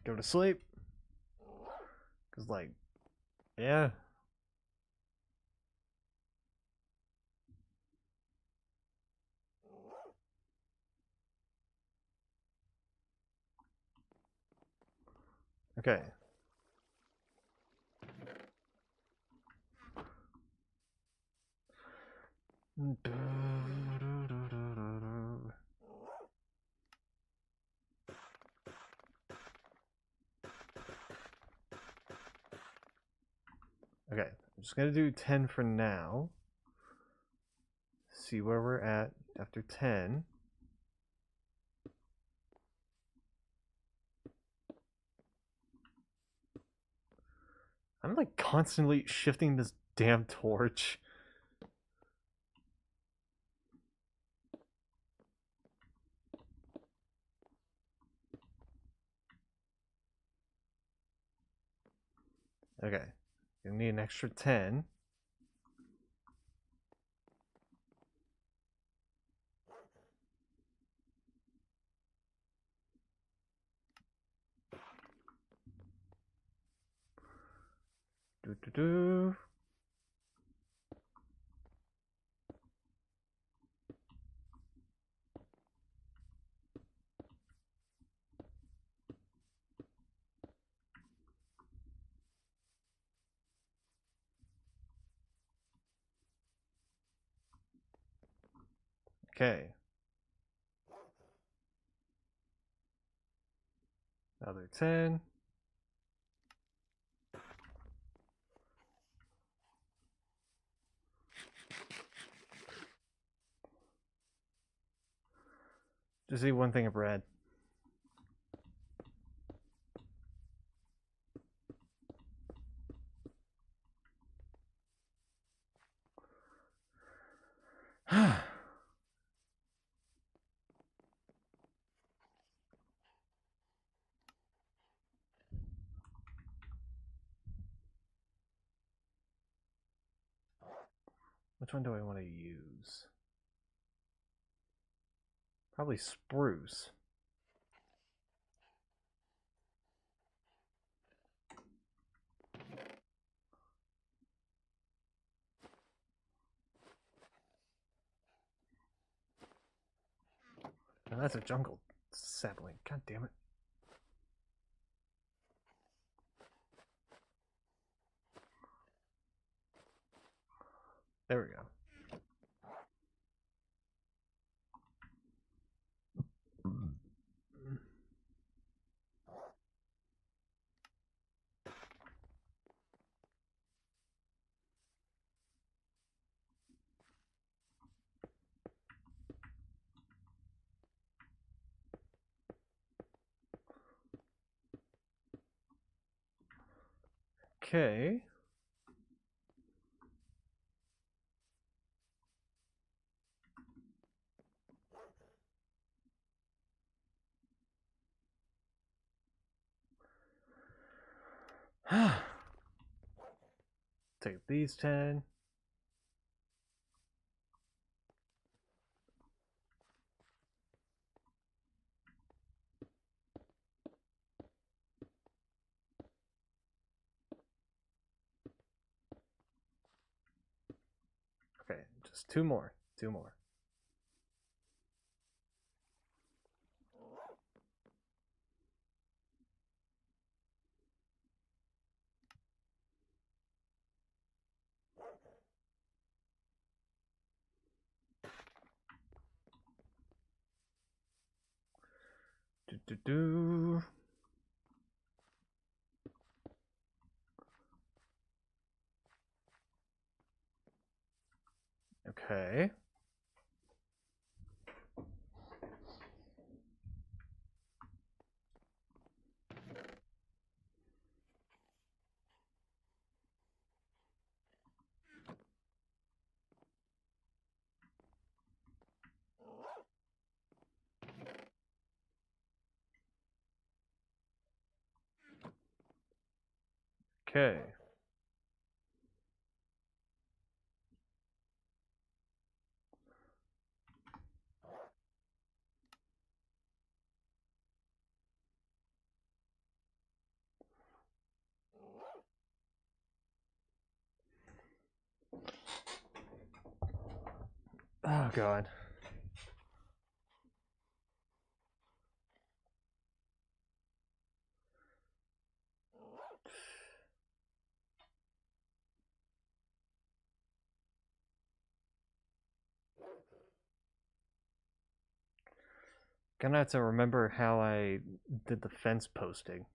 Go to sleep. Cause like, yeah. Okay. Okay, I'm just gonna do 10 for now. See where we're at after 10. I'm like constantly shifting this damn torch. Okay, gonna need an extra 10. Do do do. Okay. Another 10. Just eat one thing of bread. Which one do I want to use? Probably spruce. that's a jungle sapling. God damn it. There we go. Okay. Take these 10. Okay, just 2 more. 2 more. Do. Okay. Okay. Oh god. Gonna have to remember how I did the fence posting.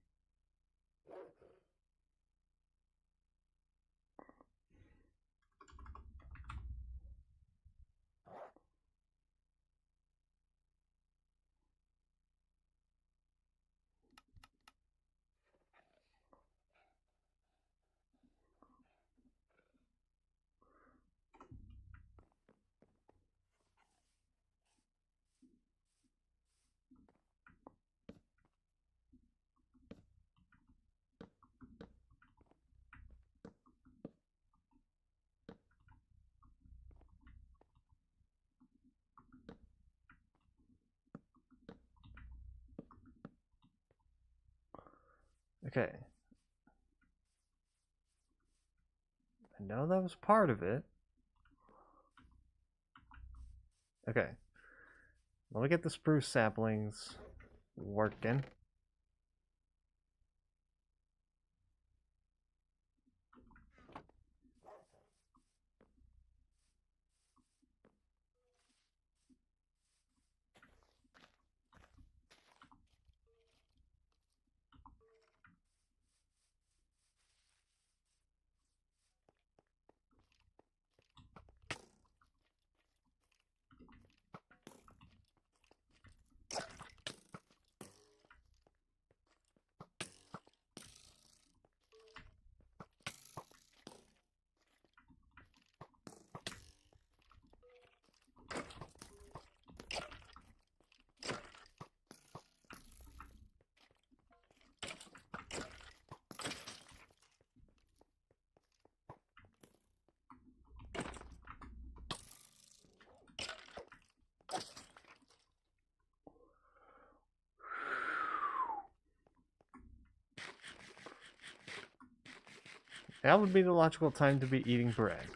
Okay. I know that was part of it. Okay. Let me get the spruce saplings working. That would be the logical time to be eating bread.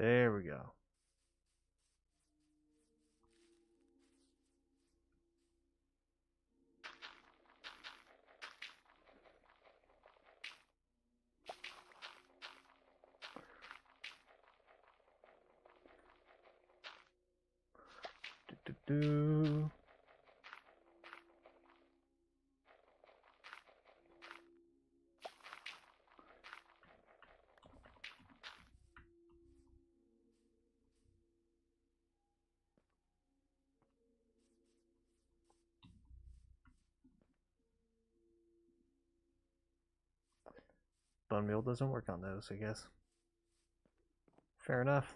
There we go. Do. Bone meal doesn't work on those, I guess. Fair enough.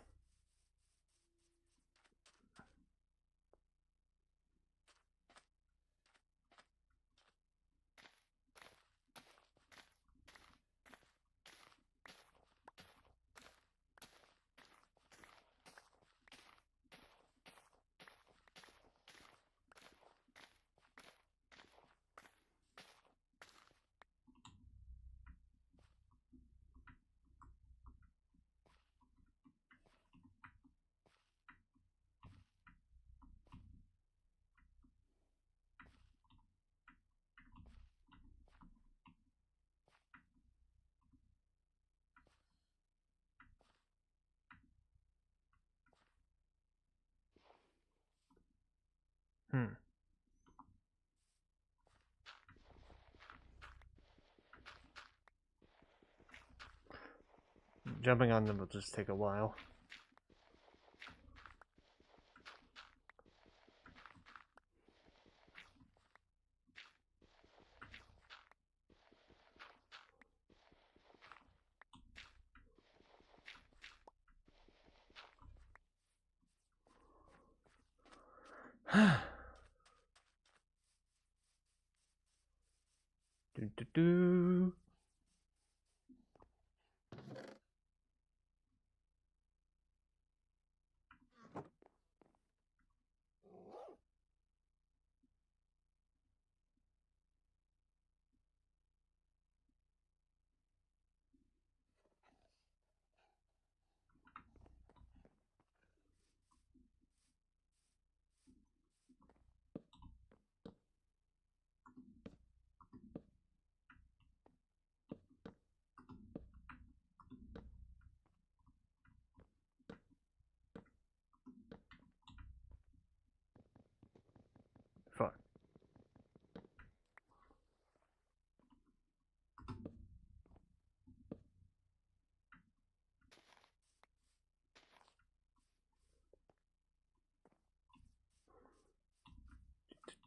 Jumping on them will just take a while. Do. Fuck.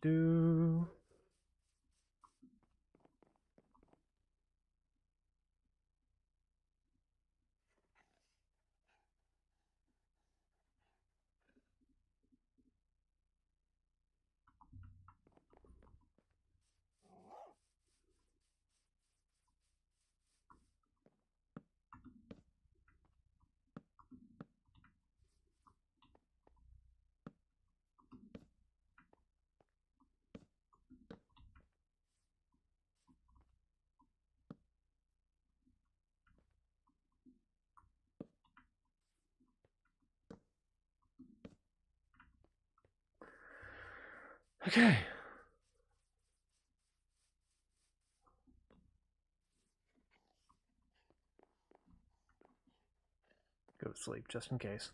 Do. Okay. Go to sleep just in case.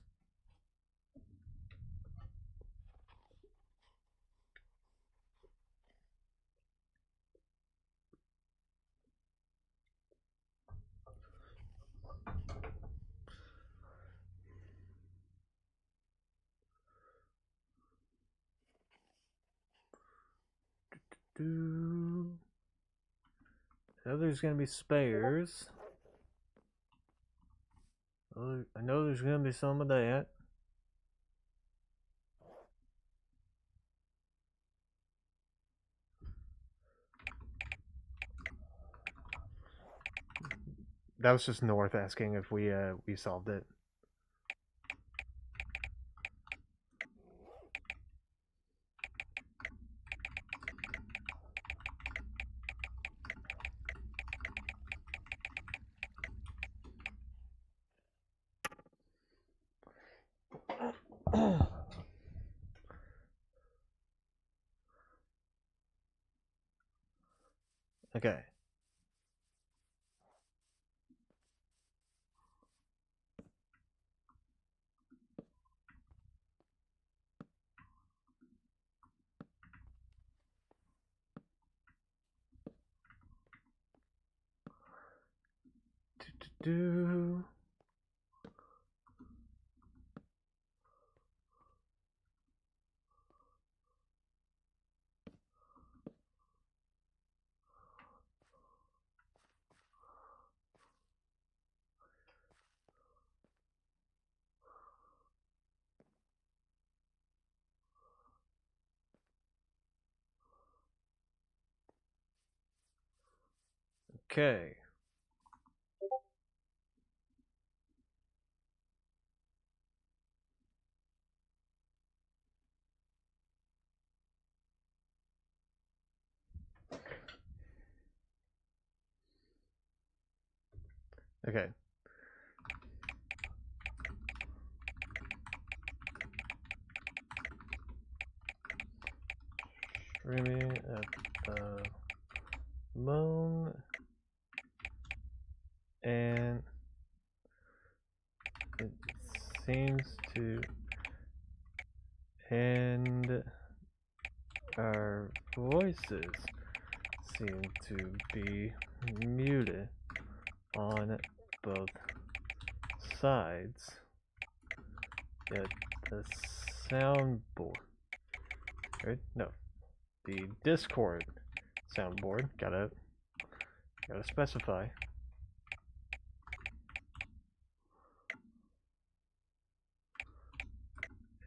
Do. So there's gonna be spares. I know there's gonna be some of that. That was just North asking if we solved it. Okay. Do. Okay. Okay. Streaming at the moon, and it seems to end. Our voices seem to be muted on both sides, yet the soundboard, right? No, the Discord soundboard, gotta specify,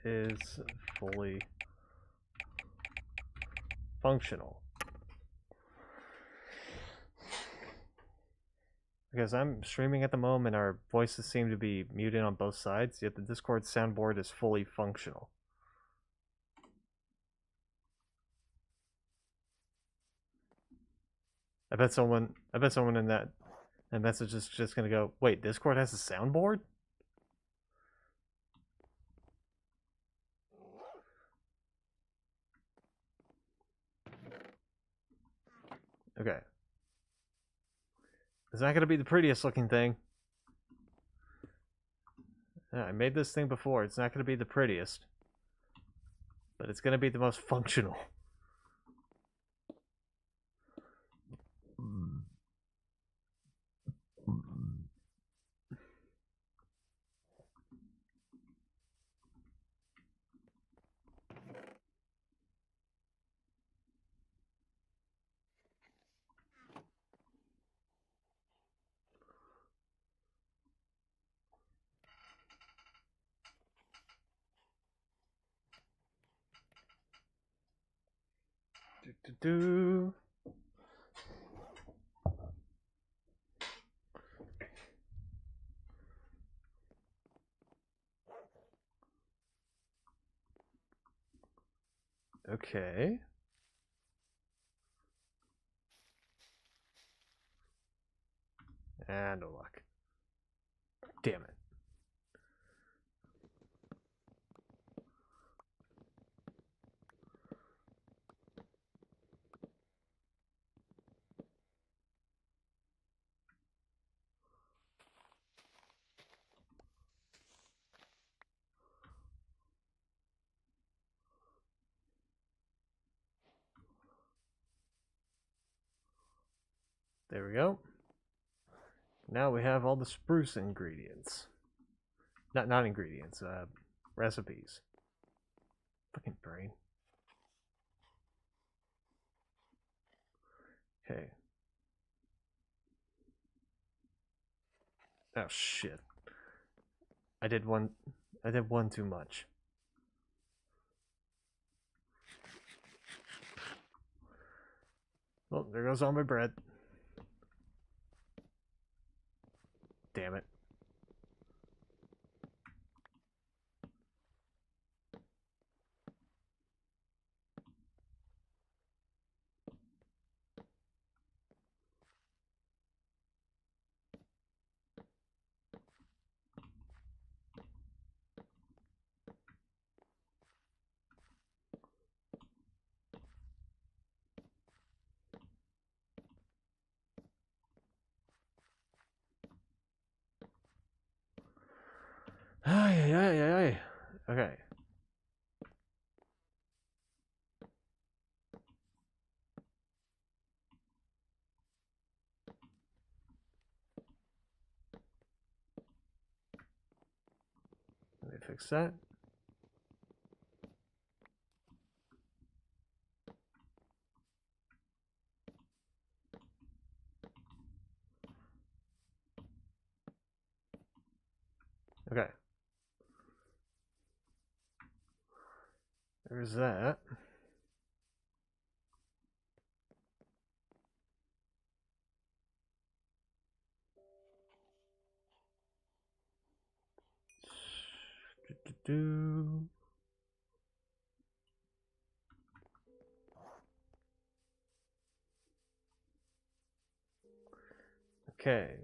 is fully functional. Because I'm streaming at the moment, our voices seem to be muted on both sides, yet the Discord soundboard is fully functional. I bet someone in that message is just gonna go, wait, Discord has a soundboard? Okay. It's not gonna be the prettiest looking thing. Yeah, I made this thing before. It's not gonna be the prettiest. But it's gonna be the most functional. Do. Okay. And no luck. Damn it. There we go. Now we have all the spruce ingredients. Not ingredients, recipes. Fucking brain. Okay. Oh shit. I did one too much. Well, there goes all my bread. Damn it. Ay, ay, ay, ay. Okay. Let me fix that. Okay. There's that. Do. Okay.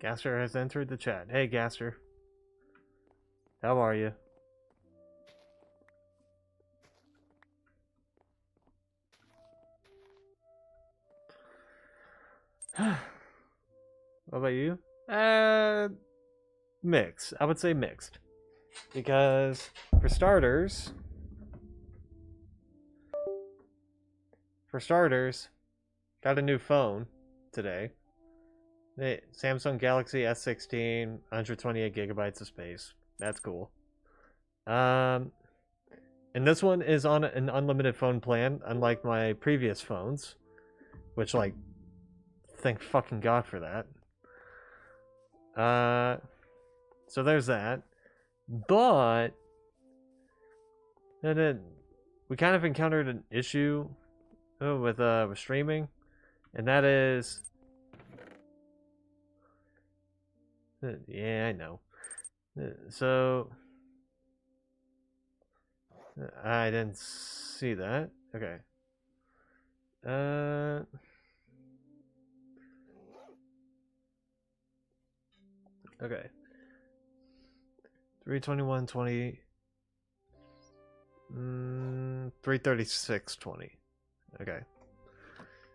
Gaster has entered the chat. Hey, Gaster. How are you? What about you? Mixed. I would say mixed. Because, for starters, got a new phone today. The Samsung Galaxy S16, 128 gigabytes of space. That's cool. And this one is on an unlimited phone plan, unlike my previous phones, which, like, thank fucking God for that. So there's that. But then we kind of encountered an issue with streaming, and that is, yeah, I know. So I didn't see that. Okay. Okay. 321.20. 336.20. Okay.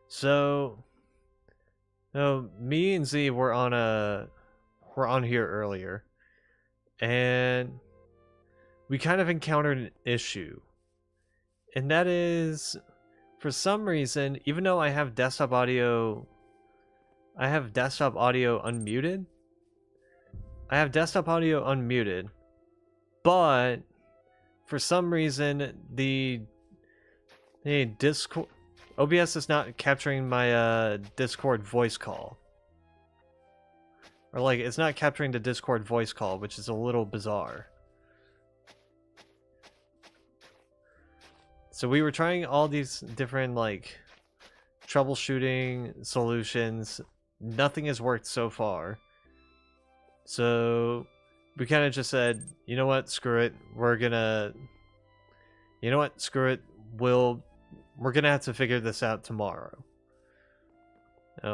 So, no, me and Z were on here earlier, and we kind of encountered an issue, and that is, for some reason, even though I have desktop audio unmuted. But for some reason the Discord OBS is not capturing my Discord voice call. Or like it's not capturing the Discord voice call, which is a little bizarre. So we were trying all these different like troubleshooting solutions. Nothing has worked so far. So we kind of just said, you know what, screw it. We're gonna have to figure this out tomorrow.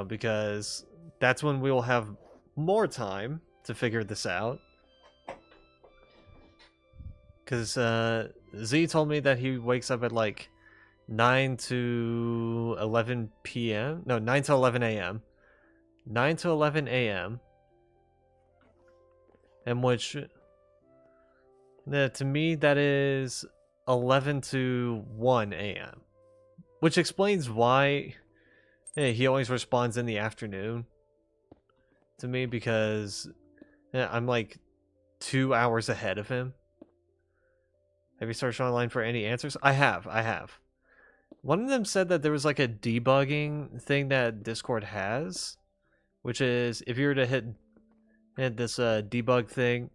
Because that's when we'll have more time to figure this out. Because Z told me that he wakes up at like 9 to 11 p.m. No, 9 to 11 a.m. 9 to 11 a.m. And which, to me, that is 11 to 1 a.m. Which explains why he always responds in the afternoon to me, because I'm like 2 hours ahead of him. Have you searched online for any answers? I have. One of them said that there was like a debugging thing that Discord has, which is if you were to hit this debug thing,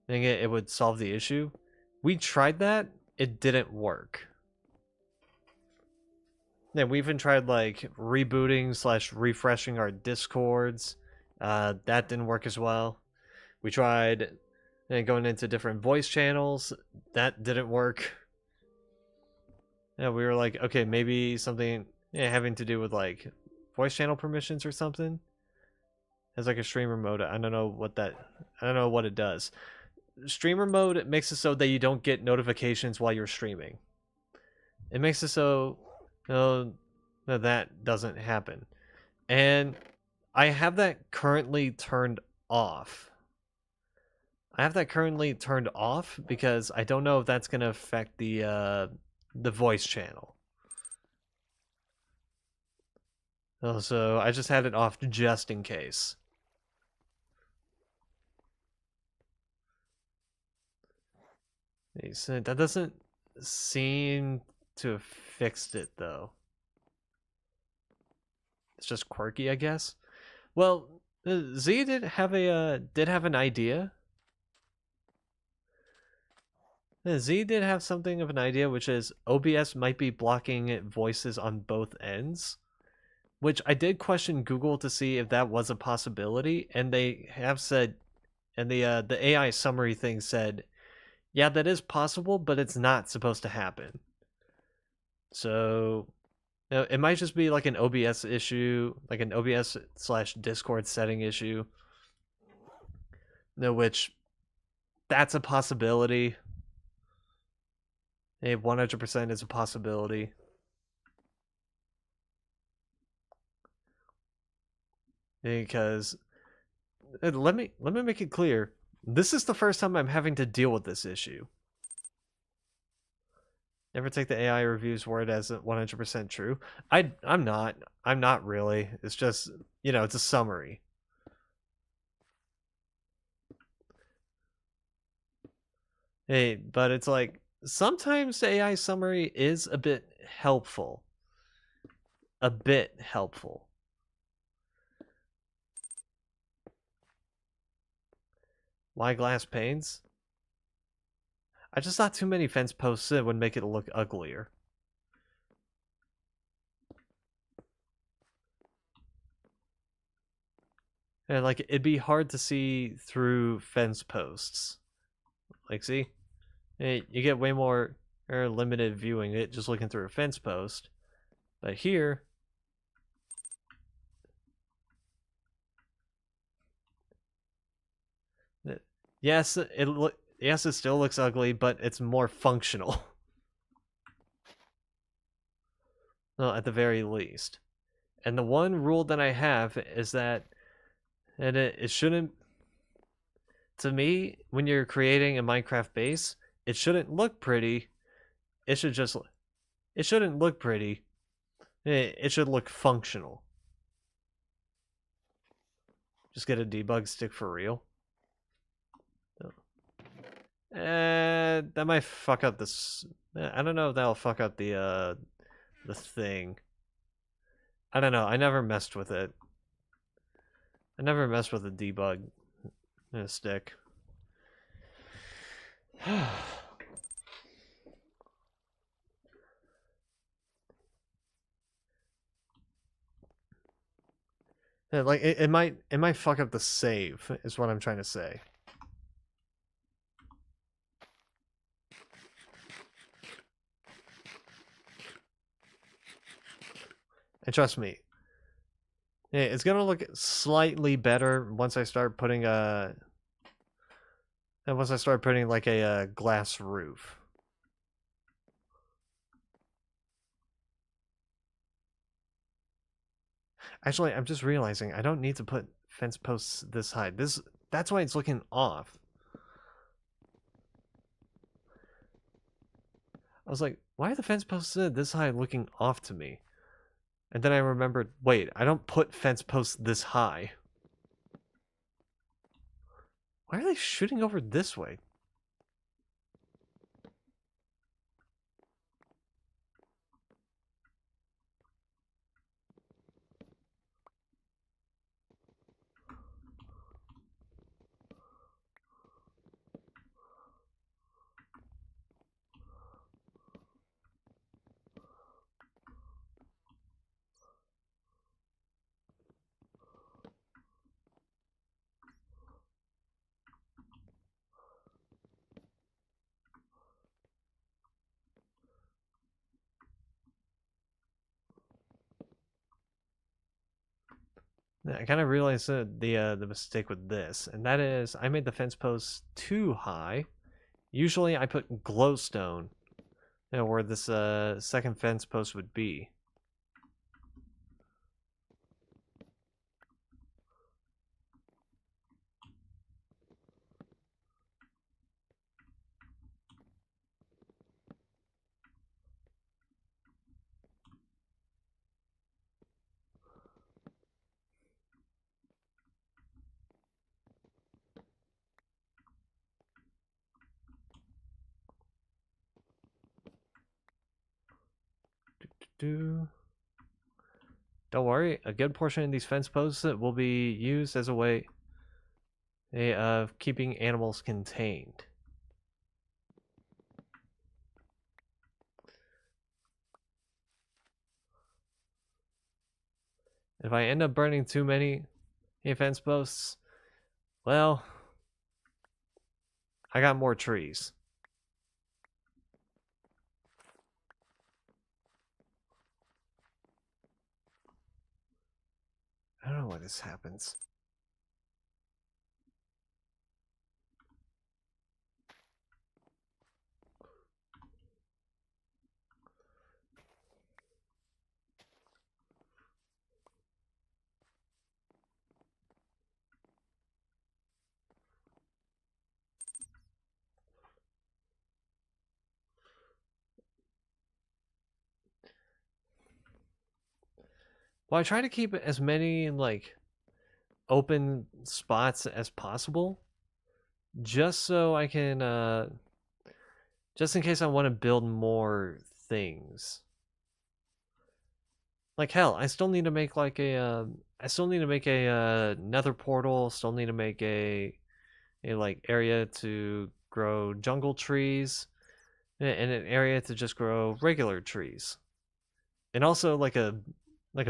it would solve the issue. We tried that. It didn't work. Yeah, we even tried like rebooting / refreshing our Discords. That didn't work as well. We tried and going into different voice channels. That didn't work. Yeah, we were like, okay, maybe something having to do with like voice channel permissions or something. As like a streamer mode, I don't know what that. I don't know what it does. Streamer mode makes it so that you don't get notifications while you're streaming. It makes it so that doesn't happen. And I have that currently turned off. I have that currently turned off because I don't know if that's going to affect the voice channel. So I just had it off just in case. So that doesn't seem to have fixed it though. It's just quirky, I guess. Well, Z did have an idea. Z did have something of an idea, which is OBS might be blocking voices on both ends. Which I did question Google to see if that was a possibility, and they have said, and the AI summary thing said, yeah, that is possible, but it's not supposed to happen. So it might just be like an OBS issue, like an OBS/Discord setting issue. Which that's a possibility. 100% is a possibility. Because let me make it clear. This is the first time I'm having to deal with this issue. Never take the AI review's word as 100% true. I'm not. I'm not really. It's just, it's a summary. Hey, but it's like sometimes the AI summary is a bit helpful. A bit helpful. Why glass panes? I just thought too many fence posts would make it look uglier. And like it'd be hard to see through fence posts. Like, see? Hey, you get way more limited viewing it just looking through a fence post. But here, yes, it still looks ugly, but it's more functional. Well, at the very least. And the one rule that I have is that it shouldn't, to me, when you're creating a Minecraft base, it shouldn't look pretty. It shouldn't look pretty. It should look functional. Just get a debug stick for real. That might fuck up this. I don't know if that'll fuck up the thing. I don't know. I never messed with it. I never messed with a debug stick. Like it might fuck up the save is what I'm trying to say. And trust me, it's gonna look slightly better once I start putting like a glass roof. Actually, I'm just realizing I don't need to put fence posts this high. That's why it's looking off. I was like, why are the fence posts this high looking off to me? And then I remembered, wait, I don't put fence posts this high. Why are they shooting over this way? I kind of realized the mistake with this, and that is I made the fence posts too high. Usually I put glowstone, where this second fence post would be. Don't worry, a good portion of these fence posts will be used as a way of keeping animals contained. If I end up burning too many fence posts, well, I got more trees. I don't know why this happens. Well, I try to keep as many, like, open spots as possible, just so I can, just in case I want to build more things. Like, hell, I still need to make, like, I still need to make a nether portal, still need to make like, area to grow jungle trees, and an area to just grow regular trees. And also, like a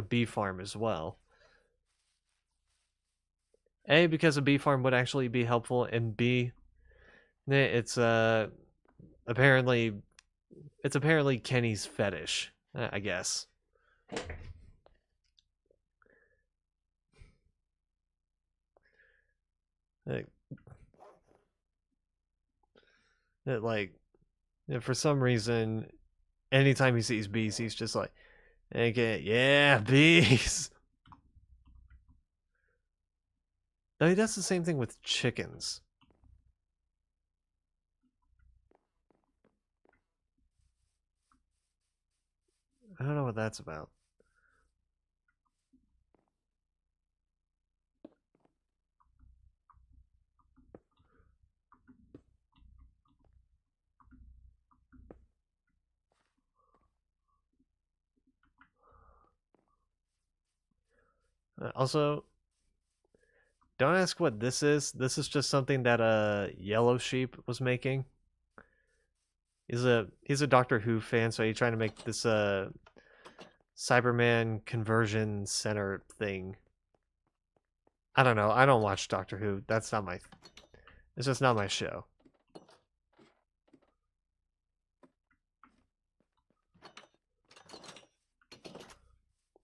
bee farm as well. A, because a bee farm would actually be helpful, and B, it's apparently Kenny's fetish, I guess. Like for some reason, anytime he sees bees, he's just like, okay, yeah, bees. No, he does the same thing with chickens. I don't know what that's about. Also, don't ask what this is. This is just something that Yellow Sheep was making. He's a Doctor Who fan, so he's trying to make this Cyberman conversion center thing. I don't know. I don't watch Doctor Who. That's not my. It's just not my show.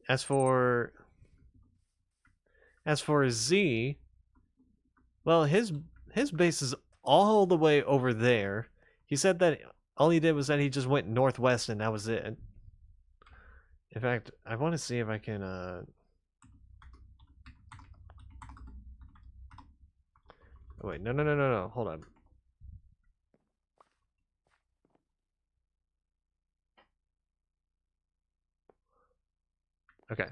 As for Z, well, his base is all the way over there. He said that all he did was that he just went northwest and that was it. In fact, I want to see if I can oh, wait, no. Hold on. Okay.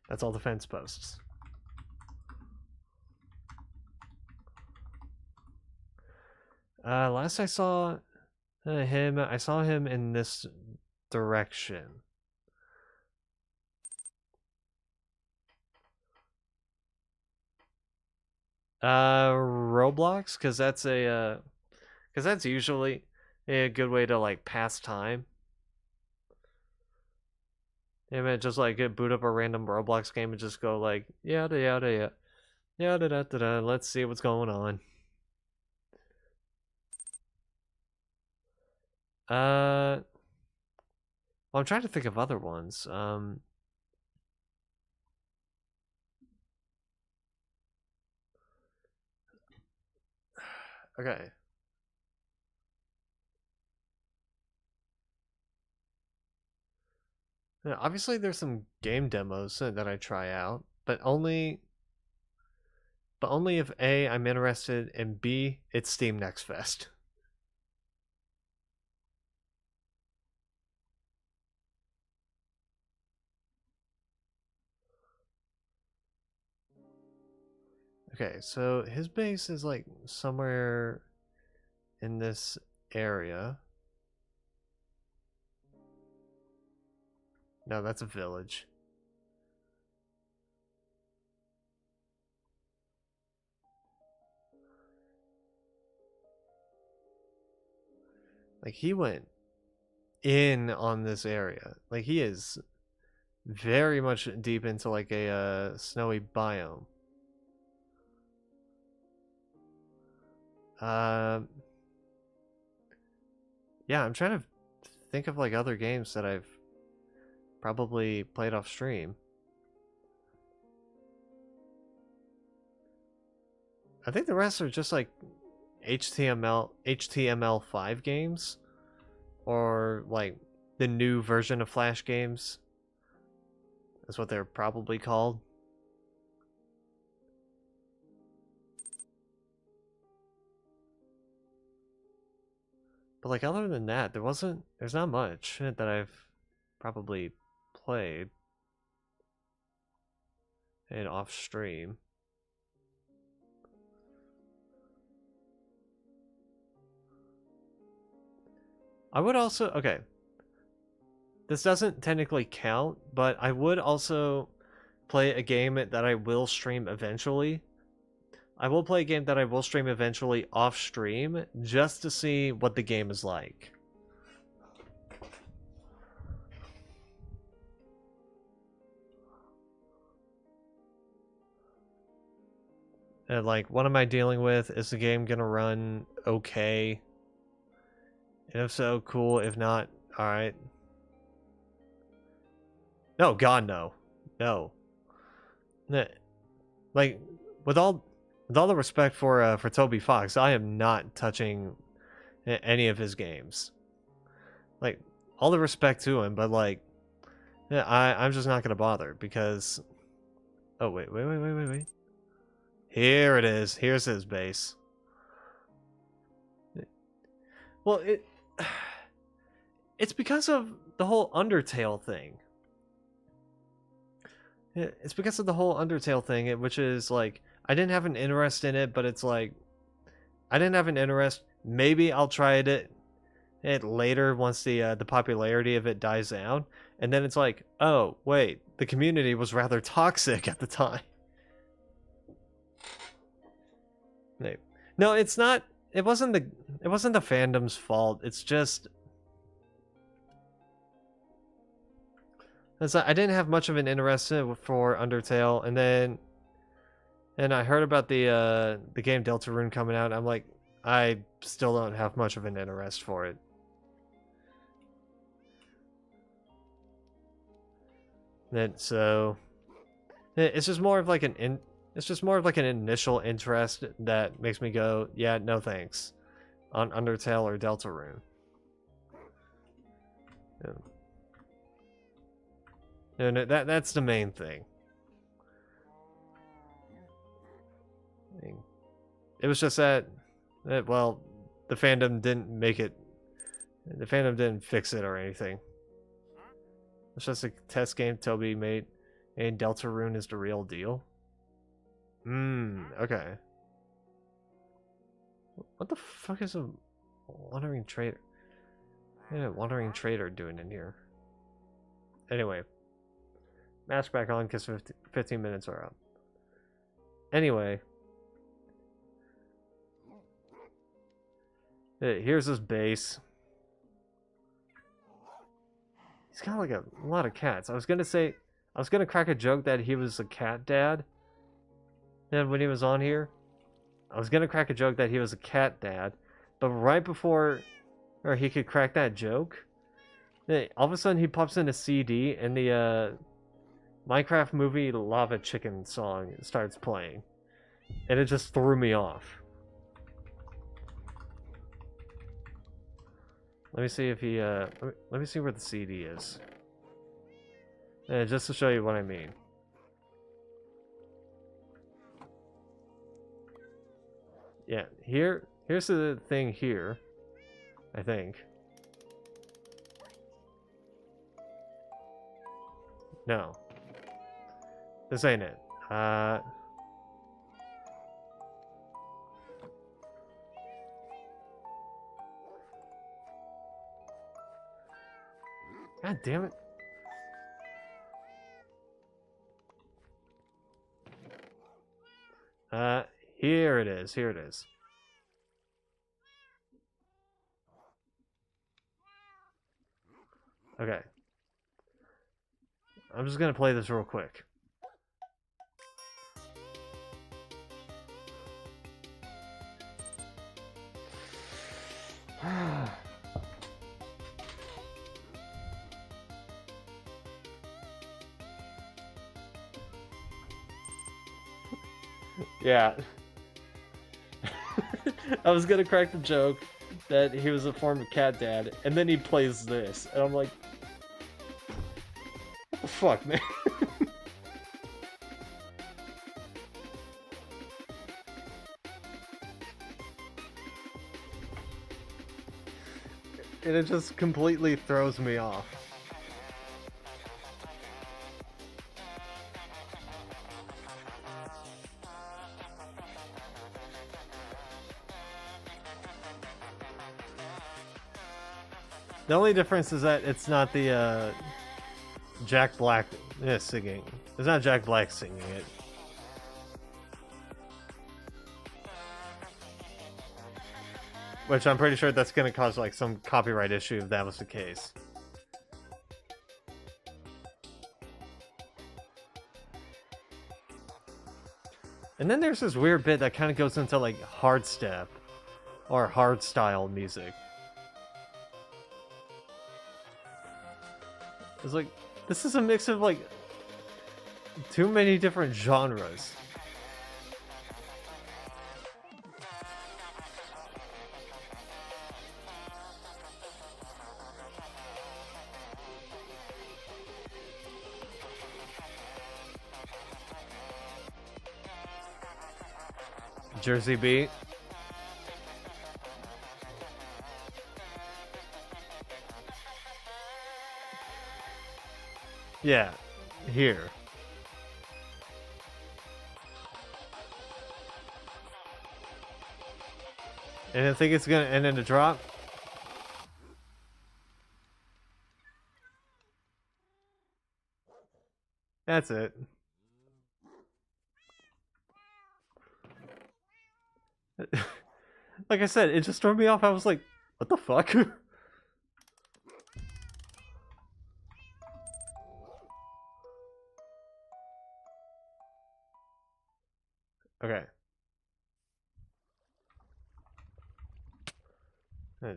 That's all the fence posts. Last I saw him, I saw him in this direction. Roblox, because that's usually a good way to like pass time. Yeah, man, just like boot up a random Roblox game and just go like yada yada yada yada da da da. Let's see what's going on. Well, I'm trying to think of other ones. Okay. Now, obviously, there's some game demos that I try out, but only if A, I'm interested, and B, it's Steam Next Fest. Okay, so his base is like somewhere in this area. No, that's a village. Like, he went in on this area. Like, he is very much deep into like a snowy biome. Yeah, I'm trying to think of like other games that I've probably played off stream. I think the rest are just like HTML5 games, or like the new version of Flash games. That's what they're probably called. But like, other than that, there's not much that I've probably played and off stream. I would also, okay, this doesn't technically count, but I would also play a game that I will stream eventually. I will play a game that I will stream eventually off stream, just to see what the game is like. And like, what am I dealing with? Is the game gonna run okay? And if so, cool. If not, alright. No, God, no. No. Like, with all the respect for Toby Fox, I am not touching any of his games. Like, all the respect to him, but like, yeah, I'm just not gonna bother because. Oh wait. Here it is. Here's his base. Well, it's because of the whole Undertale thing. It's because of the whole Undertale thing, which is like, I didn't have an interest in it, but it's like, I didn't have an interest. Maybe I'll try it later once the popularity of it dies down, and then it's like, oh wait, the community was rather toxic at the time. No, it's not. It wasn't the fandom's fault. It's just, I didn't have much of an interest for Undertale, and then I heard about the game Deltarune coming out. I'm like, I still don't have much of an interest for it. Then so it's just more of like an initial interest that makes me go, yeah, no thanks, on Undertale or Deltarune. Yeah. No, that's the main thing. It was just that, well, the fandom didn't make it. The fandom didn't fix it or anything. It's just a test game Toby made, and Deltarune is the real deal. Okay. What the fuck is a wandering trader? Yeah, wandering trader doing in here? Anyway. Mask back on because 15 minutes are up. Anyway. Here's his base. He's got like a lot of cats. I was gonna crack a joke that he was a cat dad. And when he was on here, I was gonna crack a joke that he was a cat dad, but right before, or he could crack that joke, all of a sudden he pops in a CD and the Minecraft movie Lava Chicken song starts playing, and it just threw me off. Let me see if he, let me see where the CD is. Just to show you what I mean. Yeah, here's the thing here, I think. No. This ain't it. God damn it. Here it is. Here it is. Okay. I'm just gonna play this real quick. Yeah. I was gonna crack the joke that he was a former cat dad, and then he plays this, and I'm like, what the fuck, man? And it just completely throws me off. The only difference is that it's not the Jack Black singing. It's not Jack Black singing it. Which I'm pretty sure that's gonna cause like some copyright issue if that was the case. And then there's this weird bit that kind of goes into like hard step or hard style music. It's like, this is a mix of like too many different genres. Jersey Beat. Yeah, here. And I think it's gonna end in a drop. That's it. Like I said, it just threw me off. I was like, what the fuck? Okay.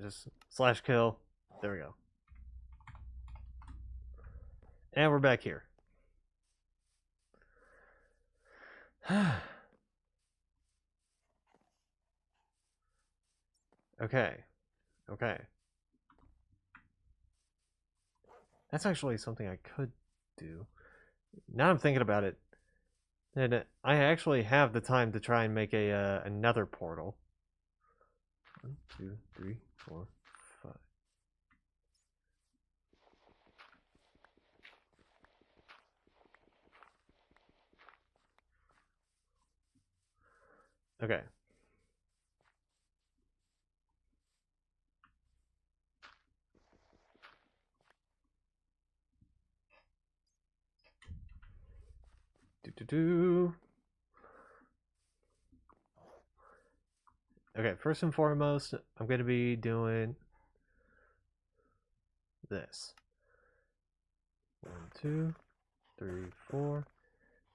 Just slash kill. There we go. And we're back here. Okay. Okay. That's actually something I could do. Now I'm thinking about it. And I actually have the time to try and make a another portal. 1, 2, 3, 4, 5. Okay. Okay, first and foremost, I'm going to be doing this. 1, 2, 3, 4,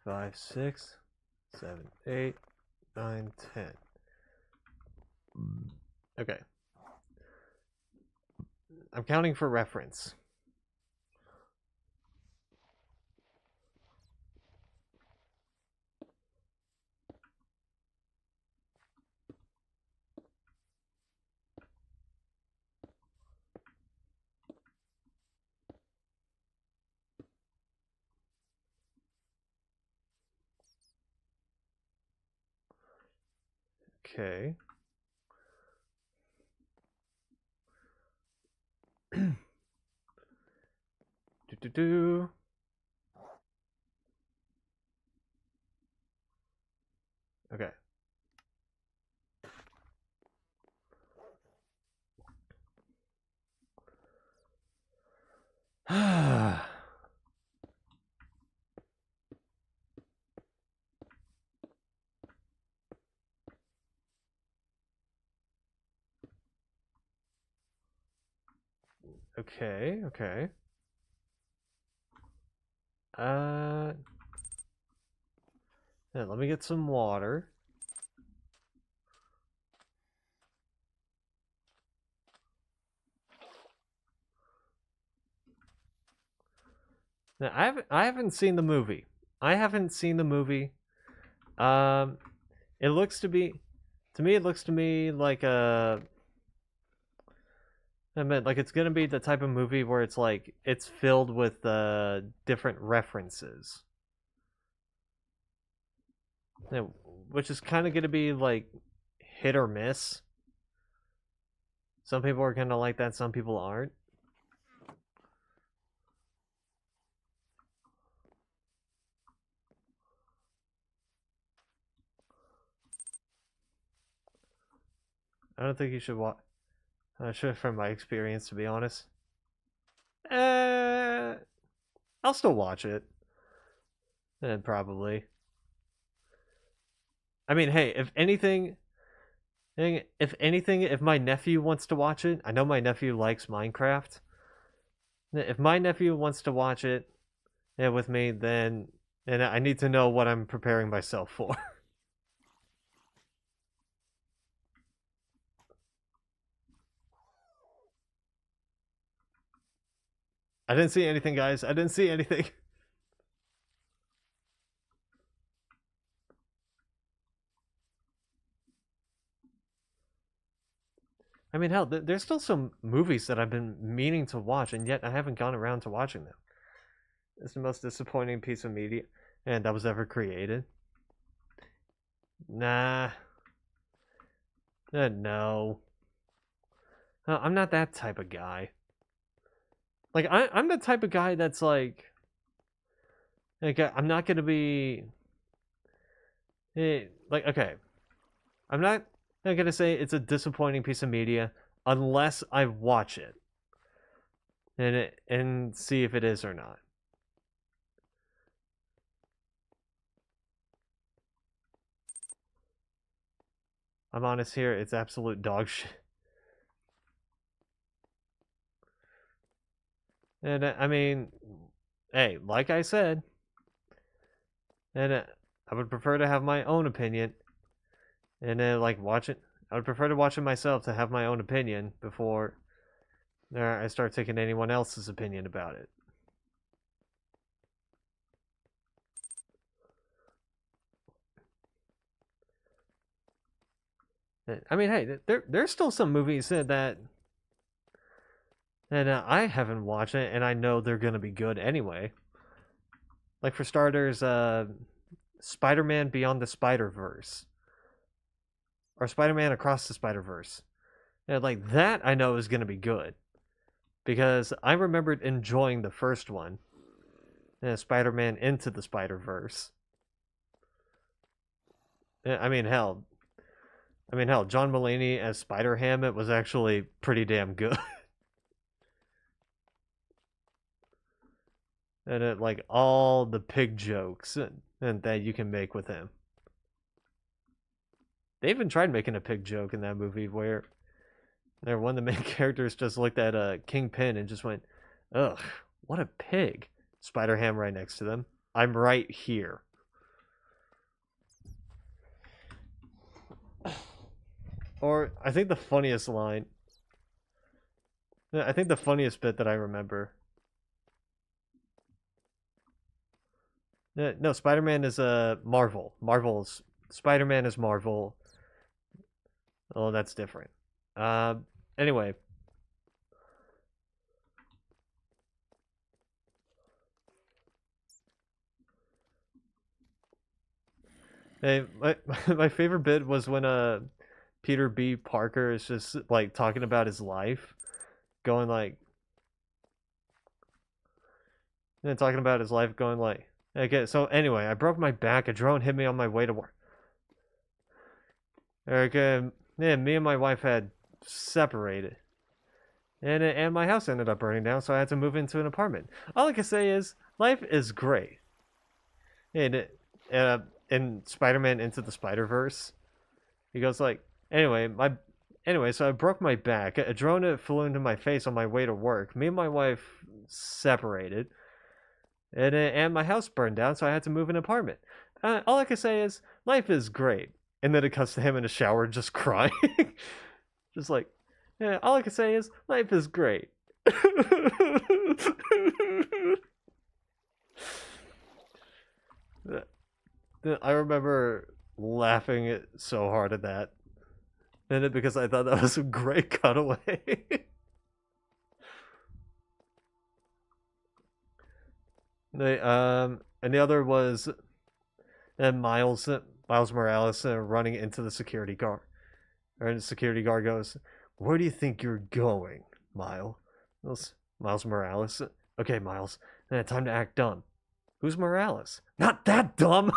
5, 6, 7, 8, 9, 10. Okay. I'm counting for reference. Okay. Do. Okay. Okay, okay. Yeah, let me get some water. Now, I haven't seen the movie. I haven't seen the movie. Um, it looks to be, to me, it looks to me like I mean, like it's gonna be the type of movie where it's like it's filled with different references, you know, which is kind of gonna be like hit or miss. Some people are gonna like that, some people aren't. I don't think you should watch. Should from my experience, to be honest. Uh, I'll still watch it. And probably. I mean, hey, if my nephew wants to watch it, I know my nephew likes Minecraft. If my nephew wants to watch it, yeah, with me, then I need to know what I'm preparing myself for. I didn't see anything, guys. I didn't see anything. I mean, hell, there's still some movies that I've been meaning to watch, and yet I haven't gone around to watching them. It's the most disappointing piece of media and that was ever created. Nah. No. I'm not that type of guy. Like, I'm the type of guy that's like I'm not gonna be. Like, okay. I'm not gonna say it's a disappointing piece of media unless I watch it and see if it is or not. I'm honest here, it's absolute dog shit. And I mean, hey, like I said, and I would prefer to have my own opinion, and like watch it. I would prefer to watch it myself to have my own opinion before I start taking anyone else's opinion about it. I mean, hey, there's still some movies that I haven't watched it, and I know they're gonna be good anyway. Like for starters, Spider-Man Beyond the Spider-Verse, or Spider-Man Across the Spider-Verse. Yeah, like that, I know is gonna be good because I remembered enjoying the first one, Spider-Man Into the Spider-Verse. I mean, hell, John Mulaney as Spider-Ham, it was actually pretty damn good. And like all the pig jokes and that you can make with him. They even tried making a pig joke in that movie where one of the main characters just looked at Kingpin and just went, "Ugh, what a pig." Spider-Ham right next to them. I'm right here. Or I think the funniest line. I think the funniest bit that I remember. No, Spider-Man is Marvel. Marvel's Spider-Man is Marvel. Oh, that's different. Anyway. Hey, my favorite bit was when Peter B. Parker is just like talking about his life, going like, and talking about his life, going like, okay. So anyway, I broke my back. A drone hit me on my way to work. Okay, yeah, me and my wife had separated, and my house ended up burning down, so I had to move into an apartment. All I can say is life is great. And in Spider-Man Into the Spider-Verse, he goes like, anyway, so I broke my back. A drone flew into my face on my way to work. Me and my wife separated, and my house burned down, so I had to move an apartment. All I can say is life is great. And then it cuts to him in the shower just crying, just like, yeah. All I can say is life is great. I remember laughing so hard at that, and it because I thought that was a great cutaway. And the other was Miles Morales running into the security guard, and the security guard goes, "Where do you think you're going, Miles Morales? Okay, Miles, time to act dumb. Who's Morales? Not that dumb."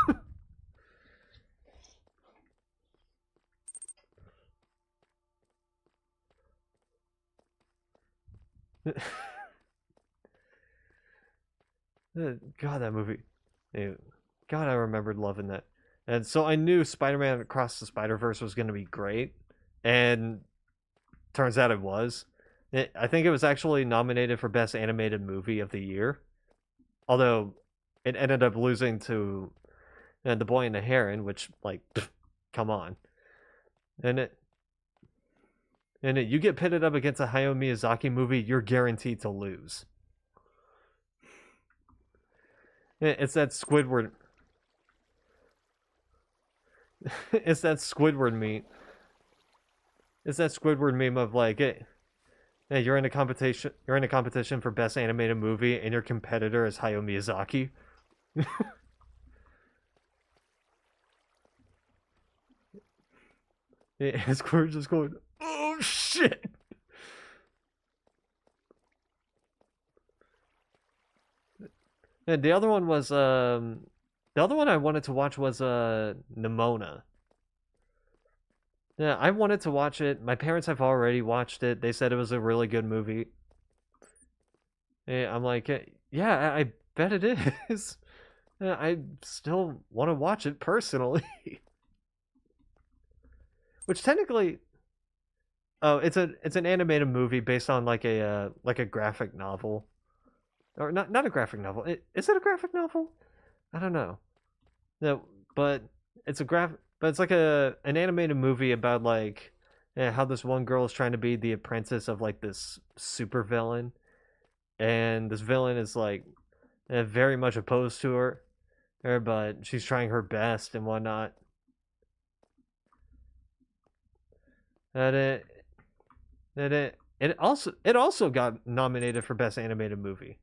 God, that movie. God, I remembered loving that. And so I knew Spider-Man Across the Spider-Verse was going to be great, and turns out it was. I think it was actually nominated for Best Animated Movie of the Year, although it ended up losing to The Boy and the Heron, which, like, come on. And you get pitted up against a Hayao Miyazaki movie, you're guaranteed to lose. It's that Squidward. It's that Squidward meme. It's that Squidward meme of like, hey, you're in a competition. You're in a competition for best animated movie, and your competitor is Hayao Miyazaki. Squidward just going, "Oh shit." And the other one was the other one I wanted to watch was Nimona. Yeah, I wanted to watch it. My parents have already watched it. They said it was a really good movie. And I'm like, yeah, I bet it is. I still want to watch it personally. Which technically, oh, it's an animated movie based on like a graphic novel, or not a graphic novel. Is it a graphic novel? I don't know. No, but but it's like an animated movie about like how this one girl is trying to be the apprentice of like this super villain, and this villain is like very much opposed to her, but she's trying her best and whatnot. And it also got nominated for best animated movie.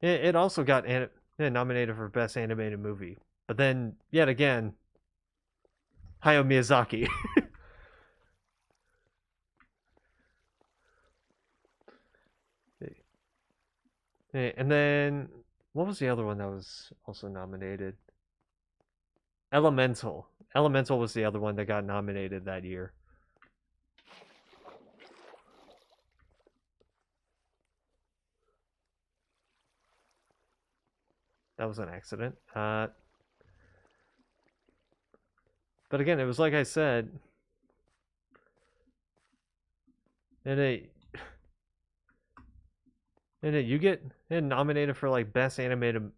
It also got nominated for best animated movie, but then yet again, Hayao Miyazaki. And then what was the other one that was also nominated? Elemental. Elemental was the other one that got nominated that year. That was an accident. But again, it was like I said, and you get nominated for like best animated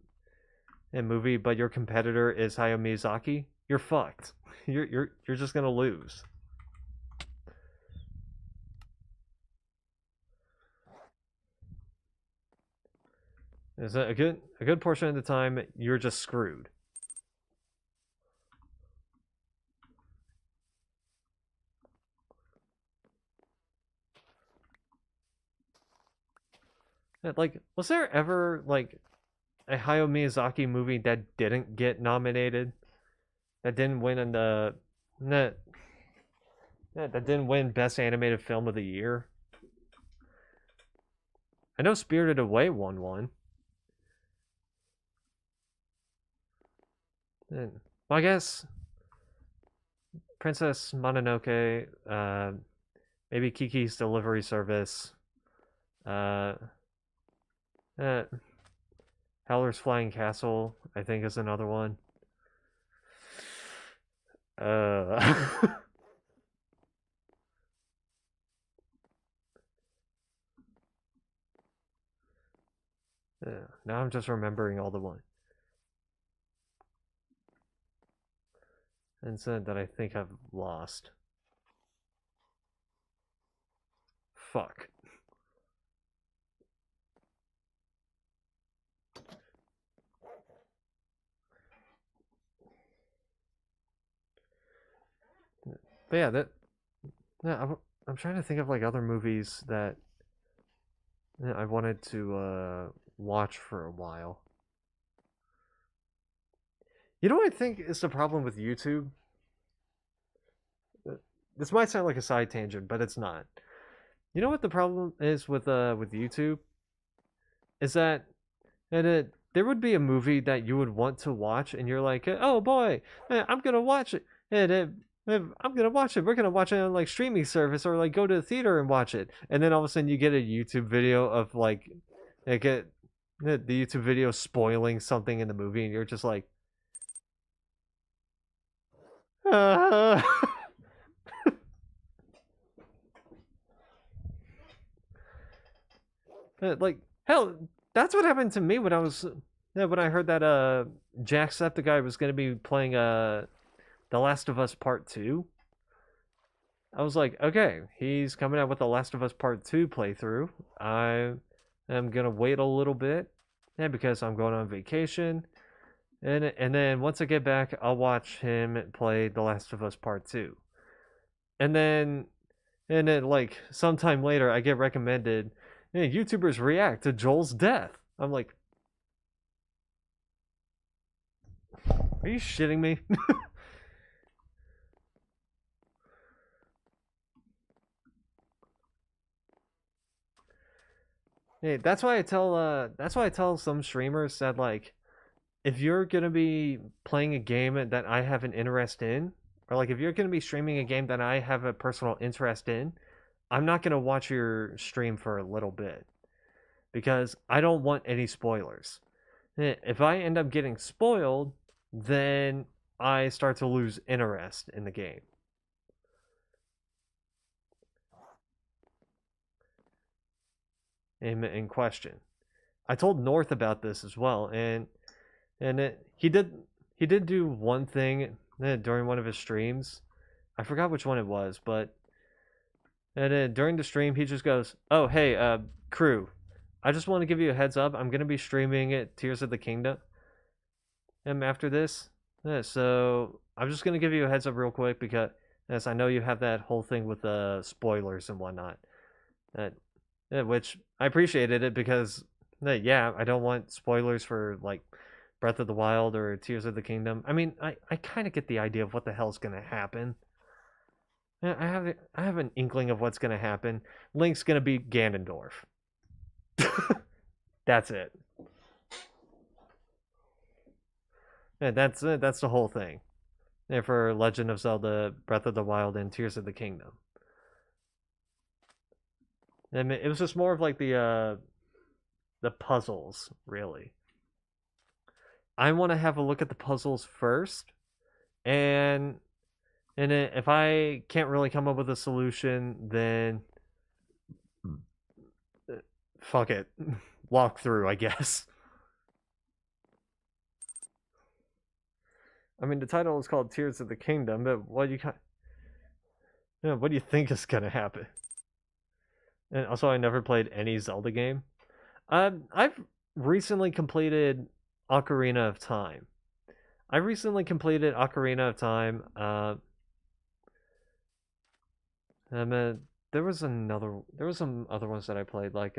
movie, but your competitor is Hayao Miyazaki. You're fucked. You're just gonna lose. Is a good portion of the time you're just screwed. Like, was there ever like a Hayao Miyazaki movie that didn't get nominated, that didn't win in the that that didn't win Best Animated Film of the Year. I know Spirited Away won one. Well, I guess Princess Mononoke, maybe Kiki's Delivery Service, uh, uh, Howler's Flying Castle, I think is another one. Now I'm just remembering all the one. And said that I think I've lost. Fuck. But yeah, I'm trying to think of like other movies that I wanted to watch for a while. You know what I think is the problem with YouTube? This might sound like a side tangent, but it's not. You know what the problem is with YouTube? Is that there would be a movie that you would want to watch, and you're like, oh boy, I'm gonna watch it, and I'm gonna watch it. We're gonna watch it on like streaming service or like go to the theater and watch it, and then all of a sudden you get a YouTube video of like get the YouTube video spoiling something in the movie, and you're just like, uh... like hell, that's what happened to me when I was when I heard that Jacksepticeye was gonna be playing The Last of Us Part 2. I was like, okay, he's coming out with The Last of Us Part 2 playthrough. I am gonna wait a little bit, and because I'm going on vacation, and then once I get back, I'll watch him play The Last of Us Part 2. And then like sometime later, I get recommended, hey, YouTubers react to Joel's death. I'm like, are you shitting me? Hey, that's why I tell some streamers that like if you're gonna be playing a game that I have an interest in, or like if you're gonna be streaming a game that I have a personal interest in, I'm not gonna watch your stream for a little bit because I don't want any spoilers. If I end up getting spoiled, then I start to lose interest in the game. In question. I told North about this as well, and he did do one thing during one of his streams. I forgot which one it was, but during the stream he just goes, "Oh hey, crew, I just want to give you a heads up. I'm gonna be streaming it Tears of the Kingdom after this, so I'm just gonna give you a heads up real quick because as I know you have that whole thing with the spoilers and whatnot." Which I appreciated it because, yeah, I don't want spoilers for like Breath of the Wild or Tears of the Kingdom. I mean, I kind of get the idea of what the hell's gonna happen. I have an inkling of what's gonna happen. Link's gonna be Ganondorf. That's it. Yeah, that's the whole thing. And for Legend of Zelda: Breath of the Wild and Tears of the Kingdom. I mean, it was just more of like the puzzles, really. I want to have a look at the puzzles first, and if I can't really come up with a solution, then fuck it, walk through, I guess. I mean, the title is called Tears of the Kingdom, but what do you think is gonna happen? And also, I never played any Zelda game. I've recently completed Ocarina of Time. I recently completed Ocarina of Time. There was some other ones that I played, like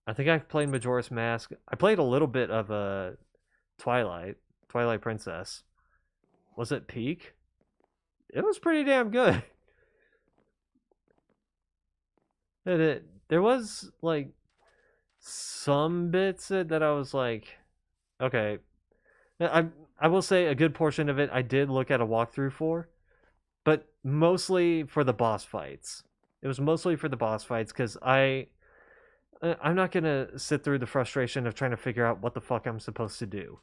I think I've played Majora's Mask. I played a little bit of Twilight Princess. Was it Peak? It was pretty damn good. There was like some bits that I was like, okay. I will say a good portion of it I did look at a walkthrough for, but mostly for the boss fights. It was mostly for the boss fights because I'm not gonna sit through the frustration of trying to figure out what the fuck I'm supposed to do.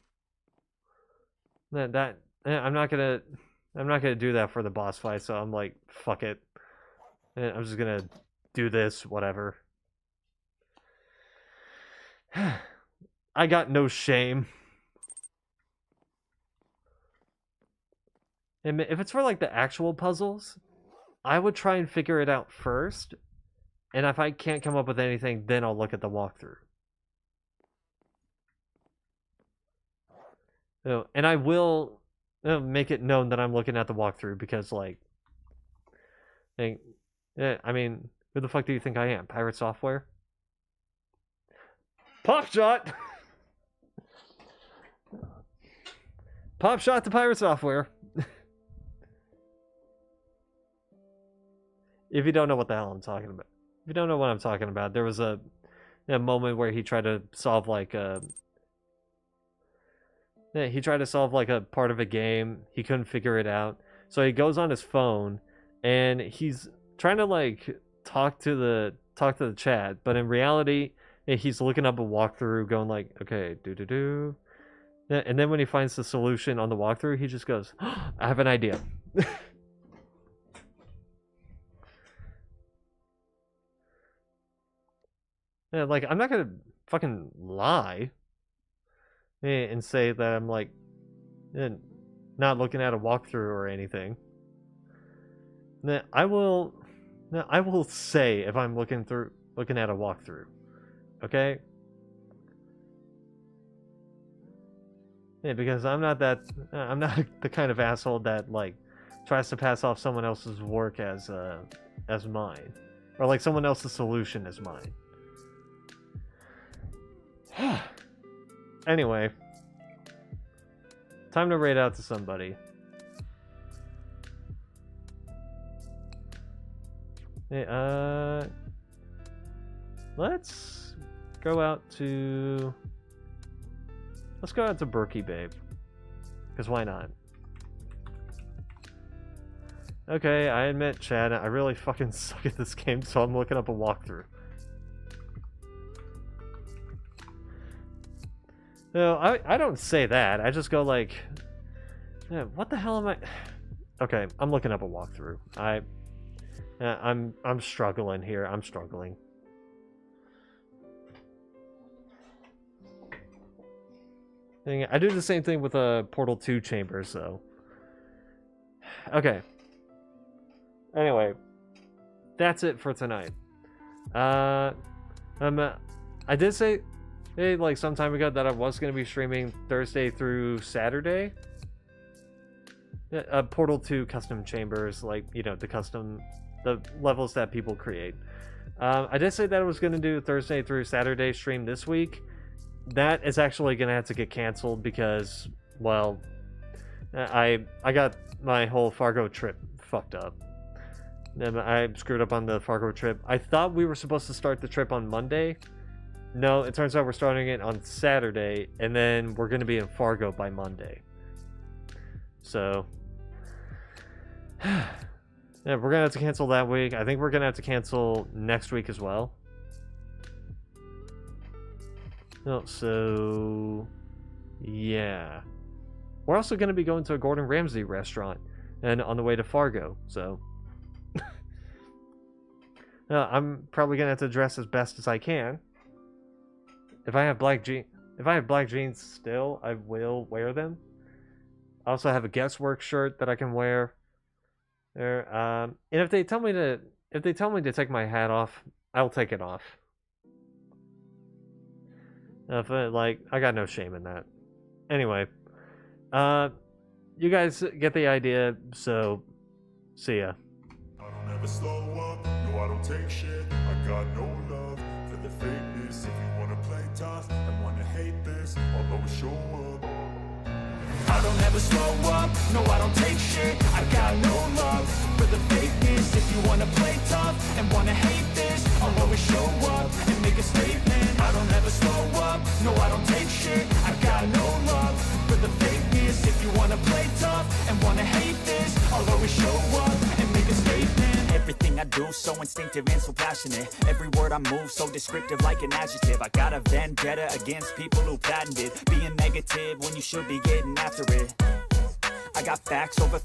I'm not gonna do that for the boss fight. So I'm like, fuck it. I'm just gonna do this, whatever. I got no shame. And if it's for like the actual puzzles, I would try and figure it out first. And if I can't come up with anything, then I'll look at the walkthrough. And I will make it known that I'm looking at the walkthrough because, like, I mean, who the fuck do you think I am? Pirate Software? Pop shot! Pop shot to Pirate Software. If you don't know what the hell I'm talking about. If you don't know what I'm talking about, there was a moment where he tried to solve like a part of a game. He couldn't figure it out. So he goes on his phone and he's trying to like talk to the chat, but in reality, he's looking up a walkthrough going like, okay, do. And then when he finds the solution on the walkthrough, he just goes, oh, I have an idea. Yeah, like, I'm not gonna fucking lie and say that I'm like not looking at a walkthrough or anything. I will say if I'm looking at a walkthrough. Okay? Yeah, because I'm not the kind of asshole that like tries to pass off someone else's work as mine, or like someone else's solution as mine. Anyway, time to raid out to somebody. Hey, let's go out to Berkey Babe, because why not? Okay, I admit, Chad, I really fucking suck at this game, so I'm looking up a walkthrough. No, I don't say that. I just go like, yeah, what the hell am I? Okay, I'm looking up a walkthrough. I'm struggling here. I'm struggling. I do the same thing with Portal 2 chambers, though. Okay. Anyway, that's it for tonight. I did say, like some time ago, that I was going to be streaming Thursday through Saturday. Portal 2 custom chambers, like, you know, the levels that people create. I did say that I was going to do Thursday through Saturday stream this week. That is actually going to have to get canceled because, well, I got my whole Fargo trip fucked up. I screwed up on the Fargo trip. I thought we were supposed to start the trip on Monday. No, it turns out we're starting it on Saturday, and then we're going to be in Fargo by Monday. So, yeah, we're going to have to cancel that week. I think we're going to have to cancel next week as well. No, so, yeah. We're also going to be going to a Gordon Ramsay restaurant and on the way to Fargo, so I'm probably going to have to dress as best as I can. If I have black jeans still, I will wear them. I also have a guesswork shirt that I can wear. There, and if they tell me to take my hat off, I'll take it off. Like, I got no shame in that. Anyway, you guys get the idea, so see ya. I don't ever slow up, no I don't take shit. I got no love for the fakeness. If you wanna play tough and wanna hate this, I'll always show up. I don't ever slow up, no I don't take shit. I got no love for the fakeness. If you wanna play tough and wanna hate this, I'll always show up and make a statement. I don't ever slow up, no I don't take shit. I got no love for the fakeness. If you wanna play tough and wanna hate this, I'll always show up and make a statement. Everything I do so instinctive and so passionate. Every word I move so descriptive like an adjective. I got a vendetta against people who patented being negative when you should be getting after it. I got facts over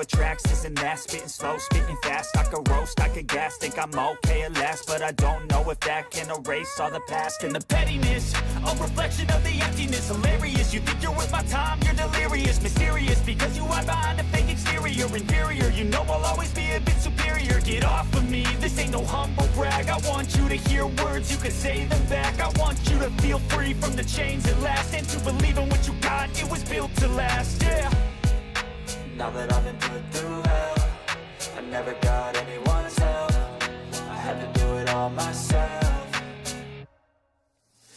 tracks, this and that. Spitting slow, spitting fast. I could roast, I could gas. Think I'm okay at last, but I don't know if that can erase all the past. And the pettiness, a reflection of the emptiness. Hilarious, you think you're worth my time, you're delirious. Mysterious, because you hide behind a fake exterior. Inferior, you know I'll always be a bit superior. Get off of me, this ain't no humble brag. I want you to hear words, you can say them back. I want you to feel free from the chains that last, and to believe in what you got, it was built to last, yeah. Now that I've been put through hell, I never got anyone's help. I had to do it all myself.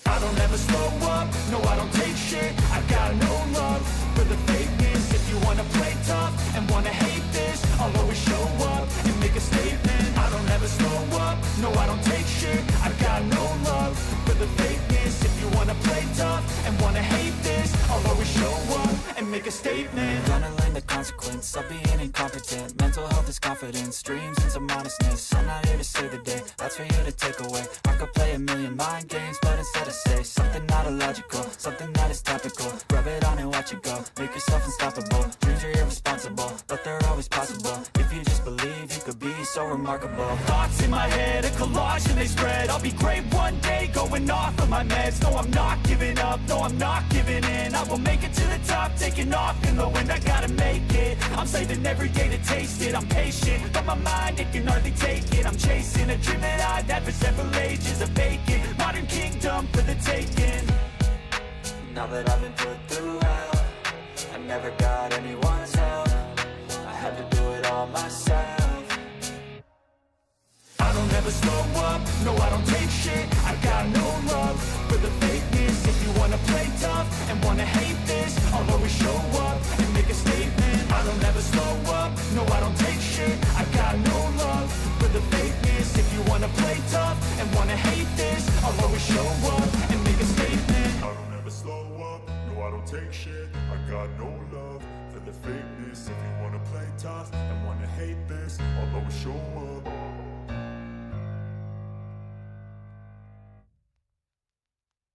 I don't ever slow up, no I don't take shit. I got no love for the fakeness. If you wanna play tough and wanna hate this, I'll always show up and make a statement. I don't ever slow up, no I don't take shit. I got no love for the fakeness. If you wanna play tough and wanna hate this, I'll always show up and make a statement. Gonna learn the consequence of being incompetent. Mental health is confidence, dreams and some honestness. I'm not here to save the day, that's for you to take away. I could play a million mind games, but instead I say something not illogical, something that is topical. Rub it on and watch it go, make yourself unstoppable. Dreams are irresponsible, but they're always possible. If you just believe, you could be so remarkable. Thoughts in my head, a collage and they spread. I'll be great one day, going off of my meds. No, I'm not giving up, no, I'm not giving in. I will make it to the top, taking off in the wind. I gotta make it, I'm saving every day to taste it. I'm patient, but my mind, it can hardly take it. I'm chasing a dream that I've had for several ages. A vacant, modern kingdom for the taking. Now that I've been put through hell, I never got anyone's help. I had to do it all myself. I don't ever slow up, no I don't take shit. I got no love for the fakeness. If you wanna play tough and wanna hate this, I'll always show up and make a statement. I don't ever slow up, no I don't take shit. I got no love for the fakeness. If you wanna play tough and wanna hate this, I'll always show up and make a statement. I don't ever slow up, no I don't take shit. I got no love for the fakeness. If you wanna play tough and wanna hate this, I'll always show up.